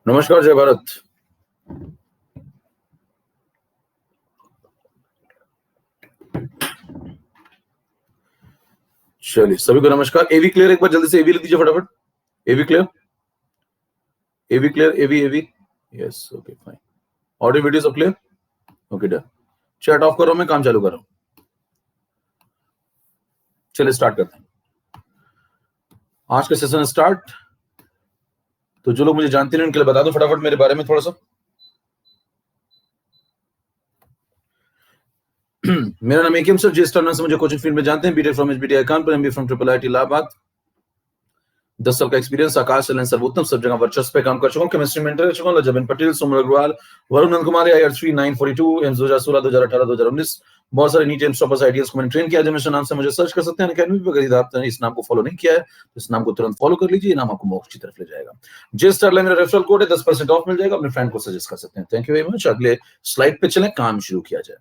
नमस्कार, जय भारत। चलिए सभी को नमस्कार। एवी क्लियर, एक बार जल्दी से एवी लिख दीजिए फटाफट। AV clear, AV clear, AV. Yes, okay fine. Audio video सब clear, okay done. Chat off कर रहा हूं, मैं काम चालू कर रहा हूं। चलिए स्टार्ट करते हैं आज का सेशन स्टार्ट। तो जो लोग मुझे जानते हैं उनके लिए बता दो फटाफट मेरे बारे में थोड़ा सा। मेरा नाम एकेएम सर, जिस टर्नर से मुझे कोचिंग फील्ड में जानते हैं। BTech from SBTI Kanpur, MBA from triple IT Allahabad. 10 साल का एक्सपीरियंस। आकाश एल सर्वोत्तम सब जगह वर्चस्व पे काम कर चुका हूँ। केमिस्ट्री में इंटर कर चुका हूँ। जबिन पटेल, सुमन अग्रवाल, वरुण नंद कुमार, IR 3942, एम्स 2016, 2018, 2019। बहुत सारे नीट एम्स टॉपर्स आइडियल्स को मैंने ट्रेन किया। जब नाम से मुझे सर्च कर सकते हैं अकेडमी पे। अगर आपने इस नाम को फॉलो नहीं किया है तो इस नाम को तुरंत फॉलो कर लीजिए। नाम आपको मोक्ष की तरफ ले जाएगा। जिस तरह मेरा रेफरल कोड है, 10% ऑफ मिल जाएगा। अपने फ्रेंड को सजेस्ट कर सकते हैं। Thank you very much. अगले स्लाइड पे चलें, काम शुरू किया जाए।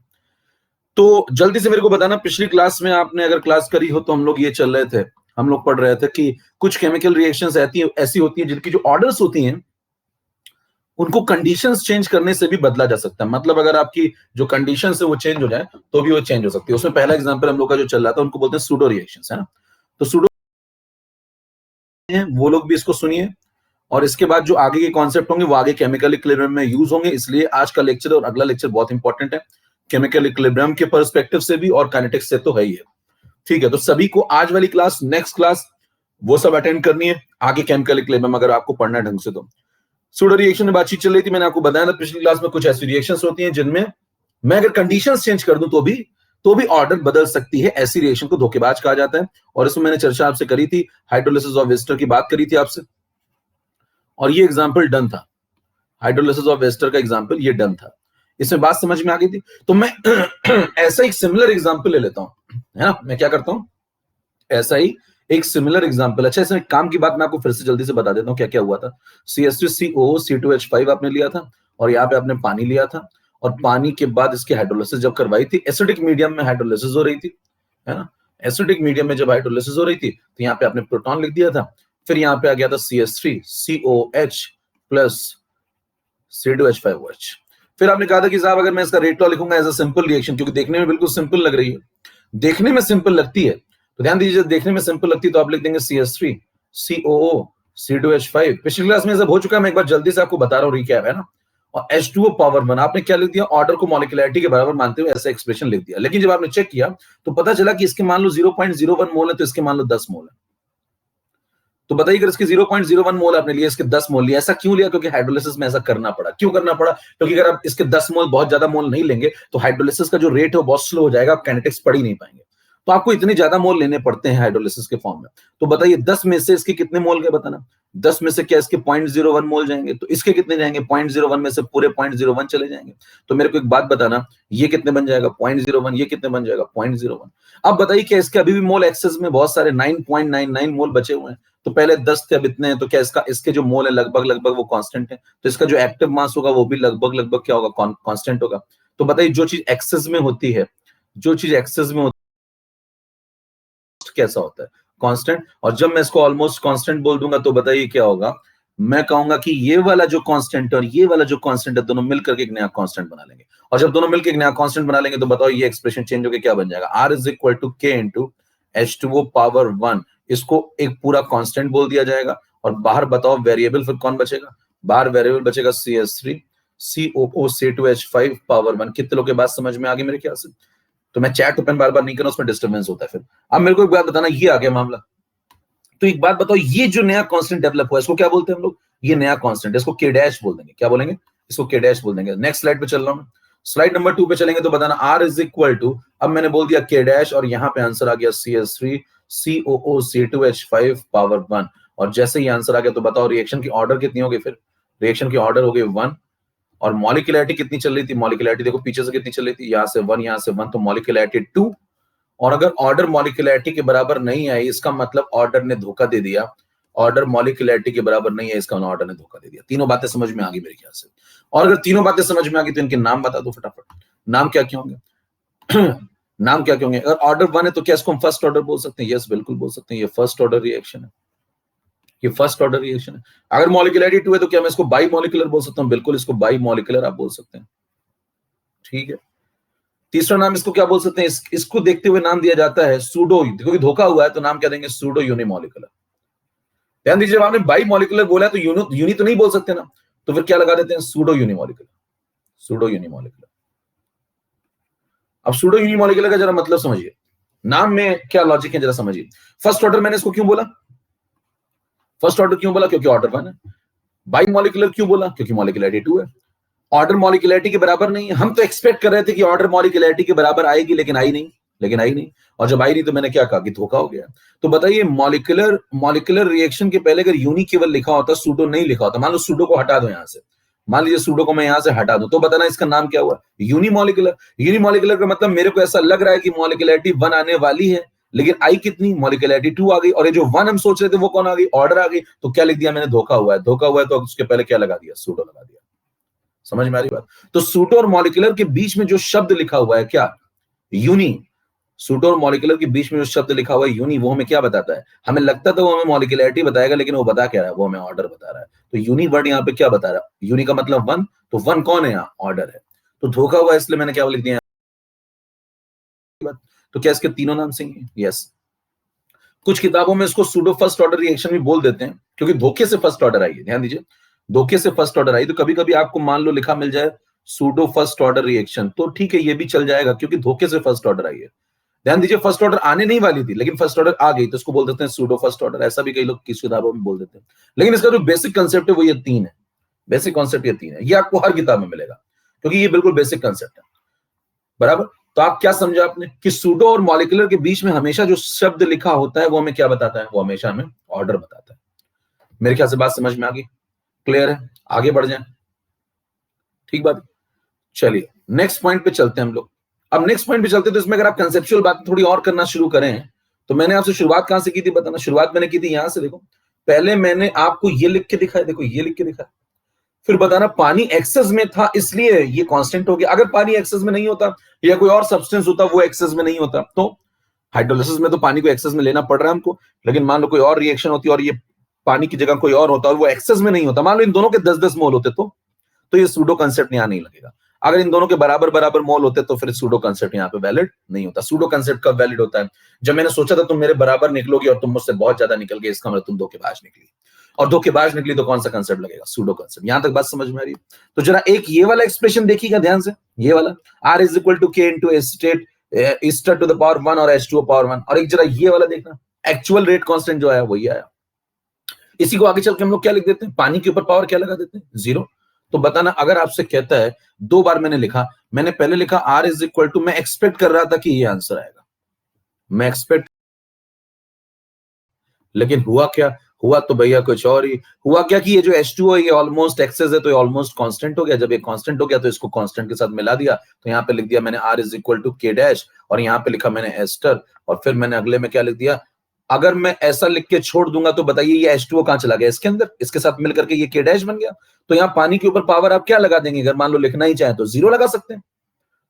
तो जल्दी से मेरे को बताना, पिछली क्लास में आपने अगर क्लास करी हो तो हम लोग ये चल रहे थे, हम लोग पढ़ रहे थे कि कुछ केमिकल रिएक्शंस ऐसी होती हैं जिनकी जो ऑर्डर्स होती हैं उनको कंडीशंस चेंज करने से भी बदला जा सकता है। मतलब अगर आपकी जो कंडीशंस है वो चेंज हो जाए तो भी वो चेंज हो सकती है। उसमें पहला एग्जांपल हम लोग का जो चल रहा था उनको बोलते हैं सूडो रिएक्शंस, है ना। तो सूडो वो लोग भी इसको सुनिए और इसके बाद जो आगे के कॉन्सेप्ट होंगे वो आगे केमिकल इक्विलिब्रियम में यूज होंगे। इसलिए आज का लेक्चर और अगला लेक्चर बहुत इंपॉर्टेंट है, केमिकल इक्विलिब्रियम के पर्सपेक्टिव से भी और काइनेटिक्स से तो है ही है। ठीक है, तो सभी को आज वाली क्लास, नेक्स्ट क्लास वो सब अटेंड करनी है। आगे केमिकल इक्विलिब्रियम अगर आपको पढ़ना है ढंग से तो। सूडो रिएक्शन में बातचीत चल रही थी, मैंने आपको बताया था पिछली क्लास में कुछ ऐसी रिएक्शंस होती हैं जिनमें मैं अगर कंडीशंस चेंज कर दूं तो भी ऑर्डर बदल सकती है। ऐसी रिएक्शन को धोखेबाज कहा जाता है। और इसमें मैंने चर्चा आपसे करी थी, हाइड्रोलिसिस ऑफ एस्टर की बात करी थी आपसे, और ये एग्जांपल डन था। हाइड्रोलिसिस ऑफ एस्टर का एग्जांपल ये डन था। इसमें बात समझ में आ गई थी। तो मैं ऐसा एक सिमिलर एग्जांपल ले लेता हूं, है ना। मैं क्या करता हूं, ऐसा ही एक सिमिलर एग्जांपल। अच्छा, इसमें काम की बात मैं आपको फिर से जल्दी से बता देता हूं क्या क्या हुआ था। CH3CO C2H5 आपने लिया था और यहाँ पे आपने पानी लिया था, और पानी के बाद इसकी हाइड्रोलिसिस जब करवाई थी, एसिडिक मीडियम में हाइड्रोलिसिस हो रही थी, है ना। एसिडिक मीडियम में जब हाइड्रोलिसिस हो रही थी तो यहाँ पे आपने प्रोटॉन लिख दिया था। फिर यहाँ पे आ गया था CH3COH प्लस C2H5OH। फिर आपने कहा था कि साहब अगर मैं इसका रेट लॉ लिखूंगा एज अ सिंपल रिएक्शन, क्योंकि देखने में बिल्कुल सिंपल लग रही है, देखने में सिंपल लगती है, तो ध्यान दीजिए, देखने में सिंपल लगती है तो आप लिख देंगे CH3COO C2H5। पिछली क्लास में सब हो चुका है, मैं एक बार जल्दी से आपको बता रहा हूँ, रिकैप, है ना। और H2O पावर 1 आपने क्या लिख दिया, ऑर्डर को मॉलिक्यूलरिटी के बराबर मानते हुए ऐसा एक्सप्रेशन लिख दिया। लेकिन जब आपने चेक किया तो पता चला कि इसके मान लो 0.01 मोल है तो इसके मान लो 10 मोल है। तो बताइए, अगर इसके 0.01 मोल आपने लिया, इसके 10 मोल लिया, ऐसा क्यों लिया? क्योंकि हाइड्रोलिसिस में ऐसा करना पड़ा। क्यों करना पड़ा? क्योंकि अगर आप इसके 10 मोल, बहुत ज्यादा मोल नहीं लेंगे तो हाइड्रोलिसिस का जो रेट है वो बहुत स्लो हो जाएगा, आप काइनेटिक्स पढ़ ही नहीं पाएंगे। तो आपको इतने ज्यादा मोल लेने पड़ते हैं हाइड्रोलिसिस के फॉर्म में। तो बताइए 10 में से इसके कितने मोल गए, बताना। 10 में से क्या इसके 0.01 मोल जाएंगे, तो इसके कितने जाएंगे? 0.01 में से पूरे 0.01 चले जाएंगे। तो मेरे को एक बात बताना, ये कितने बन जाएगा? 0.01। ये कितने बन जाएगा? 0.01। अब बताइए क्या इसके अभी भी मोल एक्सेस में बहुत सारे 9.99 मोल बचे हुए हैं? तो पहले 10 थे, अब इतने हैं, तो क्या इसके जो मोल है लगभग लगभग वो कांस्टेंट है। तो इसका जो एक्टिव मास होगा वो भी लगभग लगभग क्या होगा? कांस्टेंट होगा। तो बताइए, जो चीज एक्सेस में होती है, जो चीज एक्सेस में होती है कैसा होता है? कांस्टेंट। और जब मैं इसको ऑलमोस्ट कांस्टेंट बोल दूंगा तो बताइए क्या होगा? मैं कहूंगा कि ये वाला जो कांस्टेंट है और ये वाला जो कांस्टेंट है, दोनों मिलकर के एक नया कांस्टेंट बना लेंगे। और जब दोनों मिलकर एक नया कांस्टेंट बना लेंगे तो बताओ ये एक्सप्रेशन चेंज होकर क्या बन जाएगा? R is equal to K into H2O power 1। इसको एक पूरा कांस्टेंट बोल दिया जाएगा। और बाहर बताओ वेरिएबल फिर कौन बचेगा? बाहर वेरिएबल बचेगा CH3COO C2H5 पावर 1। कितने लोग के बात समझ में आ गई मेरे ख्याल से? तो मैं चैट ओपन बार बार नहीं करना, उसमें डिस्टर्बेंस होता है फिर। अब मेरे को एक बात बताना, ये आ गया मामला। तो एक बात बताओ, ये जो नया कांस्टेंट डेवलप हुआ इसको क्या बोलते हैं हम लोग? ये नया कांस्टेंट, इसको K डैश बोल देंगे। क्या बोलेंगे? इसको K डैश बोल देंगे। नेक्स्ट स्लाइड पे चल रहा हूं, स्लाइड नंबर 2 पे चलेंगे तो बताना R इज इक्वल टू, अब मैंने बोल दिया K डैश और यहां पे आंसर आ गया CH3COO C2H5 पावर 1। और जैसे ही आंसर आ गया तो बताओ रिएक्शन की ऑर्डर कितनी हो गई? फिर रिएक्शन की ऑर्डर हो गई 1। और मॉलिक्यूलरिटी कितनी चल रही थी? मॉलिक्यूलरिटी देखो पीछे से कितनी चल रही थी, यहां से 1, यहां से 1, तो मॉलिक्यूलरिटी 2। और अगर ऑर्डर मॉलिक्यूलरिटी के बराबर नहीं आई, इसका मतलब ऑर्डर ने धोखा दे दिया। ऑर्डर मॉलिक्यूलरिटी के बराबर नहीं है, इसका ऑर्डर ने धोखा दे दिया। तीनों बातें समझ में आ गई मेरे ख्याल से। और अगर तीनों बातें समझ में आ गई तो इनके नाम बता दो फटाफट। नाम क्या क्या होंगे? नाम क्या क्या होंगे? अगर ऑर्डर 1 है तो क्या इसको हम फर्स्ट ऑर्डर बोल सकते हैं? यस, बिल्कुल बोल सकते हैं, ये फर्स्ट ऑर्डर रिएक्शन है। ये फर्स्ट ऑर्डर रिएक्शन है। अगर मॉलिक्यूलरिटी 2 है तो क्या मैं इसको बाई मॉलिकुलर बोल सकता हूं? बिल्कुल, इसको बाई मॉलिकुलर आप बोल सकते हैं। ठीक है, तीसरा नाम इसको क्या बोल सकते हैं? इसको देखते हुए नाम दिया जाता है सूडो, क्योंकि धोखा हुआ है तो नाम क्या देंगे? Pseudo unimolecular. ध्यान दीजिए, जब आपने बाई मॉलिकुलर बोला है तो यूनी तो नहीं बोल सकते ना, तो फिर क्या लगा देते हैं? Pseudo unimolecular. Pseudo unimolecular. अब सूडो यूनिमॉलिकुलर का जरा मतलब समझिए, नाम में क्या लॉजिक है जरा समझिए। फर्स्ट ऑर्डर मैंने इसको क्यों बोला? फर्स्ट ऑर्डर क्यों बोला? क्योंकि ऑर्डर 1 है। बाई मॉलिकुलर क्यों बोला? क्योंकि मॉलिकुलरिटी 2 है। ऑर्डर मॉलिकुलरिटी के बराबर नहीं है। हम तो एक्सपेक्ट कर रहे थे कि ऑर्डर मॉलिकुलरिटी के बराबर आएगी, लेकिन आई नहीं। और जब आई नहीं तो मैंने क्या कहा कि धोखा हो गया। तो बताइए, मॉलिकुलर रिएक्शन के पहले अगर यूनी केवल लिखा होता, सूडो नहीं लिखा होता, मान लो सूडो को हटा दो यहां से, मान लीजिए सूडो को मैं यहां से हटा दूं, तो बताना इसका नाम क्या हुआ? यूनिमॉलिकुलर। यूनिमॉलिकुलर का मतलब मेरे को ऐसा लग रहा है कि मॉलिकुलरिटी 1 आने वाली है, लेकिन आई कितनी? मॉलिकुलरिटी 2 आ गई, और ये जो 1 हम सोच रहे थे वो कौन आ गई? ऑर्डर आ गई। तो क्या लिख दिया मैंने? धोखा हुआ है। धोखा हुआ है तो उसके पहले क्या लगा दिया? सूडो लगा दिया। समझ में आ रही बात? तो सूडो और मॉलिकुलर के बीच में जो शब्द लिखा हुआ है क्या? यूनी। सूडो और मॉलिकुलर के बीच में जो शब्द लिखा हुआ है यूनी, वो हमें क्या बताता है? हमें लगता था वो हमें मॉलिकुलरिटी बताएगा, लेकिन वो बता क्या रहा है? वो हमें ऑर्डर बता रहा है। तो यूनी वर्ड यहाँ पे क्या बता रहा है? यूनी का मतलब 1, तो 1 कौन है यहाँ? ऑर्डर है। तो धोखा हुआ, इसलिए मैंने क्या लिख दिया? तो क्या इसके तीनों नाम सही है? यस। कुछ किताबों में इसको सूडो फर्स्ट ऑर्डर रिएक्शन भी बोल देते हैं, क्योंकि धोखे से फर्स्ट ऑर्डर आई है। ध्यान दीजिए, धोखे से फर्स्ट ऑर्डर आई, तो कभी कभी आपको मान लो लिखा मिल जाए सूडो फर्स्ट ऑर्डर रिएक्शन, तो ठीक है, ये भी चल जाएगा, क्योंकि धोखे से फर्स्ट ऑर्डर आई है। ध्यान दीजिए, फर्स्ट ऑर्डर आने नहीं वाली थी, लेकिन फर्स्ट ऑर्डर आ गई, तो इसको बोल देते हैं सूडो फर्स्ट ऑर्डर। ऐसा भी कई लोग किस किताबों में बोल देते हैं, लेकिन इसका जो बेसिक कंसेप्ट है वो ये 3 है। बेसिक कॉन्सेप्ट ये 3 है। ये आपको हर किताब में मिलेगा, क्योंकि ये बिल्कुल बेसिक कंसेप्ट है। बराबर। तो आप क्या समझा आपने कि सूडो और मॉलिकुलर के बीच में हमेशा जो शब्द लिखा होता है वो हमें क्या बताता है? वो हमेशा हमें ऑर्डर बताता है। मेरे ख्याल से बात समझ में आ गई, क्लियर है? आगे बढ़ जाए, ठीक बात। चलिए नेक्स्ट पॉइंट पे चलते हैं हम लोग। अब नेक्स्ट पॉइंट पे चलते हैं, तो इसमें अगर आप कंसेप्चुअल बात थोड़ी और करना शुरू करें, तो मैंने आपसे शुरुआत कहां से की थी बताना? शुरुआत मैंने की थी यहां से। देखो, पहले मैंने आपको ये लिख के दिखाया, देखो ये लिख के दिखाया, फिर बताना पानी एक्सेस में था इसलिए ये कांस्टेंट हो गया। अगर पानी एक्सेस में नहीं होता या कोई और सब्सटेंस होता वो एक्सेस में नहीं होता, तो हाइड्रोलिसिस में तो पानी को एक्सेस में लेना पड़ रहा है हमको, लेकिन मान लो कोई और रिएक्शन होती और ये पानी की जगह कोई और होता और वो एक्सेस में नहीं होता, मान लो इन दोनों के 10-10 मोल होते, तो ये सूडो कंसेप्ट यहां नहीं लगेगा। अगर इन दोनों के बराबर बराबर मोल होते तो फिर सूडो कंसेप्ट यहाँ पे वैलिड नहीं होता। सूडो कंसेप्ट कब वैलिड होता है? जब मैंने सोचा था तुम मेरे बराबर निकलोगे और तुम मुझसे बहुत ज्यादा निकल गए, इसका मतलब तुम धोखेबाज निकली, और धोखेबाज निकली तो कौन सा कंसेप्ट लगेगा? Pseudo concept. यहां तक बात समझ में आ रही है? तो जरा एक ये वाला एक्सप्रेशन देखिएगा ध्यान से, ये वाला R is equal to K into estate ester to the power 1 और H2O पावर 1, और एक जरा ये वाला देखना, एक्चुअल रेट कांस्टेंट जो आया वही आया। इसी को आगे चल के हम लोग क्या लिख देते हैं? पानी के ऊपर पावर क्या लगा देते हैं? 0। तो बताना, अगर आपसे कहता है, 2 बार मैंने लिखा, मैंने पहले लिखा R इज इक्वल टू, मैं एक्सपेक्ट कर रहा था कि ये आंसर आएगा, मैं एक्सपेक्ट, लेकिन हुआ क्या? हुआ तो भैया कुछ और ही हुआ। क्या कि ये जो H2O ये ऑलमोस्ट एक्सेस है, तो ये ऑलमोस्ट कांस्टेंट हो गया। जब ये कांस्टेंट हो गया तो इसको कांस्टेंट के साथ मिला दिया, तो यहाँ पे लिख दिया मैंने R is equal to K dash, और यहाँ पे लिखा मैंने एस्टर, और फिर मैंने अगले में क्या लिख दिया? अगर मैं ऐसा लिख के छोड़ दूंगा तो बताइए ये H2O कहां चला गया? इसके अंदर, इसके साथ मिलकर के ये K डैश बन गया। तो यहाँ पानी के ऊपर पावर आप क्या लगा देंगे? अगर मान लो लिखना ही चाहे तो 0 लगा सकते हैं।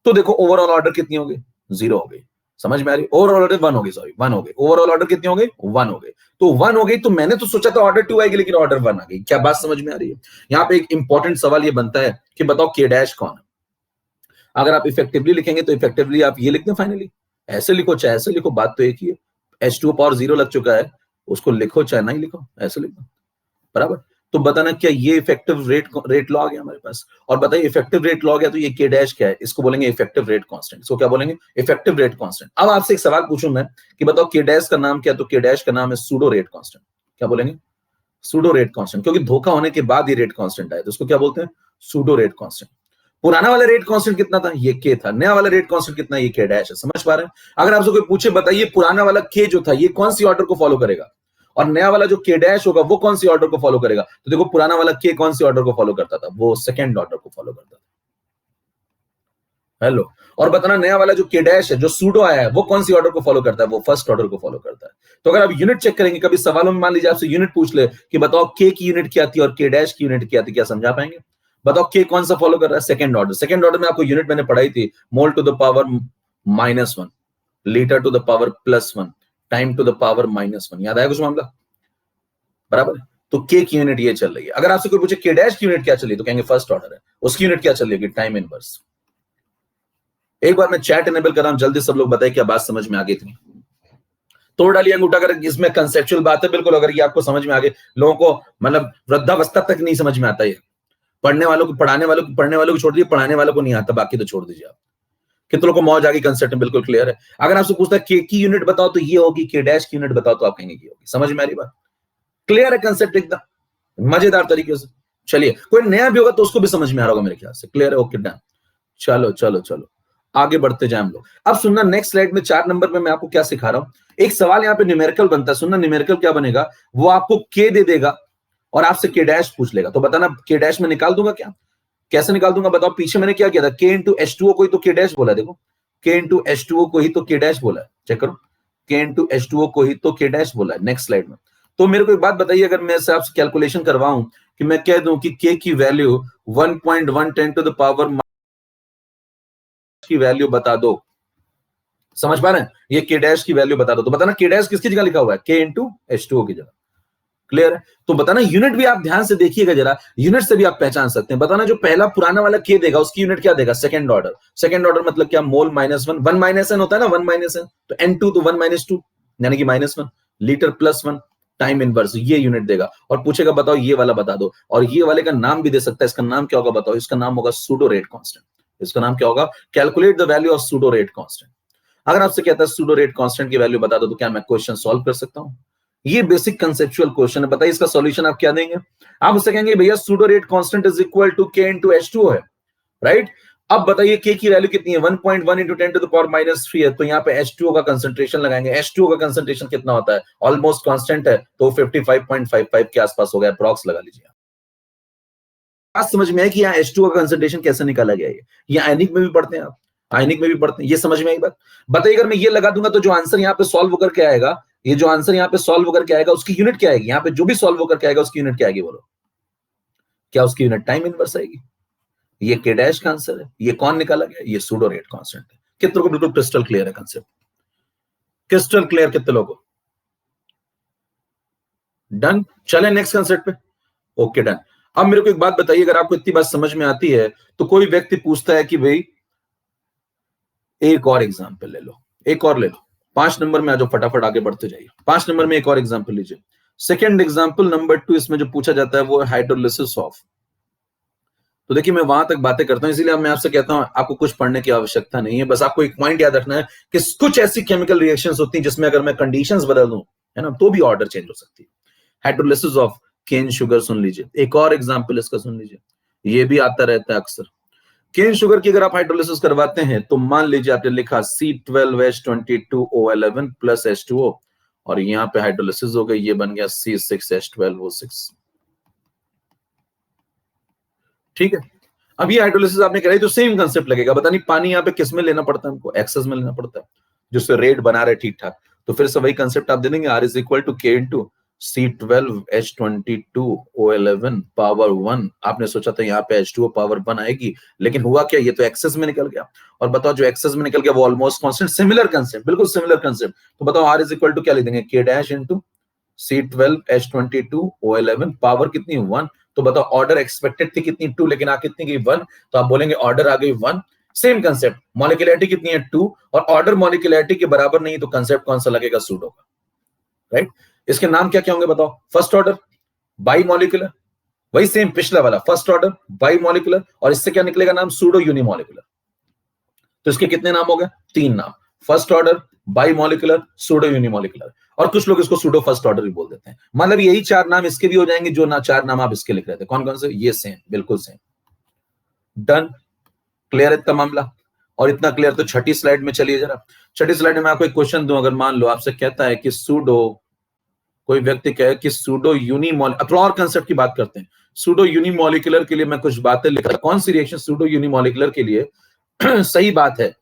तो देखो ओवरऑल ऑर्डर कितनी हो गई? 0 हो गई। समझ में आ रही? ओवरऑल ऑर्डर 1 हो गई, सॉरी 1 हो गई। ओवरऑल ऑर्डर कितनी हो गई? 1 हो गई। तो 1 हो गई, तो मैंने तो सोचा था ऑर्डर 2 आएगी, लेकिन ऑर्डर 1 आ गई। क्या बात समझ में आ रही है? यहाँ पे एक इंपॉर्टेंट सवाल ये बनता है कि बताओ K डैश कौन है? अगर आप इफेक्टिवली लिखेंगे तो इफेक्टिवली आप ये लिख दें, फाइनली ऐसे लिखो चाहे ऐसे लिखो, बात तो एक ही है। H2O पावर 0 लग चुका है, उसको लिखो चाहे नहीं लिखो, ऐसे लिखो, बराबर। तो बताना क्या ये इफेक्टिव रेट लॉ आ गया हमारे पास? और बताइए इफेक्टिव रेट लॉ गया तो ये K डैश क्या है? इसको बोलेंगे इफेक्टिव रेट कांस्टेंट। इसको क्या बोलेंगे? Effective rate constant. अब आपसे एक सवाल पूछूं मैं कि बताओ K डैश का नाम क्या? तो K डैश का नाम है सूडो रेट कांस्टेंट। क्या बोलेंगे? सूडो रेट कांस्टेंट, क्योंकि धोखा होने के बाद ये रेट कांस्टेंट आया, तो उसको क्या बोलते हैं? Pseudo rate constant. पुराना वाला रेट कांस्टेंट कितना था? ये K था। नया वाला रेट कांस्टेंट कितना है? ये K डैश है। समझ पा रहे हैं? अगर आपसे कोई पूछे बताइए पुराना वाला K जो था ये कौन सी ऑर्डर को फॉलो करेगा, और नया वाला जो K डैश होगा वो कौन सी ऑर्डर को फॉलो करेगा, तो देखो पुराना वाला K कौन सी ऑर्डर को फॉलो करता था? वो सेकंड ऑर्डर को फॉलो करता था। हेलो। और बताना नया वाला जो K डैश है, जो सूडो आया है, वो कौन सी ऑर्डर को फॉलो करता है? वो फर्स्ट ऑर्डर को फॉलो करता है। तो अगर आप यूनिट चेक करेंगे, कभी सवालों में मान लीजिए आपसे यूनिट पूछ ले कि बताओ K की यूनिट क्या थी और K डैश की यूनिट क्या थी, क्या समझा पाएंगे? बताओ K कौन सा फॉलो कर रहा है? Second order. सेकंड ऑर्डर में आपको यूनिट मैंने पढ़ाई थी, mole to the power -1, litre to the power +1, time to the power -1। याद आया कुछ मामला? बराबर है। तो के की यूनिट ये चल रही है। अगर आपसे कोई पूछे के डैश की यूनिट क्या चल रही है तो कहेंगे फर्स्ट ऑर्डर है। उसकी यूनिट क्या चल रही है? Time inverse. एक बार मैं चैट इनेबल कर रहा हूं, जल्दी सब लोग बताइए क्या बात समझ में आ गई थी। तोड़ डालिए अंगूठा अगर इसमें कंसेप्चुअल बात है बिल्कुल, अगर ये आपको समझ में आ गई। लोगों को मतलब वृद्धावस्था तक नहीं समझ में आता है। पढ़ने वालों को, पढ़ाने वालों को, पढ़ने वालों को छोड़ दीजिए, पढ़ाने वालों को नहीं आता, बाकी तो छोड़ दीजिए आप। कितने लोगों को मौज आ गई, कंसेप्ट बिल्कुल क्लियर है। अगर आपसे पूछता है के की यूनिट बताओ तो ये होगी, के डैश की यूनिट बताओ तो आप कहेंगे ये होगी। समझ में आ रही बात? क्लियर है कंसेप्ट एकदम मजेदार तरीके से। चलिए कोई नया भी होगा तो उसको भी समझ में आ रहा होगा मेरे ख्याल से। क्लियर है? Okay done. चलो चलो चलो आगे बढ़ते जाए हम लोग। अब सुनना नेक्स्ट स्लाइड में 4 नंबर में मैं आपको क्या सिखा रहा हूं। एक सवाल यहाँ पे न्यूमेरिकल बनता है। सुनना न्यूमेरिकल क्या बनेगा, वो आपको के दे देगा और आपसे के डैश पूछ लेगा। तो बताना के डैश में निकाल दूंगा क्या? कैसे निकाल दूंगा बताओ? पीछे मैंने क्या किया था, के इंटू H2O को ही तो के डैश बोला। देखो के इंटू H2O को ही तो के डैश बोला है। चेक करो, के इंटू H2O को ही तो के डैश बोला है नेक्स्ट स्लाइड में। तो मेरे को एक बात बताइए, अगर मैं से आपसे कैलकुलेशन करवाऊं कि मैं कह दूं कि के की वैल्यू 1.110 टू द पावर की वैल्यू बता दो, समझ पा रहे हैं? ये के डैश की वैल्यू बता दो, तो बताना के डैश किसकी जगह लिखा हुआ है? के इंटू H2O की जगह। क्लियर है? तो बताना यूनिट भी आप ध्यान से देखिएगा जरा, यूनिट से भी आप पहचान सकते हैं। बताना जो पहला पुराना वाला के देगा उसकी यूनिट क्या देगा? Second order. सेकंड ऑर्डर मतलब क्या? Mole minus one, 1 minus N होता है ना, 1 माइनस एन, तो N2 तो 1 माइनस 2 यानी कि -1, लीटर प्लस 1, टाइम इनवर्स, ये यूनिट देगा और पूछेगा बताओ ये वाला बता दो। और ये वाले का नाम भी दे सकता है। इसका नाम क्या होगा बताओ? इसका नाम होगा सूडो रेट कांस्टेंट। इसका नाम क्या होगा? Calculate the value of pseudo rate constant. अगर आपसे कहता है सूडो रेट कांस्टेंट की वैल्यू बता दो तो क्या मैं क्वेश्चन सॉल्व कर सकता हूं? ये बेसिक कंसेप्चुअल क्वेश्चन है। बताइए इसका सॉल्यूशन आप क्या देंगे? आप उससे कहेंगे भैया pseudo rate constant is equal to K into H2O है, राइट? अब बताइए के की वैल्यू कितनी है? 1.1 इंटू 10 टू द पावर -3 है, तो यहाँ पे H2O का कंसंट्रेशन लगाएंगे। H2O का कंसंट्रेशन कितना होता है? ऑलमोस्ट कांस्टेंट है, तो 55.55 के आसपास हो गया, अप्रॉक्स लगा लीजिए। बात समझ में है कि यहाँ H2O का कंसंट्रेशन कैसे निकाला गया है? ये आयनिक में भी पढ़ते हैं आप, आयनिक में भी पढ़ते हैं। ये समझ में आई बात? बताइए अगर मैं ये लगा दूंगा तो जो आंसर यहाँ पे सॉल्व होकर के आएगा, ये जो आंसर यहाँ पे सॉल्व होकर के आएगा उसकी यूनिट क्या आएगी? यहाँ पे जो भी सॉल्व होकर के आएगा उसकी यूनिट क्या आएगी बोलो? क्या उसकी यूनिट टाइम इनवर्स आएगी? ये के डैश का आंसर है। ये कौन निकाला गया? ये सूडो रेट कांस्टेंट है। कितनों को बिल्कुल क्रिस्टल क्लियर है कंसेप्ट? क्रिस्टल क्लियर कितने लोगों को? डन। चले नेक्स्ट कंसेप्ट पे। Okay done. अब मेरे को एक बात बताइए, अगर आपको इतनी बात समझ में आती है तो कोई व्यक्ति पूछता है कि भाई एक और एग्जाम्पल ले लो, एक और ले लो। 5 नंबर में आ जाओ, फटाफट आगे बढ़ते जाइए। 5 नंबर में एक और एग्जाम्पल लीजिए। सेकेंड एग्जाम्पल नंबर 2 इसमें जो पूछा जाता है वो है हाइड्रोलिसिस ऑफ। तो देखिए मैं वहां तक बातें करता हूं, इसीलिए मैं आपसे कहता हूं आपको कुछ पढ़ने की आवश्यकता नहीं है। बस आपको एक पॉइंट याद रखना है कि कुछ ऐसी केमिकल रिएक्शंस होती हैं जिसमें अगर मैं कंडीशंस बदल दूं, है ना, तो भी ऑर्डर चेंज हो सकती है। हाइड्रोलिसिस ऑफ केन शुगर सुन लीजिए। एक और एग्जाम्पल इसका सुन लीजिए, ये भी आता रहता है अक्सर। केन शुगर की अगर आप हाइड्रोलिसिस करवाते हैं तो मान लीजिए आपने लिखा C12H22O11 प्लस H2O और यहाँ पे हाइड्रोलिसिस हो गई, ये बन गया C6H12O6। ठीक है, अब ये हाइड्रोलिसिस आपने कराई तो सेम कंसेप्ट लगेगा। बता नहीं पानी यहाँ पे किस में लेना पड़ता है हमको? एक्सेस में लेना पड़ता है, जिससे रेट बना रहे ठीक ठाक। तो फिर से वही कंसेप्ट आप दे देंगे, R is equal to K into C12H22O11 power 1। आपने सोचा था यहाँ पे H2O पावर 1 आएगी, लेकिन हुआ क्या? ये तो एक्सेस में निकल गया। और बताओ जो एक्सेस में निकल गया वो ऑलमोस्ट कांस्टेंट। सिमिलर कंसेप्ट, बिल्कुल सिमिलर कंसेप्ट। तो बताओ R इज इक्वल टू क्या लिख देंगे? K dash into C12H22O11 power कितनी? 1। तो बताओ ऑर्डर एक्सपेक्टेड थी कितनी? 2, लेकिन आ कितनी गई? 1। तो आप बोलेंगे ऑर्डर आ गई 1। सेम कंसेप्ट, मॉलिक्यूलरिटी कितनी है? 2, और ऑर्डर मॉलिक्यूलरिटी के बराबर नहीं तो कंसेप्ट कौन सा लगेगा? सूडो का, राइट? इसके नाम क्या क्या होंगे बताओ? फर्स्ट ऑर्डर बाई मॉलिक्यूलर, वही सेम पिछला वाला, फर्स्ट ऑर्डर बाई मॉलिक्यूलर, और इससे क्या निकलेगा नाम? Pseudo unimolecular. तो इसके कितने नाम हो गए? 3 नाम, first order, by molecular, pseudo unimolecular. और कुछ लोग इसको सूडो फर्स्ट ऑर्डर भी बोल देते हैं। मतलब यही 4 नाम इसके भी हो जाएंगे जो ना 4 नाम आप इसके लिख रहे थे। कौन कौन से? ये सेम, बिल्कुल सेम। डन। क्लियर है इतना मामला? और इतना क्लियर तो छठी स्लाइड में चलिए जरा। छठी स्लाइड में मैं आपको एक क्वेश्चन दूं, अगर मान लो आपसे कहता है कि सूडो, कोई व्यक्ति कहे कि सूडो यूनिमॉलिक्यूलर, और कंसेप्ट की बात करते हैं। सूडो यूनिमॉलिक्यूलर के लिए मैं कुछ बातें लिख रहा हूं। कौन सी रिएक्शन सूडो यूनिमॉलिक्यूलर के लिए सही बात है?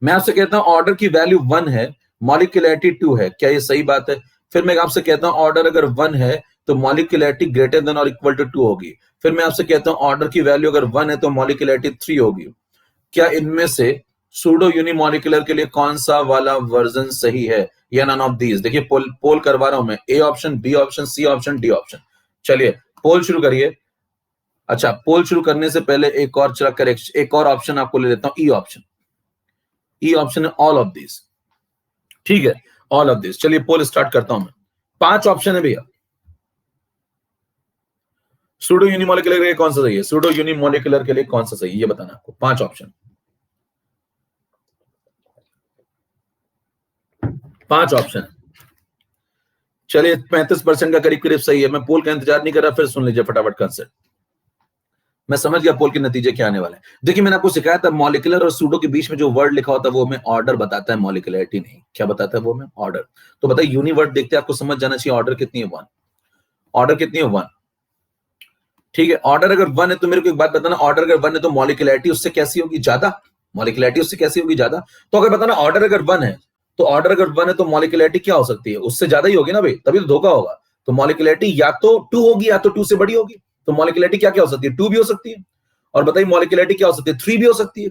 मैं आपसे कहता हूं ऑर्डर की वैल्यू 1 है, मॉलिक्यूलरिटी 2 है, क्या ये सही बात है? फिर मैं आपसे कहता हूं ऑर्डर अगर 1 है तो मॉलिक्यूलरिटी ग्रेटर देन और इक्वल टू 2 होगी। फिर मैं आपसे कहता हूं ऑर्डर की वैल्यू अगर 1 है तो मॉलिक्यूलरिटी 3 होगी। क्या इनमें से सूडो यूनिमोलिकुलर के लिए कौन सा वाला वर्जन सही है, या नन ऑफ दीज? देखिए पोल करवा रहा हूं मैं, A option, B option, C option, D option. चलिए पोल शुरू करिए। अच्छा, पोल शुरू करने से पहले एक और चला करेक्शन, एक और ऑप्शन आपको ले लेता हूं, ई ऑप्शन। ई ऑप्शन है ऑल ऑफ दिस, ठीक है, ऑल ऑफ दिस। चलिए पोल स्टार्ट करता हूं मैं। 5 ऑप्शन है भैया। सूडो यूनिमोलिकुलर के लिए कौन सा सही है? सूडो यूनिमोलिकुलर के लिए कौन सा सही है ये बताना आपको। 5 ऑप्शन, 5 ऑप्शन। चलिए 35% का करीब करीब सही है। मैं पोल का इंतजार नहीं कर रहा, फिर सुन लीजिए फटाफट कंसेप्ट। मैं समझ गया पोल के नतीजे क्या आने वाले हैं। देखिए मैंने आपको सिखाया था मॉलिक्यूलर और सूडो के बीच में जो वर्ड लिखा होता है वो हमें ऑर्डर बताता है, मॉलिक्यूलरिटी नहीं। क्या बताता है वो हमें? ऑर्डर। तो बताइए यूनिवर्ड देखते हैं, आपको समझ जाना चाहिए ऑर्डर कितनी है, 1। ऑर्डर कितनी है? 1। ठीक है, ऑर्डर अगर 1 है तो मेरे को एक बात बताना, ऑर्डर अगर 1 है तो मॉलिक्यूलरिटी उससे कैसी होगी? ज्यादा। मॉलिक्यूलरिटी उससे कैसी होगी? ज्यादा। तो अगर बताना ऑर्डर अगर 1 है तो ऑर्डर अगर 1 है तो मॉलिक्यूलरिटी क्या हो सकती है? उससे ज्यादा ही होगी ना भाई, तभी तो धोखा होगा। तो मॉलिक्यूलरिटी या तो 2 होगी या तो 2 से बड़ी होगी। तो मॉलिक्यूलरिटी क्या क्या हो सकती है? 2 भी हो सकती है। और बताइए मॉलिक्यूलरिटी क्या हो सकती है? 3 भी हो सकती है।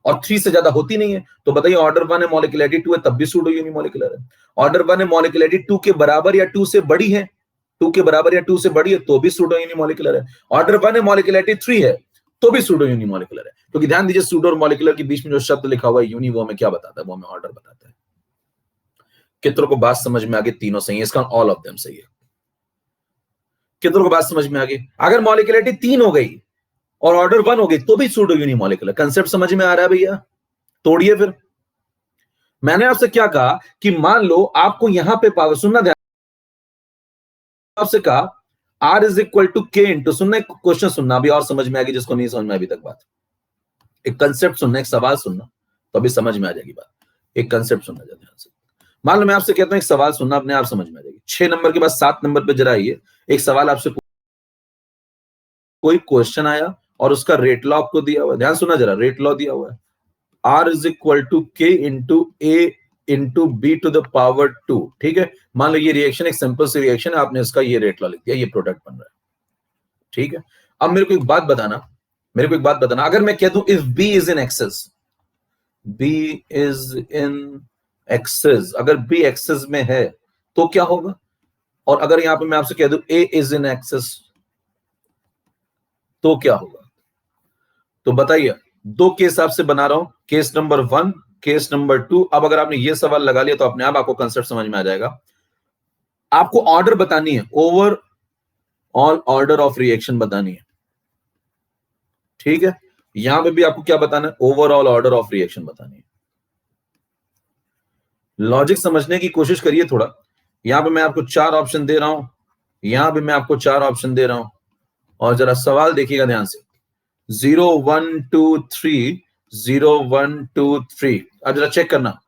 और 3 से ज्यादा होती नहीं है। तो बताइए ऑर्डर 1 है, मॉलिक्यूलरिटी 2 है, तब भी सूडो यूनिमोलिकुलर है। ऑर्डर 1 है, मॉलिक्यूलरिटी 2 के बराबर या 2 से बड़ी है, 2 के बराबर या 2 से बड़ी है, तो भी सूडो यूनिमोलिकुलर है। ऑर्डर 1 है, मॉलिक्यूलरिटी 3 है, तो भी सूडो यूनिमोलिकुलर है। क्योंकि ध्यान दीजिए सूडो और मॉलिक्यूलर के बीच में जो शब्द लिखा हुआ है यूनि, वो हमें क्या बताता है? वो हमें ऑर्डर बताता है। कितनों को बात समझ में आ गई? तीनों सही है, इसका ऑल ऑफ देम सही है। कितनों को बात समझ में आ गई? अगर मॉलिक्यूलरिटी 3 हो गई और ऑर्डर 1 हो गई तो भी सूडो यूनिमोलिकुलर। कंसेप्ट समझ में आ रहा है भैया? तोड़िए फिर। मैंने आपसे क्या कहा कि मान लो आपको यहां पे पावर, सुनना ध्यान, आपसे कहा R is equal to K into, सुनना एक क्वेश्चन सुनना अभी और समझ में आएगी जिसको नहीं समझ में अभी तक बात। एक कंसेप्ट सुनना, एक सवाल सुनना, तो अभी समझ में आ जाएगी बात। एक कंसेप्ट सुनना ध्यान से। मान लो मैं आपसे कहता हूं एक सवाल सुनना, अपने आप समझ में आ जाएगी। 6 नंबर के बाद 7 नंबर पे जरा आइए। एक सवाल आपसे, कोई क्वेश्चन आया और उसका रेट लॉ आपको दिया हुआ है, ध्यान सुना जरा, रेट लॉ दिया हुआ है R is equal to K into A into B to the power 2। ठीक है, मान लो ये रिएक्शन एक सिंपल सी रिएक्शन है, आपने इसका ये रेट लॉ लिख दिया, ये प्रोडक्ट बन रहा है। ठीक है, अब मेरे को एक बात बताना, मेरे को एक बात बताना, अगर मैं कह दूं if B is in excess, B is in excess, अगर बी एक्सेस में है तो क्या होगा? और अगर यहां पे मैं आपसे कह दूं ए इज इन एक्सेस तो क्या होगा? तो बताइए, दो केस आपसे बना रहा हूं, केस नंबर 1, केस नंबर 2। अब अगर आपने ये सवाल लगा लिया तो अपने आप आपको कंसेप्ट समझ में आ जाएगा। आपको ऑर्डर बतानी है, over all order of reaction बतानी है। ठीक है, यहां पे भी आपको क्या बताना है? ओवरऑल ऑर्डर ऑफ रिएक्शन बतानी है। लॉजिक समझने की कोशिश करिए थोड़ा। यहां पे मैं आपको 4 ऑप्शन दे रहा हूं, यहां पे मैं आपको 4 ऑप्शन दे रहा हूं, और जरा सवाल देखिएगा ध्यान से। 0 1 2 3, 0 1 2 3। अब जरा चेक करना,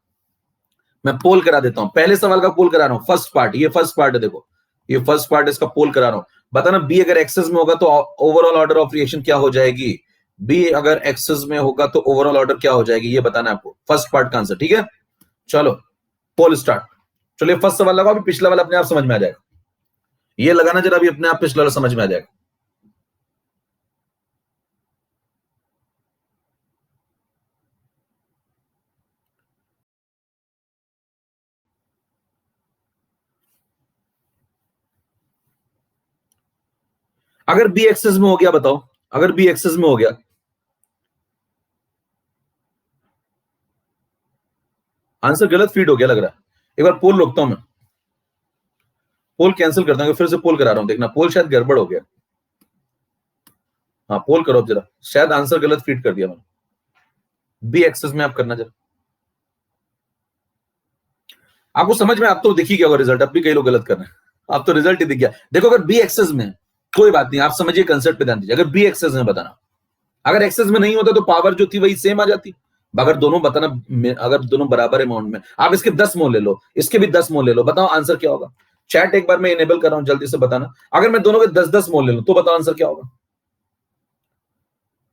मैं पोल करा देता हूं। पहले सवाल का पोल करा रहा हूं, फर्स्ट पार्ट, ये फर्स्ट पार्ट है, देखो ये फर्स्ट पार्ट, इसका पोल करा रहा हूं। बताना बी अगर एक्सेस में होगा तो ओवरऑल ऑर्डर ऑफ रिएक्शन क्या हो जाएगी? बी अगर एक्सेस में होगा तो ओवरऑल ऑर्डर क्या हो जाएगी, ये बताना है आपको, फर्स्ट पार्ट का आंसर। ठीक है, चलो पोल स्टार्ट। चलिए फर्स्ट सवाल लगाओ, अभी पिछला वाला अपने आप समझ में आ जाएगा। ये लगाना जरा, अभी अपने आप पिछला वाला समझ में आ जाएगा। अगर बी एक्सेस में हो गया बताओ, अगर बी एक्सेस में हो गया, आंसर गलत फीड हो गया लग रहा है। एक बार पोल रोकता हूं मैं, पोल कैंसिल करता हूं, फिर से पोल करा रहा हूं, देखना पोल शायद गड़बड़ हो गया। हाँ पोल करो अब जरा, शायद आंसर गलत फीड कर दिया मैंने। बी एक्सेस में आप करना जरा, आपको समझ में, आप तो दिख ही गया होगा रिजल्ट, अब भी कई लोग गलत कर रहे हैं, आप तो रिजल्ट ही दिख गया। देखो अगर बी एक्सेस में, कोई बात नहीं, आप समझिए कंसेप्ट पे ध्यान दीजिए। अगर बी एक्सेस में बताना, अगर एक्सेस में नहीं होता तो पावर जो थी वही सेम आ जाती। अगर दोनों बताना, अगर दोनों बराबर अमाउंट में, आप इसके 10 मोल ले लो, इसके भी 10 मोल ले लो, बताओ आंसर क्या होगा? चैट एक बार मैं इनेबल कर रहा हूं, जल्दी से बताना। अगर मैं दोनों के 10-10 मोल ले लूं तो बताओ आंसर क्या होगा?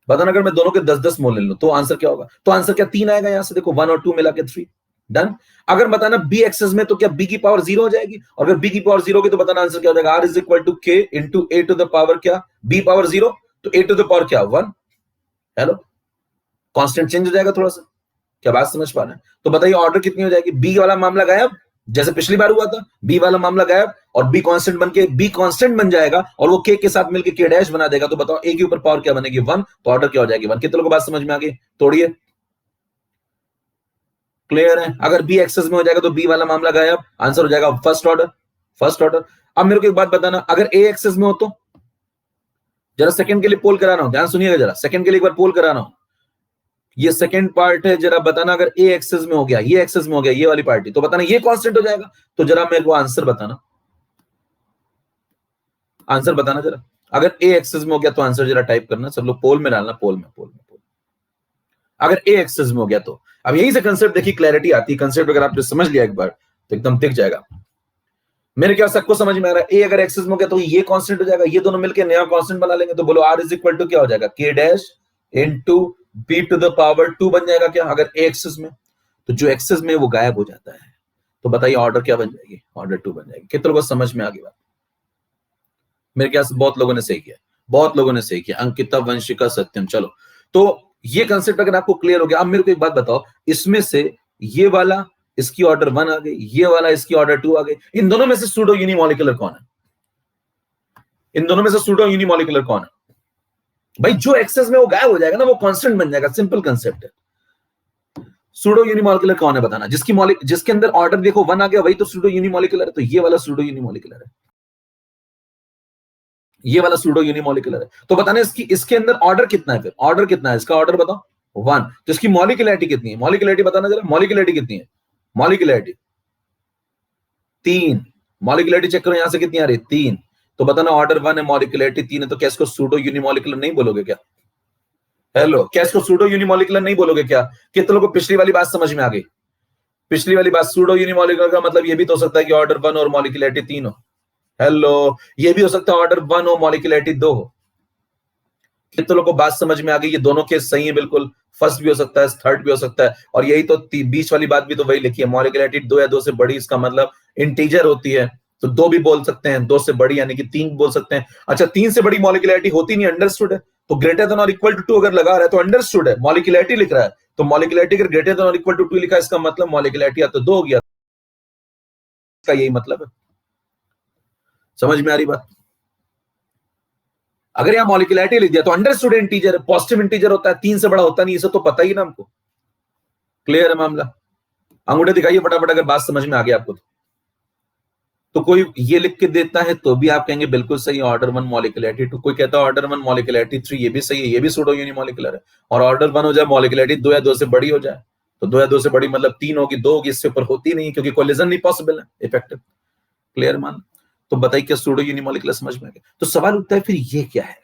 बताना, अगर मैं दोनों के 10-10 मोल ले लूं तो आंसर क्या होगा? तो आंसर क्या 3 आएगा यहां से, देखो 1 और 2 मिला के 3। डन। अगर बताना बी एक्सेस में तो क्या बी की पावर 0 हो जाएगी? अगर बी की पावर 0 होगी तो बताना आंसर क्या हो जाएगा? R is equal to K into A to the power क्या? बी पावर 0, तो ए टू द पावर क्या? 1। हेलो, कांस्टेंट चेंज हो जाएगा थोड़ा सा, क्या बात समझ पा रहे हैं? तो बताइए ऑर्डर कितनी हो जाएगी? बी वाला मामला गायब, जैसे पिछली बार हुआ था, बी वाला मामला गायब और बी कांस्टेंट बन के बी कांस्टेंट बन जाएगा और वो के साथ मिलकर के डैश बना देगा। तो बताओ ए के ऊपर पावर क्या बनेगी? 1। तो ऑर्डर क्या हो जाएगी? 1। कितने लोगों को बात समझ में आ गई? तोड़िए। क्लियर है? अगर बी एक्सेस में हो जाएगा तो बी वाला मामला गायब, आंसर हो जाएगा फर्स्ट ऑर्डर। First order. अब मेरे को एक बात बताना, अगर ए एक्सेस में हो तो जरा सेकंड के लिए पोल कराना हो, ध्यान सुनिएगा जरा, सेकंड के लिए एक बार पोल कराना हो। ये सेकंड पार्ट है, जरा बताना अगर ए एक्सेस में हो गया, ये एक्सेस में हो गया, ये वाली पार्टी, तो बताना ये कांस्टेंट हो जाएगा। तो जरा मेरे को आंसर बताना, आंसर बताना जरा। अगर ए एक्सेस में हो गया तो आंसर जरा टाइप करना, सब लोग पोल में डालना, पोल में। अगर ए एक्सेस में हो गया तो अब यहीं से कंसेप्ट देखिए क्लैरिटी आती है। कंसेप्ट अगर आपने समझ लिया एक बार तो एकदम दिख जाएगा। मेरे क्या सबको समझ में आ रहा है? ए अगर एक्सेस में हो गया तो ये कांस्टेंट हो जाएगा, ये दोनों मिलकर नया कांस्टेंट बना लेंगे। तो बोलो आर इज इक्वल टू क्या हो जाएगा? K dash into B to the power 2 बन जाएगा क्या, अगर ए एक्सेस में? तो जो एक्सेस में वो गायब हो जाता है। तो बताइए ऑर्डर क्या बन जाएगी? ऑर्डर 2 बन जाएगी। कितने लोगों को समझ में आ गई बात? मेरे ख्याल से बहुत लोगों ने सही किया, बहुत लोगों ने सही किया। अंकिता, वंशिका, सत्यम। चलो, तो ये कंसेप्ट अगर आपको क्लियर हो गया, अब मेरे को एक बात बताओ, इसमें से ये वाला इसकी ऑर्डर 1 आ गई, ये वाला इसकी ऑर्डर 2 आ गई। इन दोनों में से सूडो यूनिमॉलिक्यूलर कौन है? इन दोनों में से सूडो यूनिमॉलिक्यूलर कौन है? भाई जो एक्सेस में वो गायब हो जाएगा ना, वो कांस्टेंट बन जाएगा। सिंपल कंसेप्ट है। सूडो यूनिमॉलिक्यूलर कौन है बताना? जिसके अंदर ऑर्डर देखो 1 आ गया, वही तो सूडो यूनिमॉलिक्यूलर है। तो ये वाला सूडो यूनिमॉलिक्यूलर है, ये वाला सूडो यूनिमॉलिक्यूलर है। तो बताना इसके अंदर ऑर्डर कितना है? फिर ऑर्डर कितना है इसका? ऑर्डर बताओ 1। तो इसकी मॉलिक्यूलरिटी कितनी है? मॉलिक्यूलरिटी बताना जरा, मॉलिक्यूलरिटी कितनी है? मॉलिक्यूलरिटी 3। मॉलिक्यूलरिटी चेक करो, यहां से कितनी आ रही है? 3। तो बताना ऑर्डर 1 है, मॉलिक्यूलरिटी 3 है, तो क्या इसको सूडो यूनिमॉलिक्यूलर नहीं बोलोगे क्या? हेलो, क्या इसको सूडो यूनिमॉलिक्यूलर नहीं बोलोगे क्या? कितने लोगों को पिछली वाली बात समझ में आ गई? पिछली वाली बात, सूडो यूनिमॉलिक्यूलर का मतलब ये भी तो हो सकता है कि ऑर्डर 1 और मॉलिक्यूलरिटी 3 हो। हेलो, ये भी हो सकता है ऑर्डर 1 हो मॉलिक्यूलरिटी 2 हो। कितने लोगों को बात समझ में आ गई? ये दोनों केस सही है बिल्कुल। फर्स्ट भी हो सकता है, थर्ड भी हो सकता है, और यही तो बीच वाली बात भी तो वही लिखी है, मॉलिक्यूलरिटी 2 या 2 से बड़ी, इसका मतलब इंटीजर होती है। तो 2 भी बोल सकते हैं, 2 से बड़ी यानी कि 3 बोल सकते हैं। अच्छा, 3 से बड़ी मॉलिक्यूलरिटी होती नहीं, अंडरस्टूड है। तो ग्रेटर देन और इक्वल टू 2 अगर लगा रहा है तो अंडरस्टूड है, मॉलिक्यूलरिटी लिख रहा है। तो मॉलिक्यूलरिटी अगर ग्रेटर देन और इक्वल टू 2 लिखा है, इसका मतलब मॉलिक्यूलरिटी या तो 2 हो गया, इसका यही मतलब है। समझ में आ रही बात? अगर यहां मॉलिक्यूलरिटी लिख दिया तो अंडरस्टूड इंटीजर, पॉजिटिव इंटीजर होता है, 3 से बड़ा होता नहीं, इसे तो पता ही ना हमको। क्लियर है मामला? अंगूठे दिखाइए फटाफट अगर बात समझ में आ गई आपको। तो कोई ये लिख के देता है तो भी आप कहेंगे बिल्कुल सही, ऑर्डर 1 मॉलिक्यूलरिटी 2। कोई कहता है ऑर्डर 1 मॉलिक्यूलरिटी 3, ये भी सही है, ये भी सूडो यूनिमॉलिक्यूलर है। और ऑर्डर 1 हो जाए मॉलिक्यूलरिटी 2 या 2 से बड़ी हो जाए, तो 2 या 2 से बड़ी मतलब 3 होगी, 2 होगी, इससे ऊपर होती नहीं, क्योंकि कोलिजन नहीं पॉसिबल है इफेक्टिव। क्लियर मान? तो बताइए क्या सूडो यूनिमॉलिक्यूलर समझ में आ गया? तो सवाल उठता है फिर ये क्या है?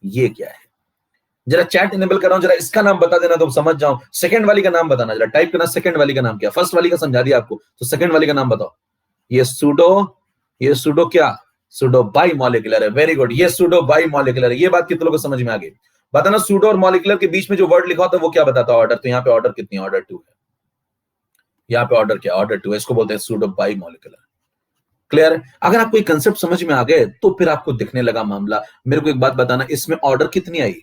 ये क्या है? जरा चैट इनेबल कर रहा हूं, जरा इसका नाम बता देना तो समझ जाओ। सेकंड वाली का नाम बताना, जरा टाइप करना सेकंड वाली का नाम क्या। फर्स्ट वाली का समझा दिया आपको, तो सेकंड वाली का नाम बताओ। ये सूडो क्या? सूडो बाई मॉलिक्यूलर है। वेरी गुड, ये सूडो बाई मॉलिक्यूलर है। ये बात कितने लोगों को समझ में आ गई? बताना सूडो और मॉलिक्यूलर के बीच में जो वर्ड लिखा होता है वो क्या बताता है? ऑर्डर। तो यहाँ पे ऑर्डर कितनी है? ऑर्डर 2 है। यहाँ पे ऑर्डर क्या? ऑर्डर 2 है। इसको बोलते हैं सूडो बाई मॉलिक्यूलर। क्लियर है? अगर आपको ये कंसेप्ट समझ में आ गए तो फिर आपको दिखने लगा मामला। मेरे को एक बात बताना, इसमें ऑर्डर कितनी आई?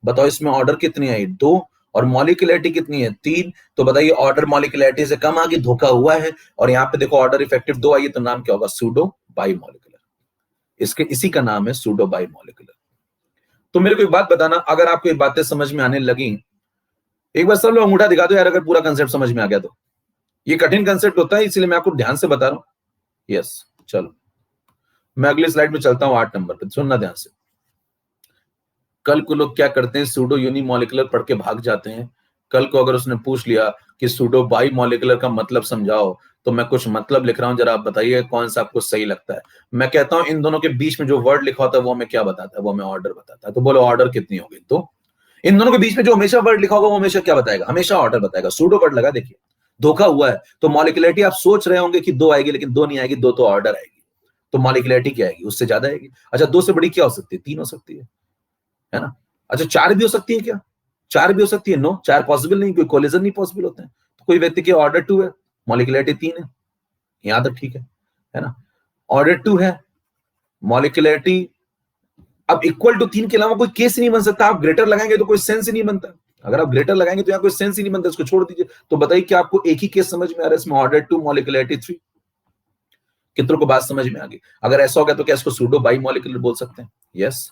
बताओ, इसमें ऑर्डर कितनी आई? 2। और मॉलिक्यूलरिटी कितनी है? 3। तो बताइए ऑर्डर मॉलिक्यूलरिटी से कम आगे धोखा हुआ है, और यहाँ पे देखो ऑर्डर इफेक्टिव 2 आई है, तो नाम क्या होगा? Pseudo by molecular. इसी का नाम है सूडो बाई मॉलिक्यूलर। तो मेरे को एक बात बताना, अगर आपको ये बातें समझ में आने लगी, एक बार सब लोग अंगूठा दिखा दो यार अगर पूरा कंसेप्ट समझ में आ गया तो। ये कठिन कंसेप्ट होता है, इसलिए मैं आपको ध्यान से बता रहा हूं। यस, चलो मैं अगली स्लाइड में चलता हूं, 8 नंबर पे, सुनना ध्यान से। कल को लोग क्या करते हैं, सूडो यूनिमॉलिक्यूलर पढ़ के भाग जाते हैं। कल को अगर उसने पूछ लिया कि सूडो बाई मॉलिक्यूलर का मतलब समझाओ, तो मैं कुछ मतलब लिख रहा हूं, जरा आप बताइए कौन सा आपको सही लगता है। मैं कहता हूं इन दोनों के बीच में जो वर्ड लिखा होता है वो हमें क्या बताता है? वो हमें ऑर्डर बताता है। तो बोलो ऑर्डर कितनी होगी? तो इन दोनों के बीच में जो हमेशा वर्ड लिखा होगा वो हमेशा क्या बताएगा? हमेशा ऑर्डर बताएगा। सूडो वर्ड लगा, देखिए धोखा हुआ है। तो मॉलिक्यूलरिटी आप सोच रहे होंगे कि 2 आएगी, लेकिन 2 नहीं आएगी, 2 तो ऑर्डर आएगी। तो मॉलिक्यूलरिटी क्या आएगी? उससे ज्यादा आएगी। अच्छा, 2 से बड़ी क्या हो सकती है? 3 हो सकती है ना? अच्छा, 4 भी हो सकती है क्या? 4 भी हो सकती है? नो, 4 पॉसिबल नहीं, कोई कोलिजन नहीं पॉसिबल होता है। तो कोई व्यक्ति के ऑर्डर 2 है, मॉलिक्यूलरिटी 3 है, यहां तक ठीक है ना? ऑर्डर 2 है, मॉलिक्यूलरिटी अब इक्वल टू 3 के अलावा कोई केस नहीं बन सकता। आप ग्रेटर लगाएंगे तो कोई सेंस ही नहीं बनता। अगर आप ग्रेटर लगाएंगे तो यहाँ कोई सेंस ही नहीं बनता, इसको छोड़ दीजिए। तो बताइए कि आपको एक ही केस समझ में आ रहा है इसमें, ऑर्डर 2 मॉलिक्युलरिटी 3? कितनों को बात समझ में आ गई? अगर ऐसा हो गया तो क्या इसको सूडो बाई मॉलिक्यूलर बोल सकते हैं? Yes,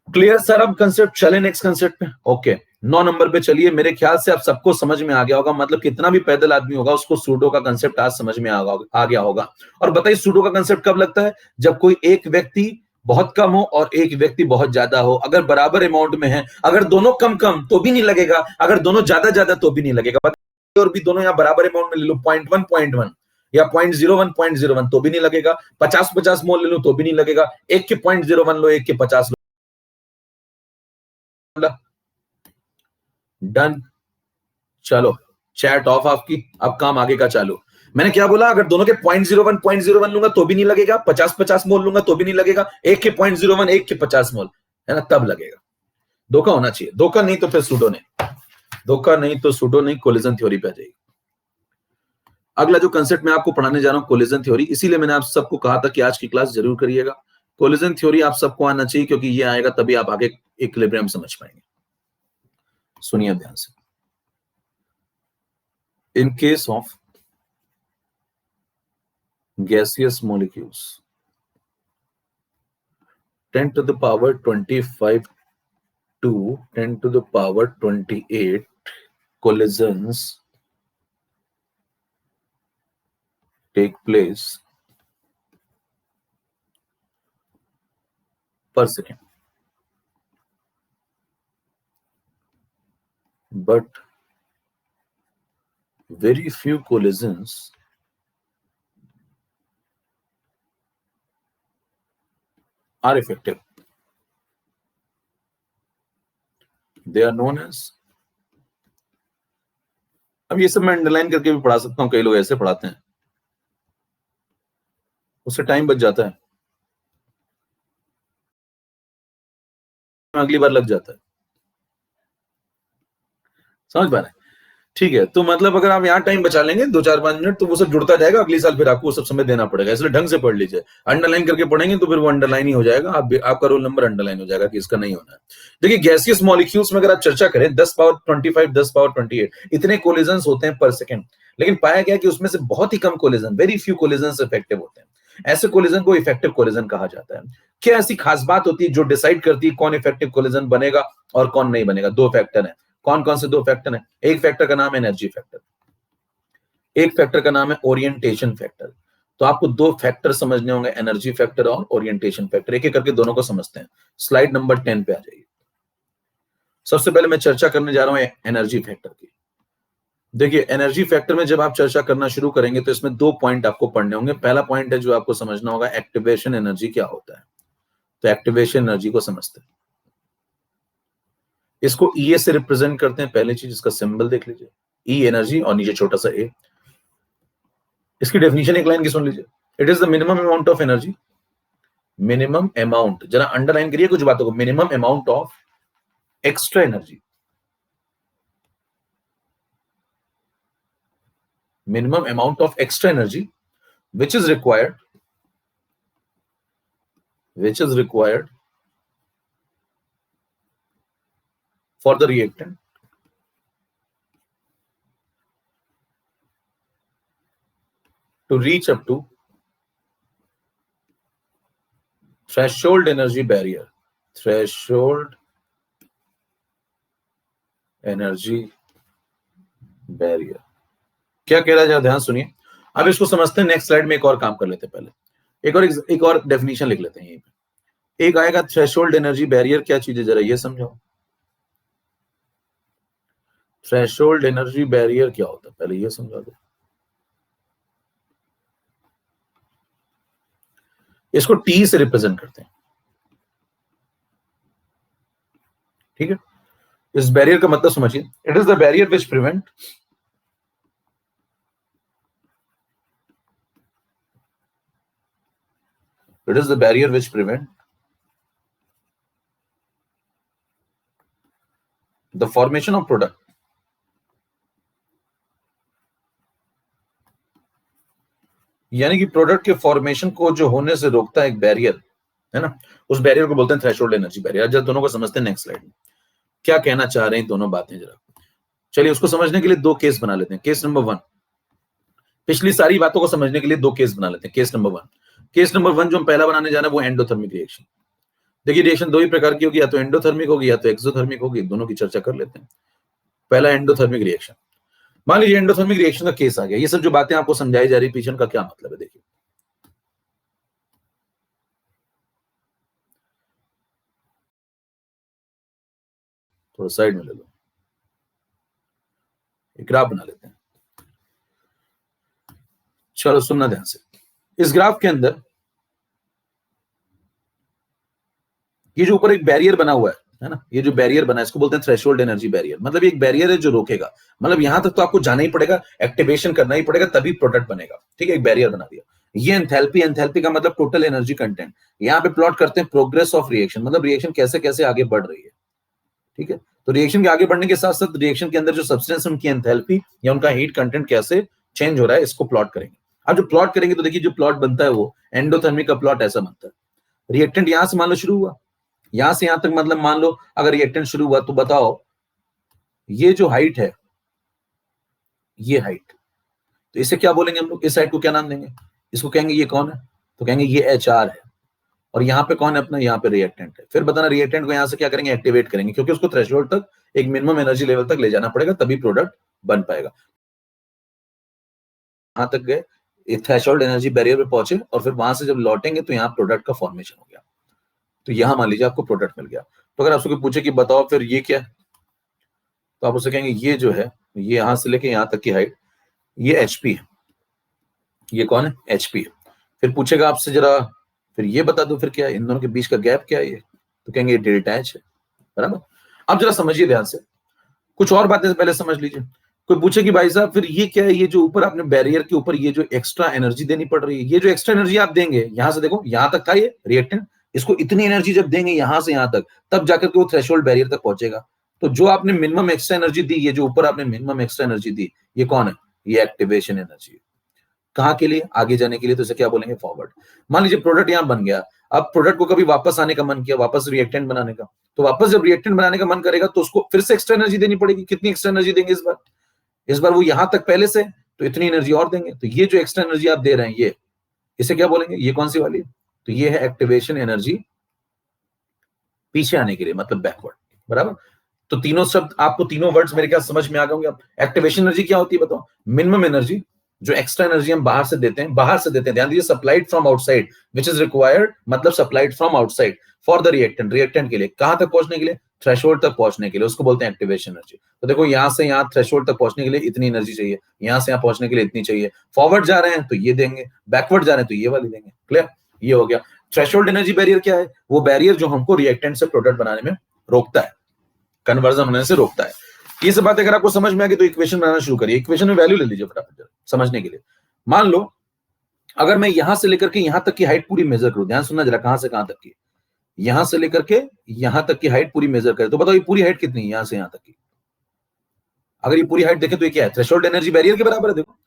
clear sir? अब कंसेप्ट चले नेक्स्ट कंसेप्ट पे। ओके, 9 नंबर पे चलिए। मेरे ख्याल से आप सबको समझ में आ गया होगा, मतलब कितना भी पैदल आदमी होगा उसको सूडो का कंसेप्ट आज समझ में आ गया होगा। और बताइए सूडो का कंसेप्ट कब लगता है? जब कोई एक व्यक्ति बहुत कम हो और एक व्यक्ति बहुत ज्यादा हो। अगर बराबर अमाउंट में है, अगर दोनों कम कम तो भी नहीं लगेगा, अगर दोनों ज्यादा ज्यादा तो भी नहीं लगेगा। और भी दोनों यहाँ बराबर अमाउंट में ले लो, 0.1 या 0.01 तो भी नहीं लगेगा। 50-50 मोल ले लो तो भी नहीं लगेगा। एक के 0.01 लो, एक के 50 लो, डन। चलो चैट ऑफ आपकी, अब काम आगे का चालू। मैंने क्या बोला? अगर दोनों के 0.01 लूंगा तो भी नहीं लगेगा, 50-50 मोल लूंगा तो भी नहीं लगेगा, एक के 0.01 एक के 50 मोल, है ना, तब लगेगा। धोखा होना चाहिए, धोखा नहीं तो फिर सूडो नहीं, धोखा नहीं तो सूडो नहीं, कोलिजन थ्योरी पे आ जाएगी। अगला जो कंसेप्ट मैं आपको पढ़ाने जा रहा हूं कोलिजन थ्योरी, इसीलिए मैंने आप सबको कहा था कि आज की क्लास जरूर करिएगा। कोलिजन थ्योरी आप सबको आना चाहिए, क्योंकि ये आएगा तभी आप आगे इक्विलिब्रियम समझ पाएंगे। सुनिए ध्यान से। In case of gaseous molecules, 10 to the power 25 to 10 to the power 28 collisions take place per second. But very few collisions are effective. They are known as, अब ये सब मैं अंडरलाइन करके भी पढ़ा सकता हूं, कई लोग ऐसे पढ़ाते हैं, उससे टाइम बच जाता है, अगली बार लग जाता है। समझ पा रहे हैं? ठीक है, तो मतलब अगर आप यहाँ टाइम बचा लेंगे 2-4-5 मिनट तो वो सब जुड़ता जाएगा, अगली साल फिर आपको वो सब समय देना पड़ेगा, इसलिए ढंग से पढ़ लीजिए। अंडरलाइन करके पढ़ेंगे तो फिर वो अंडरलाइन ही हो जाएगा, आपका रोल नंबर अंडरलाइन हो जाएगा कि इसका नहीं होना है। देखिए गैसियस मॉलिक्यूल्स में अगर आप चर्चा करें 10 पावर 25 10 पावर 28 इतने कोलिजन्स होते हैं पर सेकेंड, लेकिन पाया गया कि उसमें से बहुत ही कम collision, very few collisions effective होते हैं। ऐसे कोलिजन को इफेक्टिव कोलिजन कहा जाता है। क्या ऐसी खास बात होती है जो डिसाइड करती है कौन इफेक्टिव कोलिजन बनेगा और कौन नहीं बनेगा? 2 फैक्टर है। कौन कौन से 2 फैक्टर हैं? एक फैक्टर का नाम है एनर्जी फैक्टर, एक फैक्टर का नाम है ओरिएंटेशन फैक्टर। तो आपको 2 फैक्टर समझने होंगे, एनर्जी फैक्टर और ओरिएंटेशन फैक्टर। एक एक करके दोनों को समझते हैं। स्लाइड नंबर 10 पे आ जाइए। सबसे पहले मैं चर्चा करने जा रहा हूं एनर्जी फैक्टर की। देखिए एनर्जी फैक्टर में जब आप चर्चा करना शुरू करेंगे तो इसमें 2 पॉइंट आपको पढ़ने होंगे। पहला पॉइंट है जो आपको समझना होगा, एक्टिवेशन एनर्जी क्या होता है। तो एक्टिवेशन एनर्जी को समझते हैं। इसको ई से रिप्रेजेंट करते हैं। पहली चीज इसका सिंबल देख लीजिए, ई एनर्जी और नीचे छोटा सा ए। इसकी डेफिनेशन एक लाइन की सुन लीजिए, it is the minimum amount of energy, minimum amount, जरा अंडरलाइन करिए कुछ बातों को, minimum amount of extra energy, minimum amount of extra energy which is required for the reactant to reach up to threshold energy barrier, threshold energy barrier। क्या कह रहा है, ध्यान सुनिए। अब इसको समझते हैं। नेक्स्ट स्लाइड में एक और काम कर लेते हैं। पहले एक और डेफिनेशन लिख लेते हैं। यहीं पे एक आएगा थ्रेशोल्ड एनर्जी बैरियर, क्या चीज है जरा ये समझाओ। थ्रेशोल्ड एनर्जी बैरियर क्या होता है पहले ये समझा दो। इसको टी से रिप्रेजेंट करते हैं, ठीक है। इस बैरियर का मतलब समझिए, it is the barrier which prevent it is the barrier which prevent the formation of product, यानी कि प्रोडक्ट के फॉर्मेशन को जो होने से रोकता है एक बैरियर, है ना, उस बैरियर को बोलते हैं थ्रेशोल्ड एनर्जी बैरियर। जब दोनों को समझते हैं नेक्स्ट स्लाइड में। क्या कहना चाह रहे हैं दोनों बातें जरा। चलिए उसको समझने के लिए दो केस बना लेते हैं। केस नंबर 1, पिछली सारी बातों को समझने के लिए दो केस बना लेते हैं। केस नंबर 1, केस नंबर 1 जो हम पहला बनाने जा रहे हैं वो एंडोथर्मिक रिएक्शन। देखिए रिएक्शन दो ही प्रकार की होगी, या तो एंडोथर्मिक होगी या तो एक्सोथर्मिक होगी, दोनों की चर्चा कर लेते हैं। पहला एंडोथर्मिक रिएक्शन, मान लीजिए एंडोथर्मिक रिएक्शन का केस आ गया। ये सब जो बातें आपको समझाई जा रही है पीछे का क्या मतलब है, देखिए थोड़ा साइड में ले लो, एक ग्राफ बना लेते हैं। चलो सुनना ध्यान से। इस ग्राफ के अंदर ये जो ऊपर एक बैरियर बना हुआ है ना, ये जो बैरियर बना है इसको बोलते हैं थ्रेशोल्ड एनर्जी बैरियर। मतलब एक बैरियर है जो रोकेगा, मतलब यहां तक तो आपको जाना ही पड़ेगा, एक्टिवेशन करना ही पड़ेगा, तभी प्रोडक्ट बनेगा। ठीक है, एक बैरियर बना दिया। ये एंथैल्पी, एंथैल्पी का मतलब टोटल एनर्जी कंटेंट। यहाँ पे प्लॉट करते हैं प्रोग्रेस ऑफ रिएक्शन, मतलब रिएक्शन कैसे कैसे आगे बढ़ रही है। ठीक है, तो रिएक्शन के आगे बढ़ने के साथ साथ रिएक्शन के अंदर जो सब्सटेंस उनकी एंथैल्पी या उनका हीट कंटेंट कैसे चेंज हो रहा है, इसको प्लॉट करेंगे। अब जो प्लॉट करेंगे तो देखिए जो प्लॉट बनता है वो एंडोथर्मिक का प्लॉट ऐसा बनता है। रिएक्टेंट यहां से मान लो शुरू हुआ, यहां से यहां तक, मतलब मान लो अगर रिएक्टेंट शुरू हुआ तो बताओ ये जो हाइट है, ये हाइट, तो इसे क्या बोलेंगे हम लोग, इस हाइट को क्या नाम देंगे, इसको कहेंगे ये कौन है, तो कहेंगे ये HR है। और यहाँ पे कौन है अपना, यहाँ पे रिएक्टेंट है। फिर बताना रिएक्टेंट को यहाँ से क्या करेंगे, एक्टिवेट करेंगे, क्योंकि उसको थ्रेशोल्ड तक, एक मिनिमम एनर्जी लेवल तक ले जाना पड़ेगा, तभी प्रोडक्ट बन पाएगा। यहां तक गए, थ्रेशोल्ड एनर्जी बैरियर पे पहुंचे, और फिर वहां से जब लौटेंगे तो यहाँ प्रोडक्ट का फॉर्मेशन हो गया। तो यहां मान लीजिए आपको प्रोडक्ट मिल गया। तो अगर आपसे कोई पूछे कि बताओ फिर ये क्या है, तो आप उससे कहेंगे ये जो है, ये यहां से लेके यहां तक की हाइट, ये HP है। ये कौन है, HP है। फिर पूछेगा आपसे जरा फिर ये बता दो फिर क्या है, इन दोनों के बीच का गैप क्या है ये, तो कहेंगे ये डेल्टा H है, बराबर। अब जरा समझिए ध्यान से, कुछ और बातें से पहले समझ लीजिए। कोई पूछे कि भाई साहब फिर ये क्या है, ये जो ऊपर आपने बैरियर के ऊपर ये जो एक्स्ट्रा एनर्जी देनी पड़ रही है, ये जो एक्स्ट्रा एनर्जी आप देंगे, यहां से देखो यहां तक था ये रिएक्टेंट, इसको इतनी एनर्जी जब देंगे यहां से यहां तक, तब जाकर के वो थ्रेशोल्ड बैरियर तक पहुंचेगा। तो जो आपने मिनिमम एक्स्ट्रा एनर्जी दी, ये जो ऊपर आपने मिनिमम एक्स्ट्रा एनर्जी दी, ये कौन है, ये एक्टिवेशन एनर्जी है। कहाँ के लिए, आगे जाने के लिए, तो इसे क्या बोलेंगे, फॉरवर्ड। मान लीजिए प्रोडक्ट यहां बन गया, अब प्रोडक्ट को कभी वापस आने का मन किया, वापस रिएक्टेंट बनाने का, तो वापस जब रिएक्टेंट बनाने का मन करेगा तो उसको फिर से एक्स्ट्रा एनर्जी देनी पड़ेगी। कितनी एक्स्ट्रा एनर्जी देंगे इस बार, इस बार वो यहां तक पहले से, तो इतनी एनर्जी और देंगे। तो ये जो एक्स्ट्रा एनर्जी आप दे रहे हैं, ये इसे क्या बोलेंगे, ये कौन सी वाली है, तो ये है एक्टिवेशन एनर्जी, पीछे आने के लिए, मतलब बैकवर्ड, बराबर। तो तीनों शब्द आपको, तीनों वर्ड्स मेरे ख्याल समझ में आ गए होंगे। अब एक्टिवेशन एनर्जी क्या होती है बताओ, मिनिमम एनर्जी, जो एक्स्ट्रा एनर्जी हम बाहर से देते हैं, बाहर से देते हैं, ध्यान दीजिए, supplied from outside which is required, मतलब supplied from outside for the reactant, reactant के लिए, कहां तक पहुंचने के लिए, थ्रेशोल्ड तक पहुंचने के लिए, उसको बोलते हैं एक्टिवेशन एनर्जी। तो देखो यहां से यहां थ्रेशोल्ड तक पहुंचने के लिए इतनी एनर्जी चाहिए, यहां से यहां पहुंचने के लिए इतनी चाहिए, फॉरवर्ड जा रहे हैं तो ये देंगे, बैकवर्ड जा रहे हैं तो ये वाली देंगे। क्लियर, ये हो गया। थ्रेशोल्ड एनर्जी बैरियर क्या है, वो बैरियर जो हमको रिएक्टेंट से प्रोडक्ट बनाने में रोकता है, कन्वर्जन होने से रोकता है। ये सब बात अगर आपको समझ में आ गई तो इक्वेशन बनाना शुरू करिए। इक्वेशन में वैल्यू ले लीजिए फटाफट समझने के लिए। मान लो अगर मैं यहां से लेकर के यहां तक की हाइट पूरी मेजर करूं, ध्यान सुनना जरा, कहां से कहां तक की, यहां से लेकर के यहां तक की हाइट पूरी मेजर करें, तो बताओ ये पूरी हाइट कितनी है, यहां से यहां तक की। अगर ये पूरी हाइट देखें तो ये क्या है, थ्रेशोल्ड एनर्जी बैरियर के बराबर है। देखो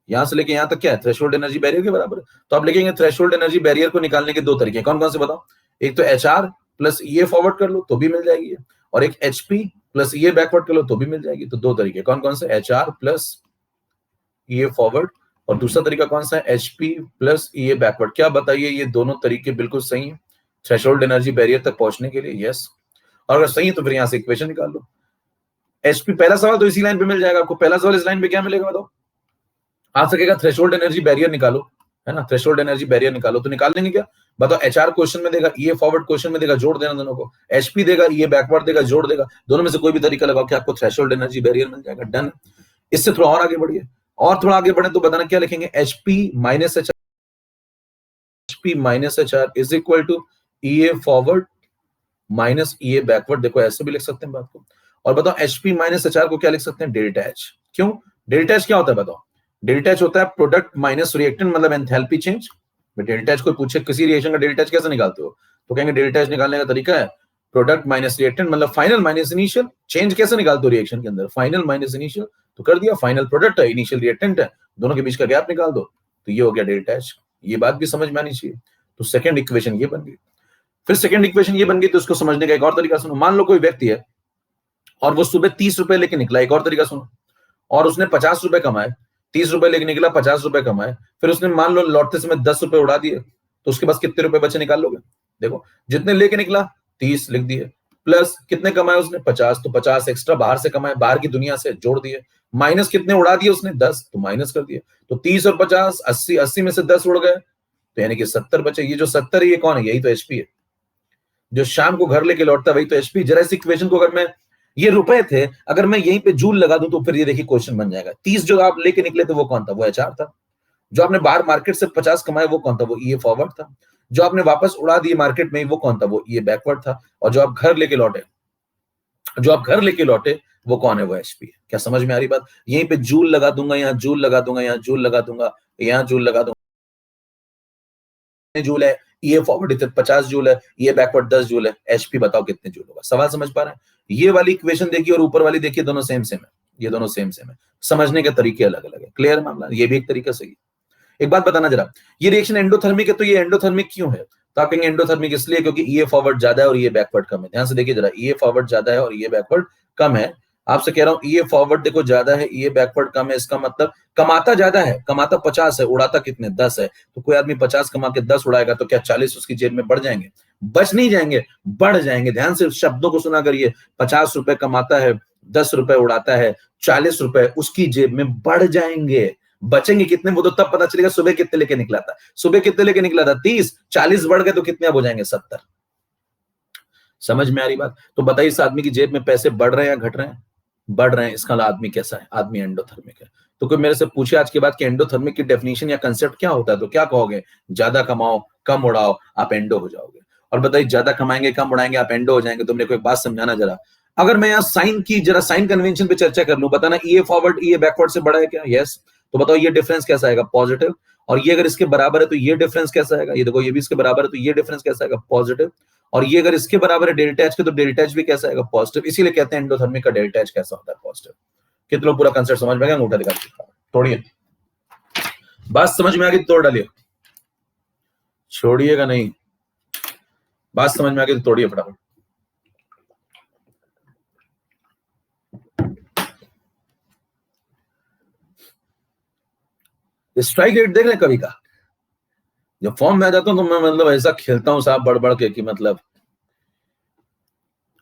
यहां से लेके यहां तक क्या है, थ्रेशोल्ड एनर्जी बैरियर के बराबर है। तो आप लिखेंगे थ्रेशोल्ड एनर्जी बैरियर को निकालने के दो तरीके, कौन कौन से बताओ, एक तो HR प्लस ये फॉरवर्ड कर लो तो भी मिल जाएगी, और एक HP प्लस ये बैकवर्ड कर लो तो भी मिल जाएगी। तो दो तरीके, कौन कौन से, HR प्लस ये फॉरवर्ड, और दूसरा तरीका कौन सा है, HP प्लस ये बैकवर्ड। क्या बताइए, ये दोनों तरीके बिल्कुल सही है थ्रेशोल्ड एनर्जी बैरियर तक पहुंचने के लिए, यस। और अगर सही है तो फिर यहां से इक्वेशन निकाल लो। HP पहला सवाल तो इसी लाइन पे मिल जाएगा आपको, पहला सवाल इस लाइन पे क्या मिलेगा बताओ, आ सकेगा थ्रेशोल्ड एनर्जी बैरियर निकालो, है ना, थ्रेशोल्ड एनर्जी बैरियर निकालो, तो निकाल देंगे क्या बताओ। HR क्वेश्चन में देगा, ये फॉरवर्ड क्वेश्चन में देगा, जोड़ देना दोनों को। HP देगा, ये बैकवर्ड देगा, जोड़ देगा। दोनों में से कोई भी तरीका लगाओ कि आपको थ्रेशोल्ड एनर्जी बैरियर मिल जाएगा, डन। इससे थोड़ा और आगे बढ़िए, और थोड़ा आगे बढ़े तो बताना क्या लिखेंगे, HP minus HR is equal to EA forward minus EA backward. देखो ऐसे भी लिख सकते हैं बात को। और बताओ HP माइनस HR को क्या लिख सकते हैं, डेल्टा H। क्यों, डेल्टा H क्या होता है बताओ, डेल्टा H होता है प्रोडक्ट माइनस रिएक्टेंट, मतलब एंथैल्पी चेंज। डेल्टा H कोई पूछे किसी रिएक्शन का डेल्टा H कैसे निकालते हो, तो कहेंगे डेल्टा H निकालने का तरीका है प्रोडक्ट माइनस रिएक्टेंट, मतलब फाइनल माइनस इनिशियल। चेंज कैसे निकालते हो रिएक्शन के अंदर, फाइनल माइनस इनिशियल, तो कर दिया, फाइनल प्रोडक्ट है, इनिशियल रिएक्टेंट है, दोनों के बीच का गैप निकाल दो, तो ये हो गया डेल्टा H। ये बात भी समझ में आनी चाहिए। तो सेकंड इक्वेशन ये बन गई। फिर सेकंड इक्वेशन ये बन गई तो उसको समझने का एक और तरीका सुनो। मान लो कोई व्यक्ति है, और वो सुबह 30 रुपए लेके निकला। एक और तरीका सुनो, और उसने 50 रुपए कमाए, 30 रुपए लेके निकला, 50 रुपए कमाए, फिर उसने मान लो लौटते समय 10 रुपए उड़ा दिए, तो उसके पास कितने रुपए बचे निकाल लोगे? देखो, जितने लेके निकला 30 लिख दिए, प्लस कितने कमाए उसने 50, तो 50 एक्स्ट्रा बाहर से कमाए, बाहर की दुनिया से जोड़ दिए, माइनस कितने उड़ा दिए उसने 10, तो माइनस कर दिए। तो 30 और 50 80, 80 में से 10 उड़ गए, तो यानी कि 70 बचे। ये जो 70 है ये कौन है? यही तो एचपी है। जो शाम को घर लेके लौटता है वही तो एचपी। जरा इस इक्वेशन को, अगर मैं, ये रुपए थे, अगर मैं यहीं पे जूल लगा दूं तो फिर ये देखिए क्वेश्चन बन जाएगा। 30 जो आप लेके निकले थे वो कौन था? वो एचआर था। जो आपने बाहर मार्केट से 50 कमाए वो कौन था? वो ईए फॉरवर्ड था। जो आपने वापस उड़ा दिए मार्केट में वो कौन था? वो ईए बैकवर्ड था। और जो आप घर लेके लौटे, वो कौन है? वो एचपी है। क्या समझ में आ रही बात? यहीं पे जूल लगा दूंगा, यहाँ जूल लगा दूंगा, यहाँ जूल लगा दूंगा, यहाँ जूल लगा दूंगा, जूल है, ये फॉरवर्ड 50 जूल है, ये बैकवर्ड 10 जूल है, एचपी बताओ कितने जूल होगा? सवाल समझ पा रहे हैं? ये वाली इक्वेशन देखिए और ऊपर वाली देखिए, दोनों सेम सेम है। ये दोनों सेम सेम है, समझने के तरीके अलग अलग है। क्लियर मामला? ये भी एक तरीका सही है। एक बात बताना जरा, ये रिएक्शन एंडोथर्मिक है, तो ये एंडोथर्मिक क्यों है? तो आप कहेंगे एंडोथर्मिक इसलिए क्योंकि ये फॉरवर्ड ज्यादा है और ये बैकवर्ड कम है। ध्यान से देखिए जरा, ये फॉरवर्ड ज्यादा है और ये बैकवर्ड कम है। आपसे कह रहा हूं ये फॉरवर्ड देखो ज्यादा है, ये बैकवर्ड कम है, इसका मतलब कमाता ज्यादा है, कमाता 50 है, उड़ाता कितने? 10 है। तो कोई आदमी 50 कमा के 10 उड़ाएगा तो क्या 40 उसकी जेब में बढ़ जाएंगे? बच नहीं जाएंगे, बढ़ जाएंगे। ध्यान से शब्दों को सुना करिए। 50 रुपए कमाता है, 10 रुपए उड़ाता है, 40 रुपए उसकी जेब में बढ़ जाएंगे। बचेंगे कितने वो तो तब पता चलेगा सुबह कितने लेके निकला था। सुबह कितने लेके निकला था? 30, 40 बढ़ गए तो कितने अब हो जाएंगे? 70। समझ में आ रही बात? तो बताइए इस आदमी की जेब में पैसे बढ़ रहे हैं या घट रहे हैं? बढ़ रहे हैं। इसका आदमी कैसा है? आदमी एंडोथर्मिक है। तो कोई मेरे से पूछे आज के बाद कि एंडोथर्मिक की डेफिनेशन या कंसेप्ट क्या होता है, तो क्या कहोगे? ज्यादा कमाओ, कम उड़ाओ, आप एंडो हो जाओगे। और बताइए ज्यादा कमाएंगे, कम उड़ाएंगे, आप एंडो हो जाएंगे। तो मेरे को एक बात समझाना जरा, अगर मैं यहाँ साइन की जरा साइन कन्वेंशन पे चर्चा कर लूं, बताना ये फॉरवर्ड ये बैकवर्ड से बड़ा है क्या? यस। तो बताओ ये डिफरेंस कैसा आएगा? पॉजिटिव। और ये अगर इसके बराबर है तो ये डिफरेंस कैसा आएगा? ये देखो, ये भी इसके बराबर है तो ये डिफरेंस कैसा आएगा? पॉजिटिव। और ये अगर इसके बराबर है डेल्टा एच के तो डेल्टा एच भी कैसा आएगा? पॉजिटिव। इसीलिए कहते हैं एंडोथर्मिक का डेल्टा एच कैसा होता है? पॉजिटिव। कितने लोग पूरा कंसेप्ट समझ में आ गया? अंगूठा दिखा, तोड़िए। बात समझ में आ गई? तोड़ डालिए, छोड़िएगा नहीं। बात समझ में आ गई तो तोड़िए फटाफट। स्ट्राइक रेट देख लें कभी का। जब फॉर्म में आ जाता हूं तो मैं मतलब ऐसा खेलता हूं साहब बढ़ बढ़ के कि मतलब,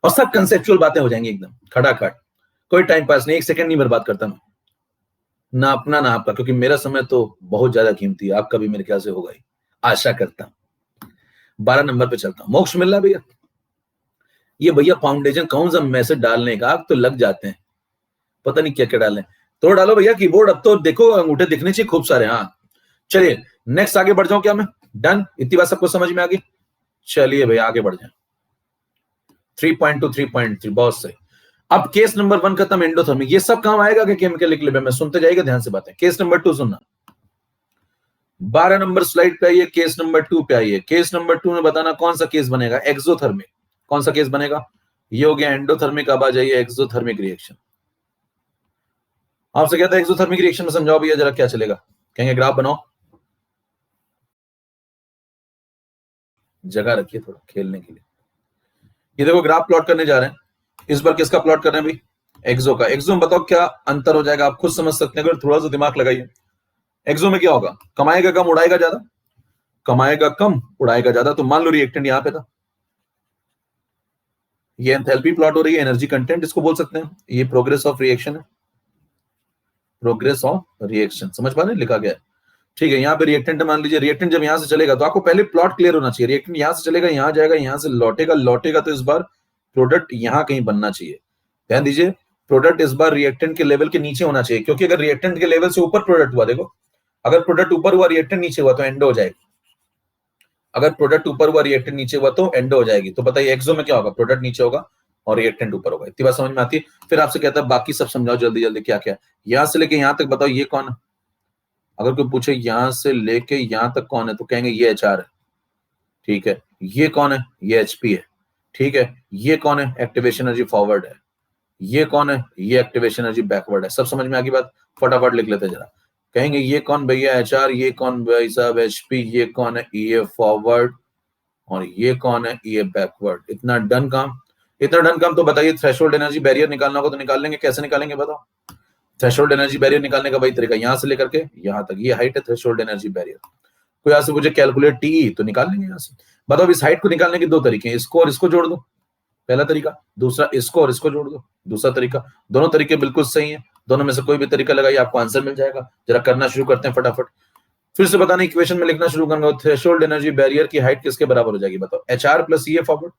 और सब कंसेप्चुअल बातें हो जाएंगी एकदम खटाखट। कोई टाइम पास नहीं, एक सेकंड नहीं बर्बाद करता मैं, ना अपना ना आपका, क्योंकि मेरा समय तो बहुत ज्यादा कीमती है। आपका भी मेरे ख्याल से होगा ही, आशा करता हूं। 12 नंबर पे चलता हूं। मोक्ष मिल रहा भैया? ये भैया फाउंडेशन कौन सा मैसेज डालने का, आप तो लग जाते हैं, पता नहीं क्या क्या डालें। तो डालो भैया कीबोर्ड। अब तो देखो अंगूठे दिखने चाहिए खूब सारे। हाँ चलिए नेक्स्ट आगे बढ़ जाऊं क्या मैं? डन? इतनी बात सबको समझ में आ गई? चलिए भैया आगे बढ़ जाए। 3.2 3.3 बहुत सही। अब केस नंबर 1 खत्म, एंडोथर्मिक। ये सब काम आएगा कि केमिकल इक्विलिब्रियम में? सुनते जाइएगा ध्यान से बातें। केस नंबर 2 सुनना। 12 नंबर स्लाइड पे आइए, केस नंबर 2 पे आइए। केस नंबर 2 में बताना कौन सा केस बनेगा? एक्सोथर्मिक। कौन सा केस बनेगा? ये हो गया एंडोथर्मिक। अब आ जाइए एक्सोथर्मिक रिएक्शन। आपसे कहता है एक्सोथर्मिक रिएक्शन में समझाओ भैया जरा क्या चलेगा। कहेंगे ग्राफ बनाओ। जगह रखिए थोड़ा खेलने के लिए। ये देखो ग्राफ प्लॉट करने जा रहे हैं। इस बार किसका प्लॉट कर रहे हैं भाई? एक्सो का। एक्सो में बताओ क्या अंतर हो जाएगा, आप खुद समझ सकते हैं, अगर थोड़ा सा दिमाग लगाइए। एक्सो में क्या होगा? कमाएगा कम, उड़ाएगा ज्यादा। कमाएगा कम, उड़ाएगा ज्यादा। तो मान लो रिएक्टेंट यहां पे था, ये एंथैल्पी प्लॉट हो रही है, एनर्जी कंटेंट इसको बोल सकते हैं। ये प्रोग्रेस ऑफ रिएक्शन है, प्रोग्रेस ऑफ रिएक्शन। समझ पा रहे हैं? लिखा गया है, ठीक है। यहाँ पे रिएक्टेंट मान लीजिए, रिएक्टेंट जब यहां से चलेगा तो आपको पहले प्लॉट क्लियर होना चाहिए। रिएक्टेंट यहां से चलेगा, यहां जाएगा, यहां से लौटेगा, लौटेगा तो इस बार प्रोडक्ट यहां कहीं बनना चाहिए। ध्यान दीजिए, प्रोडक्ट इस बार रिएक्टेंट के लेवल के नीचे होना चाहिए, क्योंकि अगर रिएक्टेंट के लेवल से ऊपर प्रोडक्ट हुआ, देखो अगर प्रोडक्ट ऊपर हुआ रिएक्टेंट नीचे हुआ तो एंडो हो जाएगी। अगर प्रोडक्ट ऊपर हुआ रिएक्टेंट नीचे हुआ तो एंडो हो जाएगी। तो बताइए एक्सो में क्या होगा? प्रोडक्ट नीचे होगा और रिएक्टेंट ऊपर होगा। इतनी बात समझ में आती है? फिर आपसे कहता है बाकी सब समझाओ जल्दी जल्दी क्या क्या। यहां से लेके यहां तक बताओ ये कौन है? अगर कोई पूछे यहां से लेके यहां तक कौन है, तो कहेंगे ये एचआर है, ठीक है। ये कौन है? ये एचपी है, ठीक है। ये कौन है? एक्टिवेशन एनर्जी फॉरवर्ड है। ये कौन है? ये एक्टिवेशन एनर्जी बैकवर्ड है। सब समझ में आ गई बात? फटाफट लिख लेते जरा। कहेंगे ये कौन भैया? एचआर। ये कौन भाई साहब? एचपी। ये कौन है? ईए फॉरवर्ड। और ये कौन है? ईए बैकवर्ड। इतना डन काम। इतना डन कम, तो बताइए थ्रेशोल्ड एनर्जी बैरियर निकालना होगा तो निकाल लेंगे, कैसे निकालेंगे बताओ? थ्रेशोल्ड एनर्जी बैरियर निकालने का वही तरीका, यहां से लेकर के यहां तक, ये हाइट है थ्रेशोल्ड एनर्जी बैरियर। कोई यहाँ से मुझे कैलकुलेट टी तो निकाल लेंगे यहाँ से। बताओ इस हाइट को निकालने के दो तरीके हैं, इसको और इसको जोड़ दो, पहला तरीका, दूसरा इसको और इसको जोड़ दो, दूसरा तरीका। दोनों तरीके बिल्कुल सही हैं, दोनों में से कोई भी तरीका लगाइए आपको आंसर मिल जाएगा। जरा करना शुरू करते हैं फटाफट। फिर से बताना, इक्वेशन में लिखना शुरू करूंगा, थ्रेशोल्ड एनर्जी बैरियर की हाइट किसके बराबर हो जाएगी बताओ? HR प्लस EA फॉरवर्ड,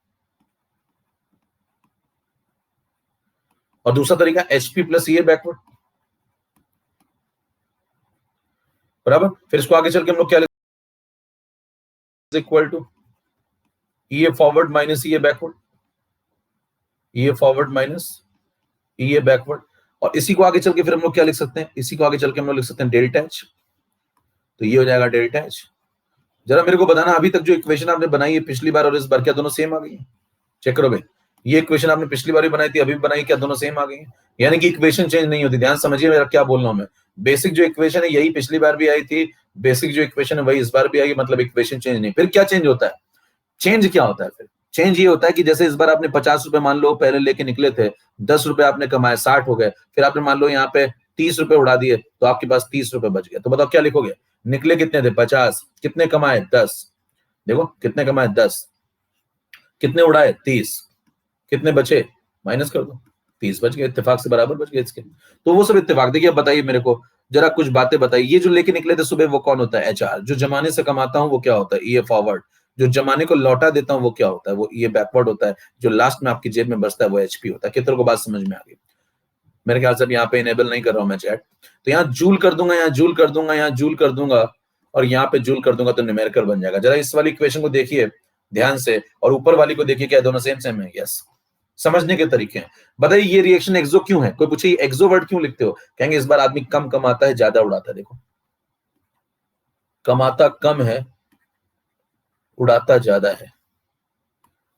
और दूसरा तरीका HP प्लस EA बैकवर्ड, बराबर। फिर इसको आगे चल के हम लोग क्या equal to EA forward minus EA backward, EA forward minus EA backward. और इसी को आगे चल के फिर हम लोग क्या लिख सकते हैं? इसी को आगे चल के हम लोग लिख सकते हैं डेल्टा H, तो ये हो जाएगा डेल्टा H। जरा मेरे को बताना, अभी तक जो इक्वेशन आपने बनाई है पिछली बार और इस बार, क्या दोनों सेम आ गई है? चेक करो भाई, ये इक्वेशन आपने पिछली बार भी बनाई थी, अभी भी बनाई, क्या दोनों सेम आ गई है? यानी कि इक्वेशन चेंज नहीं होती। ध्यान समझिए मेरा क्या बोल रहा हूं मैं। बेसिक जो इक्वेशन है यही पिछली बार भी आई थी, बेसिक जो इक्वेशन है वही इस बार भी आई, मतलब इक्वेशन चेंज नहीं। फिर क्या चेंज होता है? चेंज क्या होता है फिर? चेंज ये होता है कि जैसे इस बार आपने 50 रुपए मान लो पहले लेके निकले थे, 10 रुपए आपने कमाए, 60 हो गए, फिर आपने मान लो यहाँ पे 30 रुपए उड़ा दिए, तो आपके पास 30 रुपए बच गए। तो बताओ क्या लिखोगे? निकले कितने थे? 50, कितने कमाए? 10। देखो कितने कमाए? 10, कितने उड़ाए? 30, कितने बचे? माइनस कर दो, 30 बच गए, इत्तेफाक से बराबर बच गए इसके। तो वो सब इत्तेफाक। देखिए अब बताइए मेरे को जरा कुछ बातें बताइए, ये जो लेके निकले थे सुबह वो कौन होता है? HR। जो जमाने से कमाता हूं वो क्या होता है? EA forward. जो जमाने को लौटा देता हूं वो क्या होता है? वो EA बैकवर्ड होता है। जो लास्ट में आपकी जेब में बचता है वो HP होता है। कितने को बात समझ में आ गई? मेरे ख्याल से यहाँ पे इनेबल नहीं कर रहा हूं मैं चैट, तो यहाँ जूल कर दूंगा, यहाँ जूल कर दूंगा, यहाँ जूल कर दूंगा, और यहाँ पे जूल कर दूंगा, तो न्यूमेरिकल बन जाएगा। जरा इस वाली इक्वेशन को देखिए ध्यान से, और ऊपर वाली को देखिए, क्या दोनों सेम सेम है? यस। समझने के तरीके हैं। बताइए ये रिएक्शन एक्सो क्यों है? कोई पूछे एक्सो वर्ड क्यों लिखते हो? कहेंगे इस बार आदमी कम कमाता है ज्यादा उड़ाता है। देखो कमाता कम है उड़ाता ज्यादा है।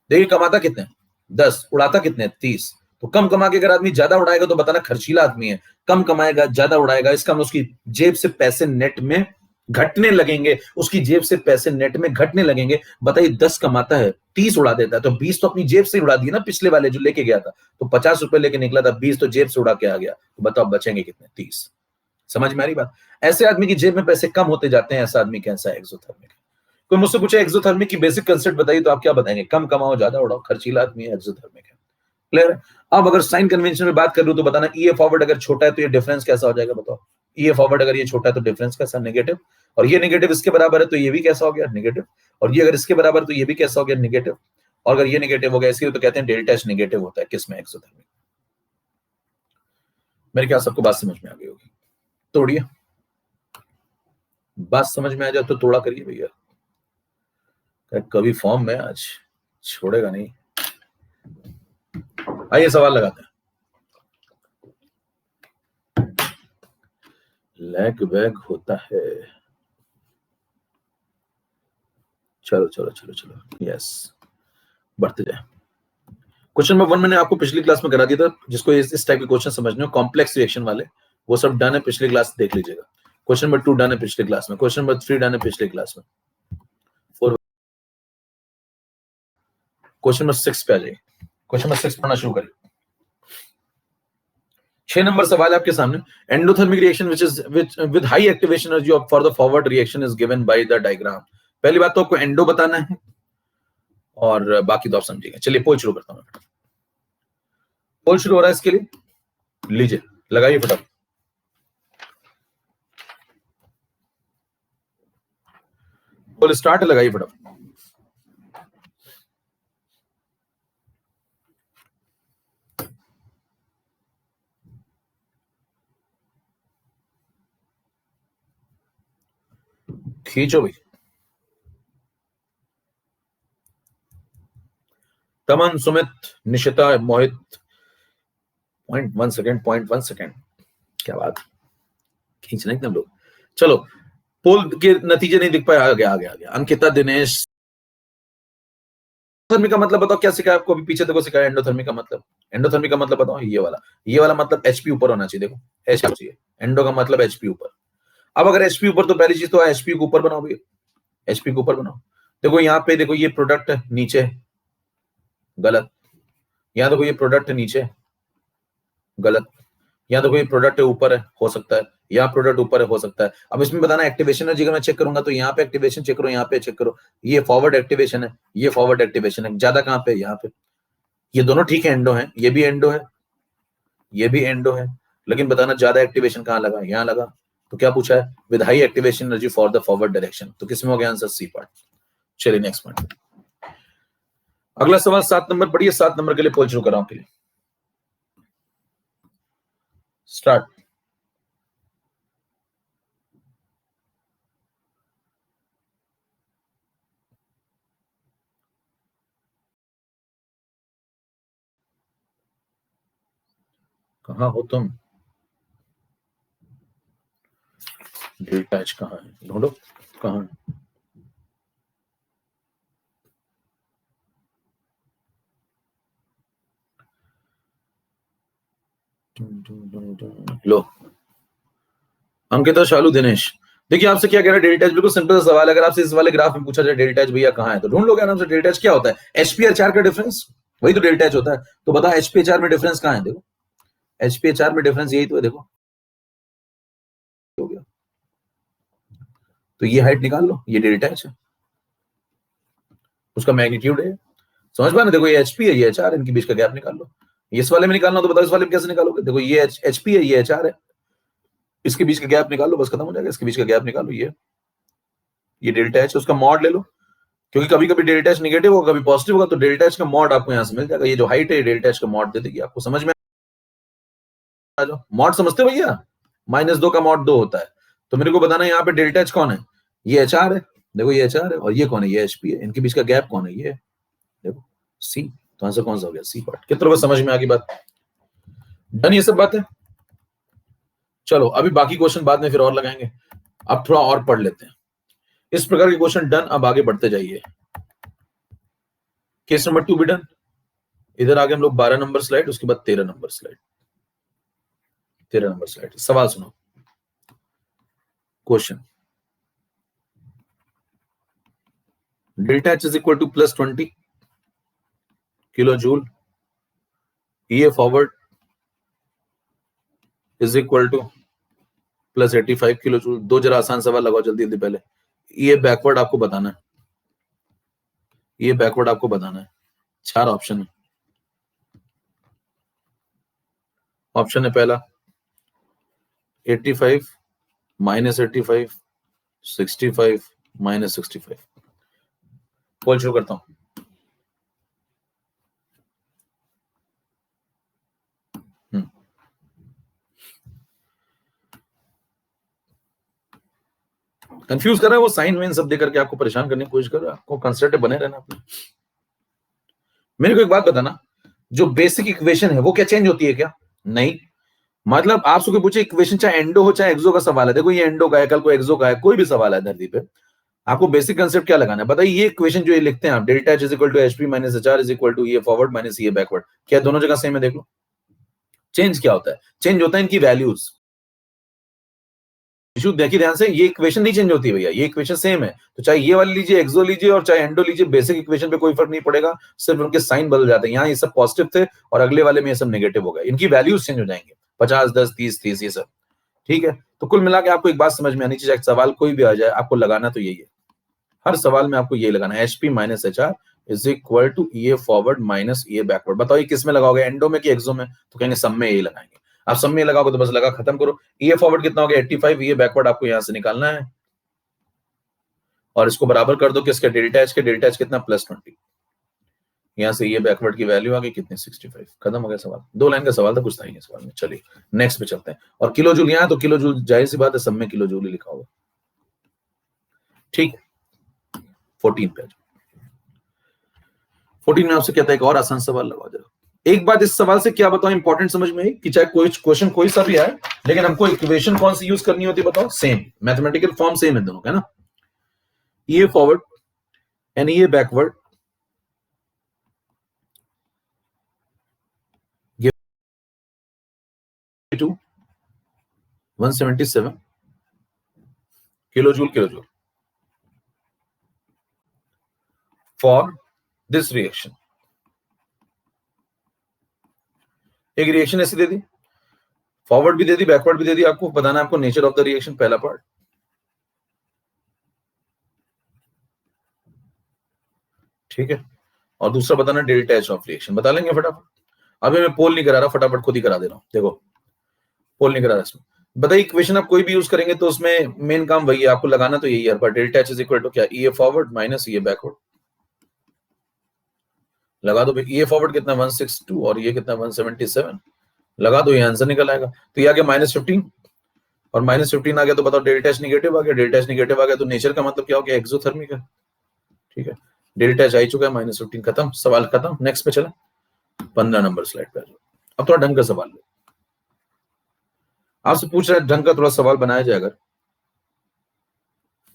देखिए कमाता कितने? 10, उड़ाता कितने? 30। तो कम कमा के अगर आदमी ज्यादा उड़ाएगा तो बताना खर्चीला आदमी है। कम कमाएगा ज्यादा उड़ाएगा, इसका मतलब उसकी जेब से पैसे नेट में घटने लगेंगे, उसकी जेब से पैसे नेट में घटने लगेंगे। बताइए 10 कमाता है 30 उड़ा देता है, तो 20 तो अपनी जेब से उड़ा दिया ना पिछले वाले जो लेके गया था। तो 50 रुपए लेके निकला था, 20 तो जेब से उड़ा के आ गया, तो बताओ बचेंगे कितने? 30। समझ में आ रही बात? ऐसे आदमी की जेब में पैसे कम होते जाते हैं, ऐसा आदमी कैसा है? एक्सोथर्मिक। कोई मुझसे पूछे एक्सोथर्मिक की बेसिक कंसेप्ट बताइए, तो आप क्या बताएंगे? कम कमाओ ज्यादा उड़ाओ, खर्चीला आदमी है, एक्सोथर्मिक है। क्लियर है? अब अगर साइन कन्वेंशन में बात कर लूं तो बताना EA फॉरवर्ड अगर छोटा है तो ये डिफरेंस कैसा हो जाएगा बताओ? EA फॉरवर्ड अगर ये छोटा है तो डिफरेंस कैसा? नेगेटिव। और ये नेगेटिव इसके बराबर है तो ये भी कैसा हो गया? नेगेटिव। और ये अगर इसके बराबर तो ये भी कैसा हो गया? नेगेटिव। और अगर ये नेगेटिव हो गया इसके तो कहते हैं डेल्टा H नेगेटिव होता है। किसमें? एक्सोथर्मिक। मेरे ख्याल सबको बात समझ में आ गई होगी। तोड़िए, बात समझ में आ जाए तो तोड़ा करिए भैया। कभी फॉर्म में आज छोड़ेगा नहीं। आइए सवाल लगाते हैं। लैग वैग होता है। चलो चलो चलो चलो, यस बढ़ते जाए। क्वेश्चन नंबर 1 मैंने आपको पिछली क्लास में करा दिया था, जिसको इस टाइप के क्वेश्चन समझने हो कॉम्प्लेक्स रिएक्शन वाले, वो सब डन है, पिछली क्लास देख लीजिएगा। क्वेश्चन नंबर 2 डन है पिछली क्लास में, क्वेश्चन नंबर 3 डन है पिछली क्लास में। क्वेश्चन नंबर 6 पे आ जाइए। क्वेश्चन नंबर 6 पढ़ना शुरू करिए। 6 नंबर सवाल है आपके सामने। Endothermic reaction which is with high activation energy for the forward reaction is given by the diagram. पहली बात तो आपको एंडो बताना है और बाकी तो आप समझिएगा। चलिए पोल शुरू करता हूं। पोल शुरू हो रहा है, इसके लिए लीजिए लगाइए फटाफट। पोल स्टार्ट, लगाइए फटाफट। खींचो भाई। तमन, सुमित, निशिता, मोहित। 0.1 सेकेंड, 0.1 सेकेंड, क्या बात, खींचना एकदम लोग। चलो पोल के नतीजे नहीं दिख पाए, आ गया आ गया आ गया। अंकिता, दिनेश। एंडोथर्मी का मतलब बताओ क्या सिखाया आपको? अभी पीछे देखो सिखाया एंडोथर्मी का मतलब। एंडोथर्मी का मतलब बताओ, ये वाला मतलब HP ऊपर होना चाहिए। देखो H चाहिए, एंडो का मतलब HP ऊपर। अब अगर HP ऊपर तो पहली चीज तो HP को ऊपर बनाओ भैया, HP को ऊपर बनाओ। देखो यहाँ पे देखो ये प्रोडक्ट नीचे, गलत। यहाँ देखो ये प्रोडक्ट है नीचे, गलत। यहाँ देखो ये प्रोडक्ट है ऊपर है, हो सकता है। यहाँ प्रोडक्ट ऊपर है, हो सकता है। अब इसमें बताना एक्टिवेशन एनर्जी अगर मैं चेक करूंगा तो यहाँ पे एक्टिवेशन चेक करो, यहाँ पे चेक करो, ये फॉरवर्ड एक्टिवेशन है, ये फॉरवर्ड एक्टिवेशन है। ज्यादा कहाँ पे? यहाँ पे। ये दोनों ठीक है, एंडो है, ये भी एंडो है, ये भी एंडो है, लेकिन बताना ज्यादा एक्टिवेशन कहाँ लगा? यहाँ लगा। तो क्या पूछा है? With high activation energy for the forward direction. तो किसमें हो गया आंसर? C part. चलिए नेक्स्ट पॉइंट। अगला सवाल 7 नंबर पढ़िए, 7 नंबर के लिए पोल शुरू कर रहा हूं के लिए। स्टार्ट। कहाँ हो तुम? डेल्टा एच कहाँ है? ढूंढो कहाँ है। लो अंकिता, शालू, दिनेश, देखिए आपसे क्या कह रहा है? डेल्टा एच बिल्कुल सिंपल सा सवाल है। अगर आपसे इस वाले ग्राफ में पूछा जाए डेल्टा एच भैया कहाँ है, तो ढूंढ लोगे आराम से। डेल्टा एच क्या होता है? एचपीएचआर का डिफरेंस, वही तो डेल्टा एच होता है। तो बताओ एचपीएचआर में डिफरेंस कहाँ है? देखो एचपीएचआर में डिफरेंस यही तो है, देखो हो गया। तो ये हाइट निकाल लो, ये डेल्टा एच है, उसका मैग्नीट्यूड है। समझ पा ना? देखो ये एचपी है, ये एचआर, इनके बीच का गैप निकाल लो। इस वाले में निकालना तो बताओ इस वाले में कैसे निकालोगे? देखो ये एचपी है, ये एचआर है, इसके बीच का गैप निकाल लो, बस खत्म हो जाएगा। इसके बीच का गैप निकालो, ये डेल्टा एच, उसका मॉड ले लो, क्योंकि कभी कभी डेल्टा एच नेगेटिव होगा, कभी पॉजिटिव होगा, तो डेल्टा एच का मॉड आपको यहां से मिल जाएगा। ये जो हाइट है डेल्टा एच का मॉड दे देगी आपको। समझ में आ जाओ? मॉड समझते हो भैया? -2 का मॉड 2 होता है। तो मेरे को बताना यहाँ पे डेल्टा एच कौन है? ये एचआर है, देखो ये एचआर है, और ये कौन है? ये एचपी है। इनके बीच का गैप कौन है? ये देखो सी। तो आंसर कौन सा हो गया? C part. कितने लोग समझ में आ गई बात? डन ये सब बात है। चलो अभी बाकी क्वेश्चन बाद में फिर और लगाएंगे, अब थोड़ा और पढ़ लेते हैं। इस प्रकार के क्वेश्चन डन। अब आगे बढ़ते जाइए। केस नंबर 2 भी डन। इधर आगे हम लोग 12 नंबर स्लाइड, उसके बाद 13 नंबर स्लाइड। 13 नंबर स्लाइड सवाल सुनो। Question, delta H is equal to +20 kilo joule, ये forward is equal to +85 kilo joule. दो जरा आसान सवाल लगाओ जल्दी जल्दी पहले। ये बैकवर्ड आपको बताना है, ये बैकवर्ड आपको बताना है। 4 ऑप्शन है। ऑप्शन है पहला 85 -85 65 -65। पोल शुरू करता हूं। कंफ्यूज कर रहा है वो, साइन वेन सब दे करके आपको परेशान करने की कोशिश कर रहा है। आपको कंसंट्रेटिव बने रहना अपने। मेरे को एक बात बताना, जो बेसिक इक्वेशन है वो क्या चेंज होती है क्या? नहीं। मतलब आपसे कोई पूछे इक्वेशन, चाहे एंडो हो चाहे एक्सो का सवाल है, देखो ये एंडो का है, कल को एक्सो का है, कोई भी सवाल है धरती पे, आपको बेसिक कंसेप्ट क्या लगाना है? बताइए। ये इक्वेशन जो ये लिखते हैं आप, delta H is equal to HP minus HR is equal to ये फॉरवर्ड माइनस ये बैकवर्ड, क्या दोनों जगह सेम है? देख लो चेंज क्या होता है। चेंज होता है इनकी वैल्यूज। इशू देखिए ध्यान से, ये इक्वेशन नहीं चेंज होती भैया, ये इक्वेशन सेम है। तो चाहे ये वाली लीजिए, एक्सो लीजिए, और चाहे एंडो लीजिए, बेसिक इक्वेशन पे कोई फर्क नहीं पड़ेगा, सिर्फ उनके साइन बदल जाते हैं। यहाँ ये सब पॉजिटिव थे और अगले वाले में ये सब नेगेटिव हो गए, इनकी वैल्यूज चेंज हो जाएंगे, 50 10 30 30 ये सब। ठीक है, तो कुल मिला के आपको एक बात समझ में आनी चाहिए, सवाल कोई भी आ जाए आपको लगाना तो यही है, हर सवाल में आपको ये लगाना है, HP minus HR is equal to ये फॉरवर्ड माइनस ये बैकवर्ड। बताओ ये किस में लगाओगे, एंडो में कि एक्सो में? तो कहेंगे सब में यही लगाएंगे। आप सब में लगाओगे तो बस लगा खत्म करो। ये फॉरवर्ड कितना हो गया? 85, ये बैकवर्ड आपको यहां से निकालना है, और इसको बराबर कर दो किसके? डेल्टा एच के। डेल्टा एच कितना? +20। यहां से ये बैकवर्ड की वैल्यू आ गई कितनी? 65। खत्म हो गया सवाल। 2 लाइन का सवाल था, कुछ था ही नहीं सवाल में। चलिए नेक्स्ट पे चलते हैं। और किलो जूल यहाँ, तो किलो जूल जाहिर सी बात है सब में किलो जूल ही लिखा होगा। ठीक है 14 पे। 14 में आपसे कहता है एक और आसान सवाल लगाओ जरा। एक बात इस सवाल से क्या बताओ इंपॉर्टेंट समझ में आई कि चाहे कोई क्वेश्चन कोई सा भी आए, लेकिन हमको इक्वेशन कौन सी यूज करनी होती है बताओ? सेम, मैथमेटिकल फॉर्म सेम है दोनों का, है ना? ये फॉरवर्ड एंड ये backward to 177 kilo joule for this reaction. एक रिएक्शन ऐसी दे दी, फॉरवर्ड भी दे दी, बैकवर्ड भी दे दी, आपको बताना है आपको नेचर ऑफ द रिएक्शन, पहला पार्ट। ठीक है, और दूसरा बताना डेल्टा एच ऑफ रिएक्शन, बता लेंगे फटाफट। अभी मैं पोल नहीं करा रहा, फटाफट खुद ही करा दे रहा हूं। देखो पोल नहीं करा रहा इसमें। बताइए इक्वेशन आप कोई भी यूज करेंगे तो उसमें मेन काम वही है, आपको लगाना तो यही है, पर delta H is equal to क्या, E A forward minus E A backward. लगा दो भाई, ई ए फॉरवर्ड कितना 162 और ये कितना 177, लगा दो, ये आंसर निकल आएगा। तो ये आ गया -15 और -15 आ गया, तो बताओ डेल्टा एच निगेटिव आ गया, डेल्टा एच निगेटिव आ गया तो नेचर का मतलब क्या हो गया, एक्सोथर्मिक है। ठीक है, डेल्टा एच आ ही चुका है, -15 खत्म, सवाल खत्म। नेक्स्ट पे चला, 15 नंबर स्लाइड पे। अब थोड़ा ढंग का सवाल लो, आपसे पूछ रहा है ढंग का थोड़ा सवाल बनाया जाए अगर,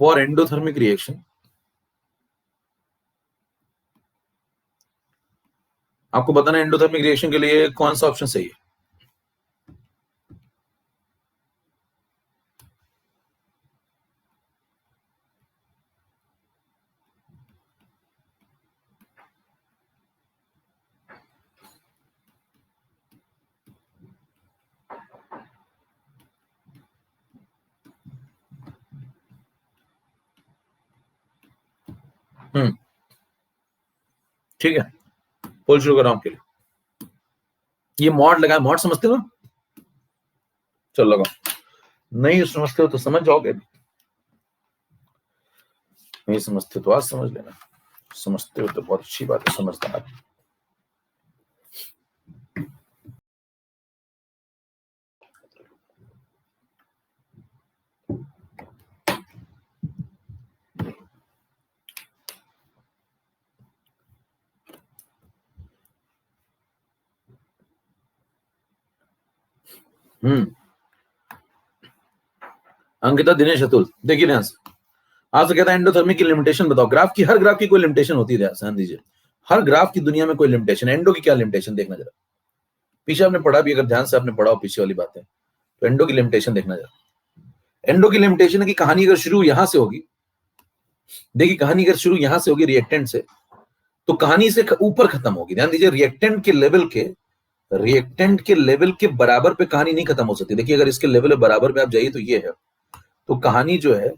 फॉर एंडोथर्मिक रिएक्शन आपको बताना है एंडोथर्मिक रिएक्शन के लिए कौन सा ऑप्शन सही है। ठीक है, पोल शुरू कर रहा हूं आपके लिए। ये मॉड लगा, मॉड समझते हो, चल लगा, नहीं समझते हो तो समझ जाओगे, नहीं समझते तो आज समझ लेना, समझते हो तो बहुत अच्छी बात है, समझदार। अंकिता दिनेश अतुल, देखिए ध्यान से, आपसे कहता है एंडोथर्मिक की लिमिटेशन बताओ। ग्राफ की, हर ग्राफ की कोई लिमिटेशन होती है, ध्यान दीजिए, हर ग्राफ की दुनिया में कोई लिमिटेशन, एंडो की क्या लिमिटेशन देखना जरा, पीछे आपने पढ़ा भी, अगर ध्यान से आपने पढ़ा हो पीछे वाली बातें, तो एंडो की लिमिटेशन देखना जरा। एंडो की लिमिटेशन है कि कहानी अगर शुरू यहां से होगी, देखिए कहानी अगर शुरू यहां से होगी रिएक्टेंट से, तो कहानी से ऊपर खत्म होगी। ध्यान दीजिए, रिएक्टेंट के लेवल के बराबर पे कहानी नहीं खत्म हो सकती। देखिए अगर इसके लेवल बराबर पे आप जाइए तो ये है, तो कहानी जो है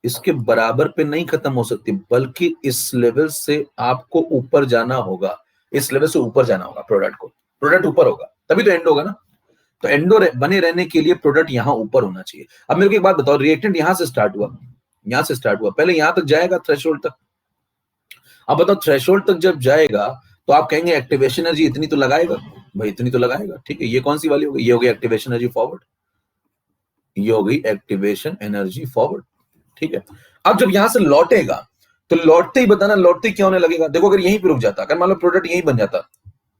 इसके बराबर पे नहीं खत्म हो सकती, बल्कि इस लेवल से आपको ऊपर जाना होगा, इस लेवल से ऊपर जाना होगा, प्रोडक्ट ऊपर होगा तभी तो एंड होगा ना। तो एंडो बने रहने के लिए प्रोडक्ट यहां ऊपर होना चाहिए। अब मेरे को एक बात बताओ, रिएक्टेंट यहां से स्टार्ट हुआ, पहले यहां तक जाएगा थ्रेशोल्ड तक। अब बताओ थ्रेशोल्ड तक जब जाएगा तो आप कहेंगे एक्टिवेशन एनर्जी इतनी तो लगाएगा, भाई इतनी तो लगाएगा। ठीक है, ये कौन सी वाली होगी, ये होगी एक्टिवेशन एनर्जी फॉरवर्ड, ये होगी एक्टिवेशन एनर्जी फॉरवर्ड। ठीक है, अब जब यहां से लौटेगा तो लौटते ही बताना, लौटते ही क्या होने लगेगा। देखो अगर यहीं पे रुक जाता, अगर मान लो प्रोडक्ट यहीं बन जाता,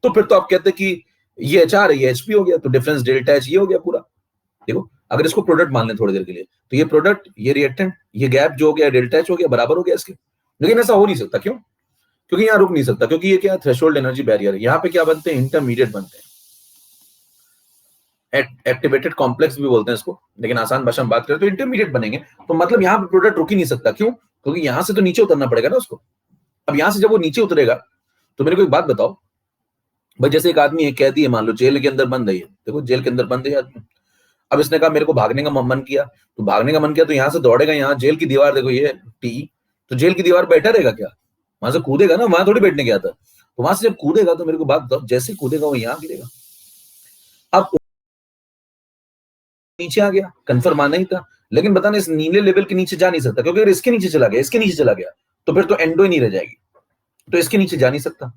तो फिर तो आप कहते कि ये एचआर है, ये एचपी हो गया, तो डिफरेंस डेल्टा एच ये हो गया पूरा। देखो अगर इसको प्रोडक्ट मान लें थोड़ी देर के लिए, तो ये प्रोडक्ट, ये रिएक्टेंट, ये गैप जो हो गया डेल्टा एच हो गया, बराबर हो गया इसके। लेकिन ऐसा हो नहीं सकता, क्यों, क्योंकि यहां रुक नहीं सकता, क्योंकि ये क्या थ्रेशोल्ड एनर्जी बैरियर है। यहां पे क्या बनते हैं, इंटरमीडिएट बनते हैं, एक्टिवेटेड कॉम्प्लेक्स भी बोलते हैं इसको, लेकिन आसान भाषा में बात करें तो इंटरमीडिएट बनेंगे। तो मतलब यहाँ पे प्रोडक्ट रुक ही नहीं सकता, क्यों, क्योंकि यहां से तो नीचे उतरना पड़ेगा ना उसको। अब यहां से जब वो नीचे उतरेगा, तो मेरे को एक बात बताओ भाई, जैसे एक आदमी है, कैदी है, मान लो जेल के अंदर बंद है, देखो जेल के अंदर बंद है आदमी। अब इसने कहा मेरे को भागने का मन किया, तो भागने का मन किया तो यहां से दौड़ेगा, यहाँ जेल की दीवार देखो ये टी, तो जेल की दीवार बैठा रहेगा क्या, वहां से कूदेगा ना, वहां थोड़ी बैठने गया था। तो वहां से जब कूदेगा तो मेरे को बात बताओ, जैसे कूदेगा वो यहाँ गिरेगा। अब नीचे आ गया, कंफर्म आना ही था, लेकिन बताना इस नीले लेवल के नीचे जा नहीं सकता, क्योंकि अगर इसके नीचे चला गया, इसके नीचे चला गया, तो फिर तो एंडो ही नहीं रह जाएगी, तो इसके नीचे जा नहीं सकता,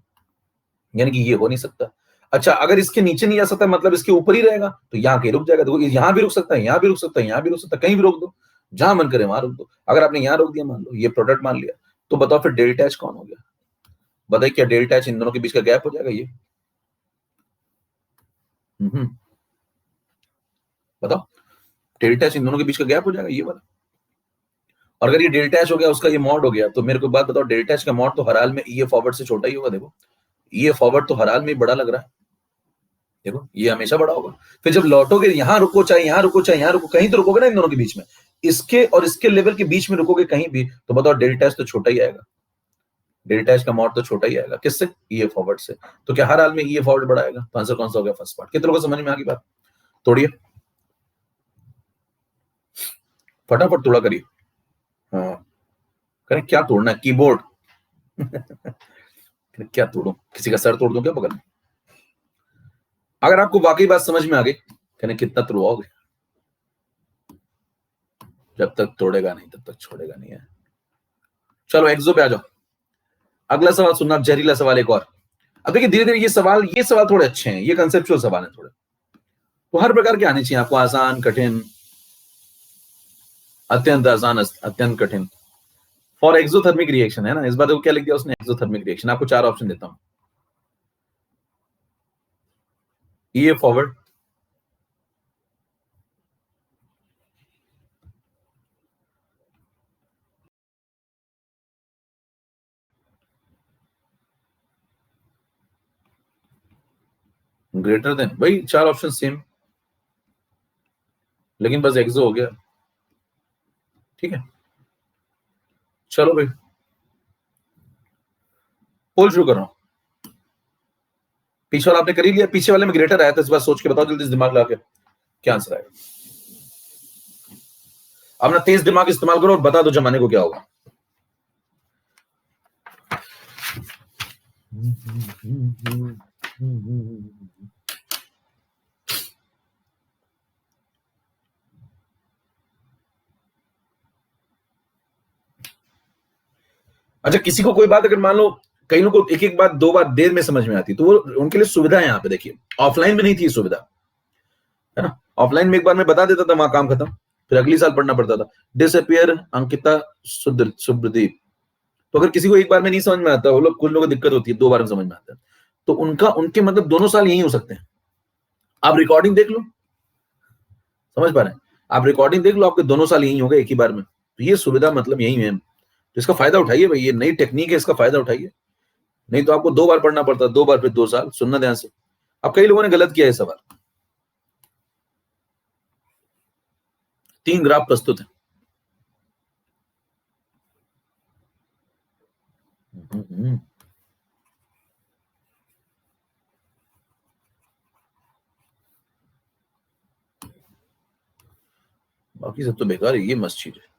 यानी कि ये हो नहीं सकता। अच्छा अगर इसके नीचे नहीं जा सकता, मतलब इसके ऊपर ही रहेगा, तो यहाँ के रुक जाएगा। देखो यहाँ भी रुक सकता है, यहाँ भी रुक सकता है, यहाँ भी रुक सकता है, कहीं भी रोक दो, जहां मन करे वहां रोक दो। अगर आपने यहाँ रोक दिया, मान लो ये प्रोडक्ट मान लिया, तो बताओ फिर डेल्टा एच कौन हो गया, बताइए क्या डेल्टा एच इन दोनों के बीच का गैप हो जाएगा ये, बताओ डेल्टा एच इन दोनों के बीच का गैप हो जाएगा ये वाला। और अगर ये डेल्टा एच हो गया, उसका ये मॉड हो गया, तो मेरे को बात बताओ डेल्टा एच का मॉड तो हर हाल में ई फॉरवर्ड से छोटा ही होगा। देखो ये फॉरवर्ड तो हर हाल में बड़ा लग रहा है, देखो ये हमेशा बड़ा होगा। फिर जब लौटोगे, यहां रुको चाहे यहाँ रुको, चाहे यहाँ रुको, कहीं तो रुकोगे ना इन दोनों के बीच में, इसके और इसके लेवल के बीच में रुकोगे कहीं भी, तो बताओ डेल्टा एच तो छोटा ही आएगा। डेल्टा एच का मॉड तो छोटा ही आएगा, किससे? ईए फॉरवर्ड से। तो क्या हर हाल में ईए फॉरवर्ड बड़ा आएगा? तो आंसर कौन सा हो गया? First part. कितने लोगों को समझ में आ गई बात? तोड़िए, फटाफट तोड़ा करिए। हाँ, करें क्या तोड़ना है? कीबोर्ड। क्या तोड़ूं? किसी का सर तोड़ दूं क्या बगल में? अगर आपको वाकई बात समझ में आ गई, कहने कितना तोड़वाओगे? जब तक तोड़ेगा नहीं तब तक छोड़ेगा नहीं है। चलो एक्सो पे आ जाओ। अगला सवाल सुनना, जहरीला सवाल एक और। अब देखिए धीरे धीरे ये सवाल थोड़े अच्छे हैं, ये कंसेप्चुअल सवाल है थोड़े, तो हर प्रकार के आने चाहिए आपको, आसान, कठिन, अत्यंत आसान, अत्यंत कठिन। फॉर एक्सोथर्मिक रिएक्शन है ना, इस बार देखो क्या लिख दिया उसने, एक्सोथर्मिक रिएक्शन। आपको 4 ऑप्शन देता हूं। ईए फॉरवर्ड, ग्रेटर देन, भाई 4 ऑप्शन सेम, लेकिन बस एक्सो हो गया। ठीक है, चलो भाई पोल शुरू कर रहा हूं। पीछे वाला आपने कर ही लिया, पीछे वाले में ग्रेटर आया था, इस बार सोच के बताओ जल्दी से, दिमाग लगा के क्या आंसर आएगा। अपना तेज दिमाग इस्तेमाल करो और बता दो जमाने को क्या होगा। अच्छा, किसी को कोई बात अगर मान लो, कई लोगों को एक एक बात 2 बार देर में समझ में आती, तो वो उनके लिए सुविधा है यहाँ पे। देखिए ऑफलाइन में नहीं थी सुविधा, है ना। ऑफलाइन में एक बार मैं बता देता था, वहां काम खत्म, फिर अगली साल पढ़ना पड़ता था। डिसअपियर अंकिता सुब्रदीप। तो अगर किसी को एक बार में नहीं समझ में आता, वो लोग, कुछ लोगों को दिक्कत होती है, 2 बार में समझ में आता है, तो उनके मतलब दोनों साल यही हो सकते हैं। आप रिकॉर्डिंग देख लो, समझ पा रहे हैं? आप रिकॉर्डिंग देख लो, आपके दोनों साल यही हो गए एक ही बार में। तो ये सुविधा मतलब यही है, तो इसका फायदा उठाइए भाई, ये नई टेक्निक है, इसका फायदा उठाइए। नहीं तो आपको 2 बार पढ़ना पड़ता, 2 बार फिर 2 साल। सुनना ध्यान से। अब कई लोगों ने गलत किया है सवाल। 3 ग्राफ प्रस्तुत है। बाकी सब तो बेकार है, ये मस्त चीज है।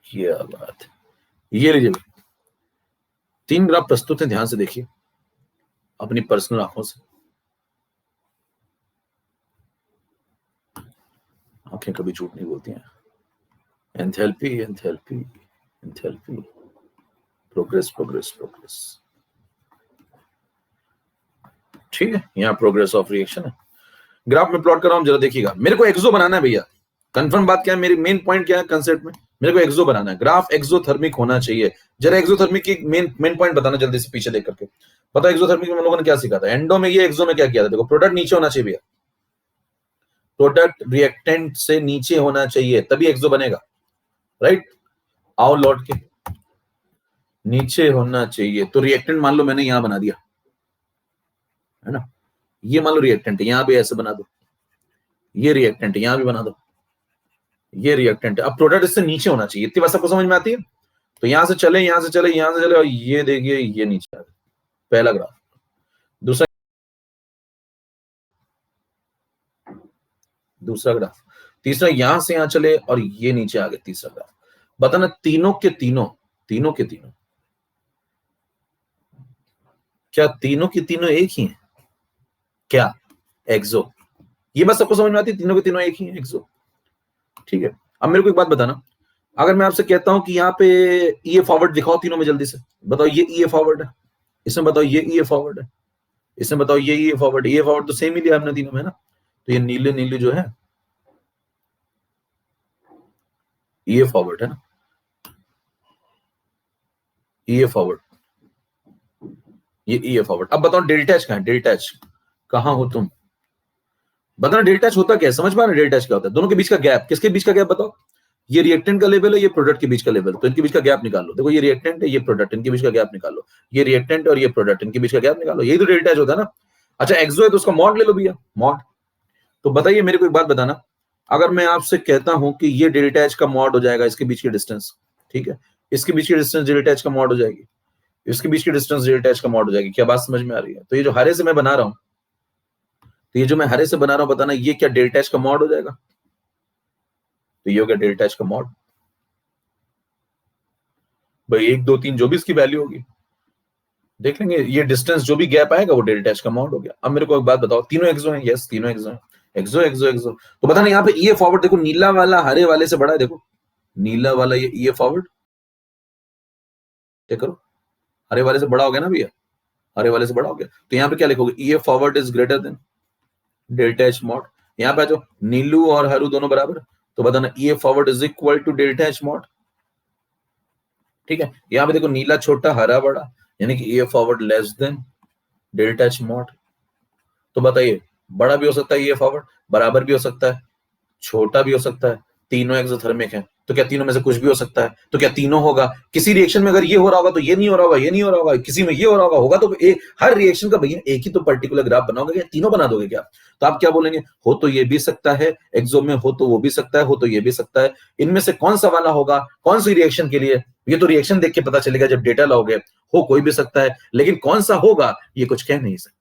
क्या बात है, ये लीजिए 3 ग्राफ प्रस्तुत है, ध्यान से देखिए अपनी पर्सनल आंखों से। आंखें कभी झूठ नहीं बोलती हैं। Enthalpy, enthalpy, enthalpy, progress, progress, progress. ठीक है, यहाँ प्रोग्रेस ऑफ रिएक्शन है। ग्राफ में प्लॉट कर रहा हूं, जरा देखिएगा। मेरे को एक्सो बनाना है भैया, कंफर्म बात क्या है, मेरी मेन पॉइंट क्या है कंसेप्ट में, मेरे को एक्सो बनाना है। ग्राफ एक्सोथर्मिक होना चाहिए। जरा एक्सोथर्मिक की मेन पॉइंट बताना जल्दी से, पीछे देख करके बताओ। एक्सोथर्मिक में हम लोगों ने क्या सीखा था? एंडो में ये, एक्सो में क्या किया था? देखो प्रोडक्ट नीचे होना चाहिए भैया, प्रोडक्ट रिएक्टेंट से नीचे होना चाहिए, तभी एक्सो बनेगा, राइट। आओ लौट के, नीचे होना चाहिए। तो रिएक्टेंट मान लो मैंने यहां बना दिया, है ना, ये मान लो रिएक्टेंट, यहां भी ऐसे बना दो, ये रिएक्टेंट यहां भी बना दो, ये रिएक्टेंट। अब प्रोडक्ट इससे नीचे होना चाहिए, इतनी बात सबको समझ में आती है? तो यहां से चले, यहां से चले, यहां से चले, और ये देखिए ये नीचे आ गया, पहला ग्राफ। दूसरा, दूसरा ग्राफ। तीसरा, यहां से यहां चले और ये नीचे आ गया, तीसरा ग्राफ। बताना तीनों के तीनों, तीनों के तीनों, क्या तीनों के तीनों एक ही हैं? क्या एक्सो? ये बात सबको समझ में आती है, तीनों के तीनों एक ही हैं, एक्सो। ठीक है, अब मेरे को एक बात बताना, अगर मैं आपसे कहता हूं कि यहाँ पे ये फॉरवर्ड दिखाओ तीनों में, जल्दी से बताओ। ये फॉरवर्ड है, इसमें बताओ ये फॉरवर्ड है, इसमें बताओ ये फॉरवर्ड। ये फॉरवर्ड तो सेम ही लिया हमने तीनों में ना। तो ये नीले नीले जो है ये फॉरवर्ड है ना, ये फॉरवर्ड, ये फॉरवर्ड। अब बताओ डेल्टा एच कहां है? डेल्टा एच कहां हो तुम? बताना डेल्टा एच होता क्या है, समझ पा रहे? डेल्टा एच क्या होता है? दोनों के बीच का गैप, किसके बीच का गैप बताओ? ये रिएक्टेंट का लेवल है, ये प्रोडक्ट के बीच का लेवल, तो इनके बीच का गैप निकाल लो। देखो ये रिएक्टेंट है, ये प्रोडक्ट, इनके बीच का गैप निकाल लो। ये रिएक्टेंट और ये प्रोडक्ट, इनके बीच का गैप निकालो। यही तो डेल्टा एच होता है ना। अच्छा एक्सो है तो उसका मॉड ले लो भैया, मॉड। तो बताइए मेरे को एक बात बताना, अगर मैं आपसे कहता हूं कि ये डेल्टा एच का मॉड हो जाएगा, इसके बीच की डिस्टेंस, ठीक है, इसके बीच की डिस्टेंस डेल्टा एच का मॉड हो जाएगी, इसके बीच की डिस्टेंस डेल्टा एच का मॉड हो जाएगी, क्या बात समझ में आ रही है? तो ये जो हरे से मैं बना रहा हूं, तो ये जो मैं हरे से बना रहा हूं, बताना ये क्या डेल्टा एच का मॉड हो जाएगा? तो ये हो गया डेल्टा एच का मॉड भाई, 1 2 3 जो भी इसकी वैल्यू होगी देख लेंगे, ये डिस्टेंस जो भी गैप आएगा वो डेल्टा एच का मॉड हो गया। अब मेरे को एक बात बताओ, तीनों एक्सो हैं? यस, तीनों एक्सो हैं, एक्सो एक्सो एक्सो। तो बताना यहाँ पे ये फॉरवर्ड देखो, नीला वाला हरे वाले से बड़ा है, देखो नीला वाला ये फॉरवर्ड चेक करो, हरे वाले से बड़ा हो गया ना भैया, हरे वाले से बड़ा हो गया। तो यहाँ पे क्या लिखोगे? ये forward is greater than delta H mod. यहाँ पे जो नीलू और हरू दोनों बराबर, तो बताना ये forward is equal to delta H mod, ठीक है। यहाँ पे देखो नीला छोटा हरा बड़ा, यानी कि ये forward less than delta H mod. तो बताइए बड़ा भी हो सकता है ये फॉरवर्ड, बराबर भी हो सकता है, छोटा भी हो सकता है, तीनों एक्सोथर्मिक है, तो क्या तीनों में से कुछ भी हो सकता है? तो क्या तीनों होगा? किसी रिएक्शन में अगर ये हो रहा होगा तो ये नहीं हो रहा होगा, ये नहीं हो रहा होगा, किसी में ये हो रहा होगा तो हर रिएक्शन का भैया एक ही तो पर्टिकुलर ग्राफ बनाओगे, क्या तीनों बना दोगे क्या? तो आप क्या बोलेंगे? हो तो ये भी सकता है एक्सो में, हो तो वो भी सकता है, हो तो ये भी सकता है, इनमें से कौन सा वाला होगा कौन सी रिएक्शन के लिए? ये तो रिएक्शन देख के पता चलेगा जब डेटा लाओगे, हो कोई भी सकता है, लेकिन कौन सा होगा ये कुछ कह नहीं सकते।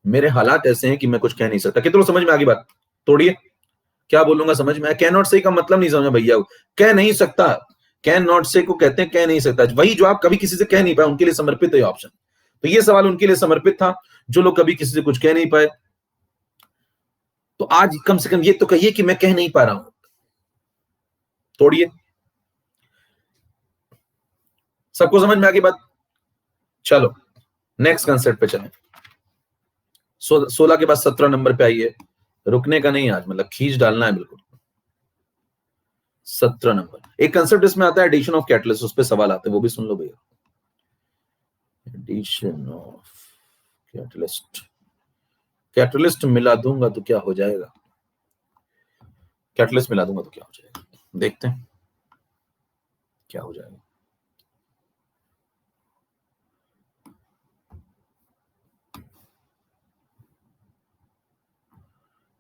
मेरे हालात ऐसे हैं कि मैं कुछ कह नहीं सकता। कितनों समझ में आ गई बात? तोड़िए, क्या बोलूंगा समझ में आया? कैन नॉट से का मतलब नहीं समझा भैया, कह नहीं सकता, कैन नॉट से को कहते हैं कह नहीं सकता, वही जो आप कभी किसी से कह नहीं पाए उनके लिए समर्पित है ऑप्शन। तो ये सवाल उनके लिए समर्पित था जो लोग कभी किसी से कुछ कह नहीं पाए। तो आज कम से कम ये तो कहिए कि मैं कह नहीं पा रहा हूं। तोड़िए, सबको समझ में आ गई बात? चलो नेक्स्ट कंसेप्ट पे चलें। 16 के बाद 17 नंबर पे आइए, रुकने का नहीं आज, मतलब खींच डालना है बिल्कुल। 17 नंबर एक कंसेप्ट इसमें आता है एडिशन ऑफ कैटलिस्ट, उस पे सवाल आते हैं, वो भी सुन लो भैया। एडिशन ऑफ कैटलिस्ट, कैटलिस्ट मिला दूंगा तो क्या हो जाएगा? कैटलिस्ट मिला दूंगा तो क्या हो जाएगा, देखते हैं क्या हो जाएगा।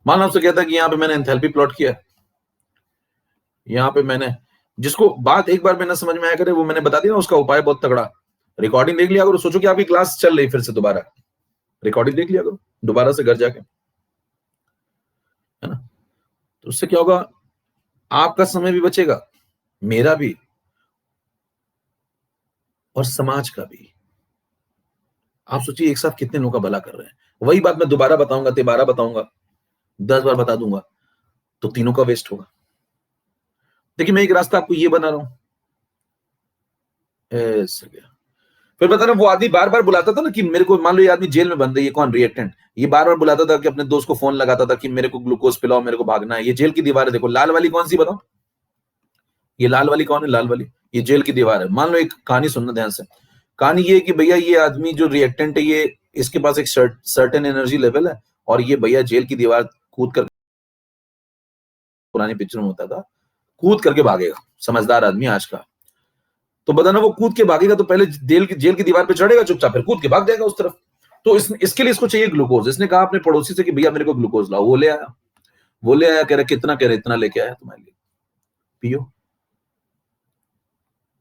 मान लो आपसे कहता है कि यहाँ पे मैंने एंथैल्पी प्लॉट किया, यहाँ पे मैंने, जिसको बात एक बार में ना समझ में आया करे वो मैंने बता दिया ना, उसका उपाय बहुत तगड़ा, रिकॉर्डिंग देख लिया करो, सोचो कि आपकी क्लास चल रही फिर से दोबारा, रिकॉर्डिंग देख लिया करो दोबारा से घर जाके, है ना? तो उससे क्या होगा, आपका समय भी बचेगा, मेरा भी, और समाज का भी। आप सोचिए एक साथ कितने लोगों का भला कर रहे हैं। वही बात मैं दोबारा बताऊंगा, 13 बताऊंगा, 10 बार बता दूंगा, तो तीनों का वेस्ट होगा। देखिए मैं एक रास्ता आपको ये बना रहा हूं, ऐसे गया। फिर पता ना वो आदमी बार बार बुलाता था ना कि मेरे को, मान लो ये आदमी जेल में बंद है, ये कौन रिएक्टेंट, ये बार बार बुलाता था कि अपने दोस्त को फोन लगाता था कि मेरे को ग्लूकोज पिलाओ, मेरे को भागना है। ये जेल की दीवार है, देखो लाल वाली कौन सी बताओ, ये लाल वाली कौन है? लाल वाली ये जेल की दीवार है। मान लो एक कहानी सुनना ध्यान से, कहानी ये है कि भैया ये आदमी जो रिएक्टेंट है, ये इसके पास एक सर्टेन एनर्जी लेवल है, और ये भैया जेल की दीवार कूद कर, पुरानी पिक्चर में होता था, कूद करके भागेगा, समझदार आदमी आज का। तो बताना वो कूद के भागेगा तो पहले जेल की दीवार पे चढ़ेगा चुपचाप, फिर कूद के भाग जाएगा उस तरफ। तो इसके लिए इसको चाहिए ग्लूकोज। इसने कहा अपने पड़ोसी से कि भैया मेरे को ग्लूकोज लाओ, वो ले आया, वो ले आया, कह रहा कितना, कह रहा इतना लेके आया तुम्हारे लिए, पियो,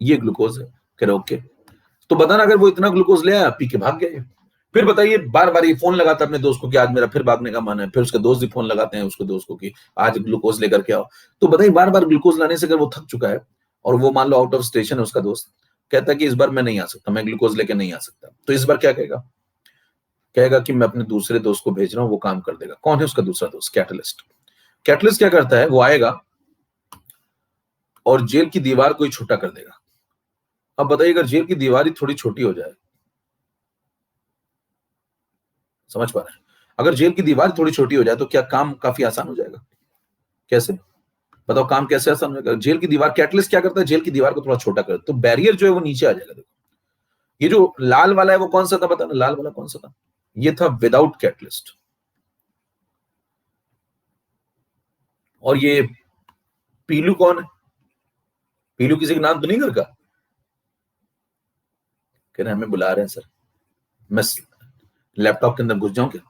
ये ग्लूकोज है। कह रहा ओके। तो बताना अगर वो इतना ग्लूकोज ले आया, पी के भाग गया। फिर बताइए बार बार ये फोन लगाता अपने दोस्त को कि आज मेरा फिर भागने का मन है, फिर उसके दोस्त भी फोन लगाते हैं उसको, दोस्त को कि आज ग्लूकोज लेकर के आओ। तो बताइए बार बार ग्लूकोज लाने से अगर वो थक चुका है, और वो मान लो आउट ऑफ स्टेशन है उसका दोस्त, कहता है कि इस बार मैं नहीं आ सकता, मैं ग्लूकोज लेके नहीं आ सकता, तो इस बार क्या कहेगा? कहेगा कि मैं अपने दूसरे दोस्त को भेज रहा हूं, वो काम कर देगा। कौन है उसका दूसरा दोस्त? कैटलिस्ट। कैटलिस्ट क्या करता है, वो आएगा और जेल की दीवार को ही छोटा कर देगा। अब बताइए अगर जेल की दीवार ही थोड़ी छोटी हो जाए, समझ पा रहे हैं? अगर जेल की दीवार थोड़ी छोटी हो जाए तो क्या काम काफी आसान हो जाएगा? कैसे बताओ, काम कैसे आसान हो जाएगा? जेल की दीवार, कैटलिस्ट क्या करता है, जेल की दीवार को थोड़ा छोटा कर, तो बैरियर जो है वो नीचे आ जाएगा। देखो ये जो लाल वाला है वो कौन सा था, बताना लाल वाला कौन सा था? ये था विदाउट कैटलिस्ट। और ये पीलू कौन है? पीलू किसी के नाम तो नहीं घर का? कह रहे हमें बुला रहे हैं सर, मैं लैपटॉप के अंदर घुस जाऊं क्या?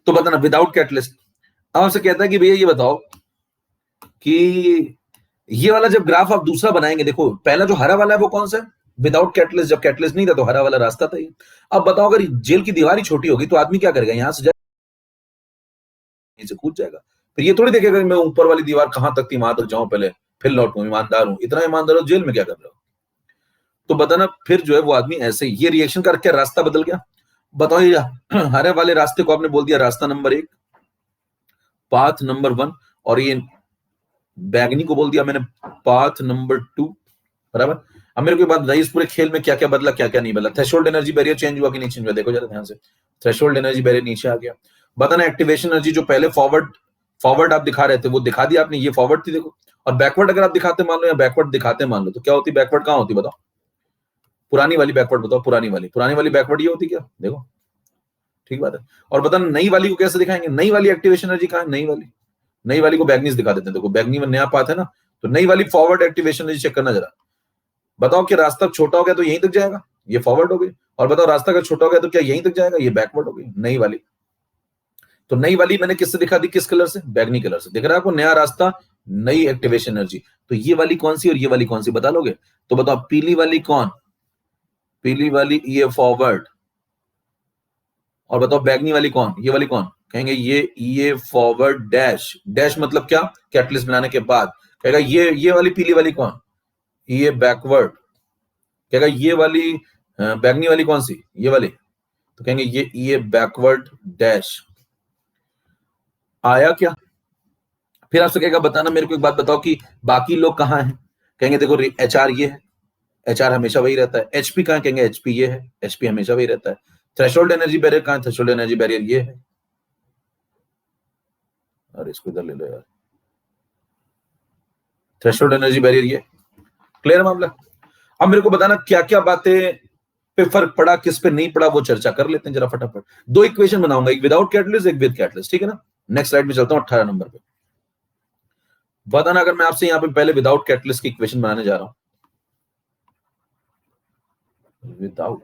तो बताना विदाउट कैटलिस्ट। अब आपसे कहता है कि भैया ये बताओ कि ये वाला जब ग्राफ आप दूसरा बनाएंगे, देखो पहला जो हरा वाला है वो कौन सा है, विदाउट कैटलिस्ट, जब कैटलिस्ट नहीं था तो हरा वाला रास्ता था ये। अब बताओ अगर जेल की दीवार ही छोटी होगी तो आदमी क्या करेगा, यहां से नीचे कूद जाएगा। फिर ये थोड़ी देखेगा कि मैं ऊपर वाली दीवार कहां तक थी, वहां तक जाऊं पहले फिर लौटूं, ईमानदार हूं। इतना ईमानदार हो जेल में क्या कर रहे हो? तो बताना फिर जो है वो आदमी ऐसे ये रिएक्शन करके रास्ता बदल गया। बताओ ये हरे वाले रास्ते को आपने बोल दिया रास्ता नंबर 1, पाथ नंबर 1, और ये बैगनी को बोल दिया मैंने पाथ नंबर 2, बराबर। अब मेरे को एक बात बताइए, इस पूरे खेल में क्या क्या बदला, क्या क्या नहीं बदला? थ्रेशोल्ड एनर्जी बैरियर चेंज हुआ कि नहीं चेंज हुआ? देखो जरा ध्यान से, थ्रेशोल्ड एनर्जी बैरियर नीचे आ गया। बताना एक्टिवेशन एनर्जी जो पहले फॉरवर्ड आप दिखा रहे थे वो दिखा दिया आपने, ये फॉरवर्ड थी देखो। और बैकवर्ड अगर आप दिखाते मान लो या बैकवर्ड दिखाते मान लो तो क्या होती? बैकवर्ड कहां होती बताओ? पुरानी वाली बैकवर्ड बताओ, पुरानी वाली बैकवर्ड ये होती क्या? देखो ठीक बात है। और बताना नई वाली को कैसे दिखाएंगे? नई वाली एक्टिवेशन एनर्जी कहां है? नई वाली को बैगनीज दिखा देते हैं। देखो बैगनी में नया पाथ है ना, तो नई वाली फॉरवर्ड एक्टिवेशन एनर्जी चेक करना जरा। बताओ कि रास्ता छोटा हो गया तो यहीं तक जाएगा, ये फॉरवर्ड हो गई। और बताओ रास्ता अगर छोटा हो गया तो क्या यहीं तक जाएगा, ये बैकवर्ड हो गई नई वाली। तो नई वाली मैंने किससे दिखा दी, किस कलर से? बैगनी कलर से। दिख रहा है आपको नया रास्ता, नई एक्टिवेशन एनर्जी। तो ये वाली कौन सी और ये वाली कौन सी बता लोगे? तो बताओ पीली वाली कौन? पीली वाली ये फॉरवर्ड। और बताओ बैगनी वाली कौन? ये वाली कौन? कहेंगे ये फॉरवर्ड डैश। डैश मतलब क्या? कैटलिस्ट बनाने के बाद। कहेगा ये वाली पीली वाली कौन? ये बैकवर्ड। कहेगा ये वाली बैगनी वाली कौन सी? ये वाली। तो कहेंगे ये बैकवर्ड डैश। आया क्या? फिर आपसे कहेगा बताना मेरे को एक बात बताओ कि बाकी लोग कहाँ हैं? कहेंगे देखो एचआर ये है, एचआर हमेशा वही रहता है। एचपी कहाँ? कहेंगे एचपी ये है, एचपी हमेशा वही रहता है। थ्रेशोल्ड एनर्जी बैरियर कहाँ? थ्रेशोल्ड एनर्जी बैरियर ये है। अरे इसको इधर ले लो यार, थ्रेशोल्ड एनर्जी बैरियर ये। क्लियर मामला? अब मेरे को बताना क्या क्या बातें पे फर्क पड़ा, किस पे नहीं पड़ा, वो चर्चा कर लेते हैं जरा फटाफट। 2 इक्वेशन बनाऊंगा, एक विदाउट कैटलिस्ट एक विद कैटलिस्ट, ठीक है ना? नेक्स्ट स्लाइड में चलता हूं 18 नंबर पे। बताना अगर मैं आपसे यहाँ पे पहले विदाउट कैटलिस्ट की इक्वेशन बनाने जा रहा हूं, विदाउट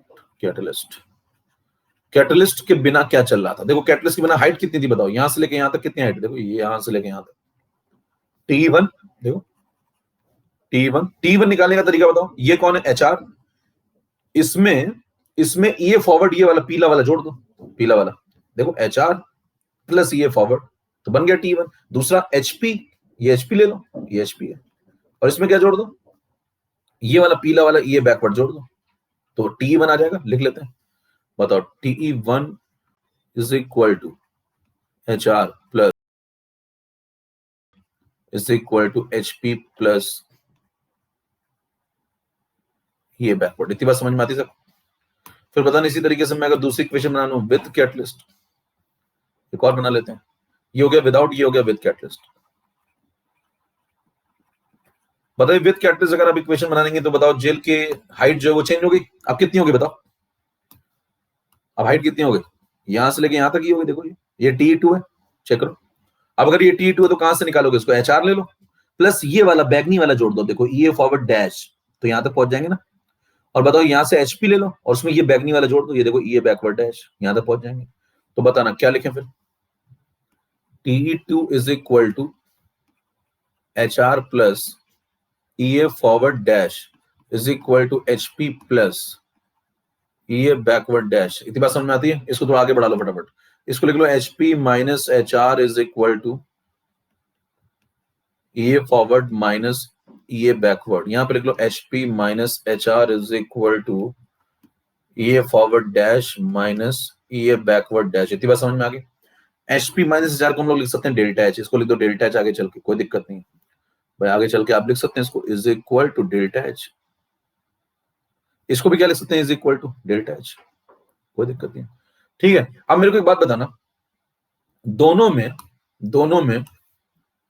कैटलिस्ट के बिना क्या चल रहा था? देखो कैटलिस्ट के बिना हाइट कितनी थी बताओ, यहां से लेके यहां तक कितनी हाइट? देखो ये यहां से लेके यहां तक T1। देखो T1 निकालने का तरीका बताओ। ये कौन है? एचआर। इसमें ये फॉरवर्ड, ये वाला पीला वाला जोड़ दो, पीला वाला। देखो एचआर प्लस ये फॉरवर्ड, तो बन गया T1। दूसरा एचपी, ये एचपी ले लो, ये एचपी है। और इसमें क्या जोड़ दो? ये वाला पीला वाला, ये बैकवर्ड जोड़ दो, तो T1 आ जाएगा। लिख लेते हैं, बताओ T1 is equal to HR plus is equal to HP plus ये बैकवर्ड। इतनी बात समझ में आती है सब? फिर पता नहीं इसी तरीके से मैं अगर दूसरी इक्वेशन बना लूं विद कैटलिस्ट, एक और बना लेते हैं। ये हो गया विदाउट, ये हो गया विद कैटलिस्ट। बताइए विद कैटलिस्ट अगर आप इक्वेशन बनाएंगे तो बताओ जेल के हाइट जो है वो चेंज हो गई। अब कितनी होगी बताओ? अब हाइट कितनी हो गई? यहां से लेके यहां तक ही होगी। देखो ये T2 है, चेक करो। अब अगर ये T2 है तो कहां से निकालोगे इसको? HR ले लो, प्लस ये वाला बैगनी वाला जोड़ दो। देखो ये फॉरवर्ड डैश, तो यहां तक पहुंच जाएंगे ना। और बताओ यहां से HP ले लो और उसमें ये बैगनी वाला जोड़ दो, ये देखो ये बैकवर्ड डैश, यहां तक पहुंच जाएंगे। तो बताना क्या लिखें फिर? T2 is equal to HR plus ये forward dash is equal to HP plus ये बैकवर्ड डैश। इतनी बात समझ में आती है? इसको थोड़ा आगे बढ़ा लो फटाफट। इसको लिख लो HP minus HR is equal to ये फॉरवर्ड माइनस ये बैकवर्ड। यहां पे लिख लो HP minus HR is equal to ये फॉरवर्ड डैश माइनस ये बैकवर्ड डैश। इतनी बात समझ में आ गई? HP माइनस HR को हम लोग लिख सकते हैं डेल्टा H। इसको लिख दो डेल्टा H आगे चल के, कोई दिक्कत नहीं भाई। आगे चल के आप लिख सकते हैं इसको is equal to delta H। इसको भी क्या लिख सकते हैं? Is equal to delta H, कोई दिक्कत नहीं। ठीक है, अब मेरे को एक बात बताना, दोनों में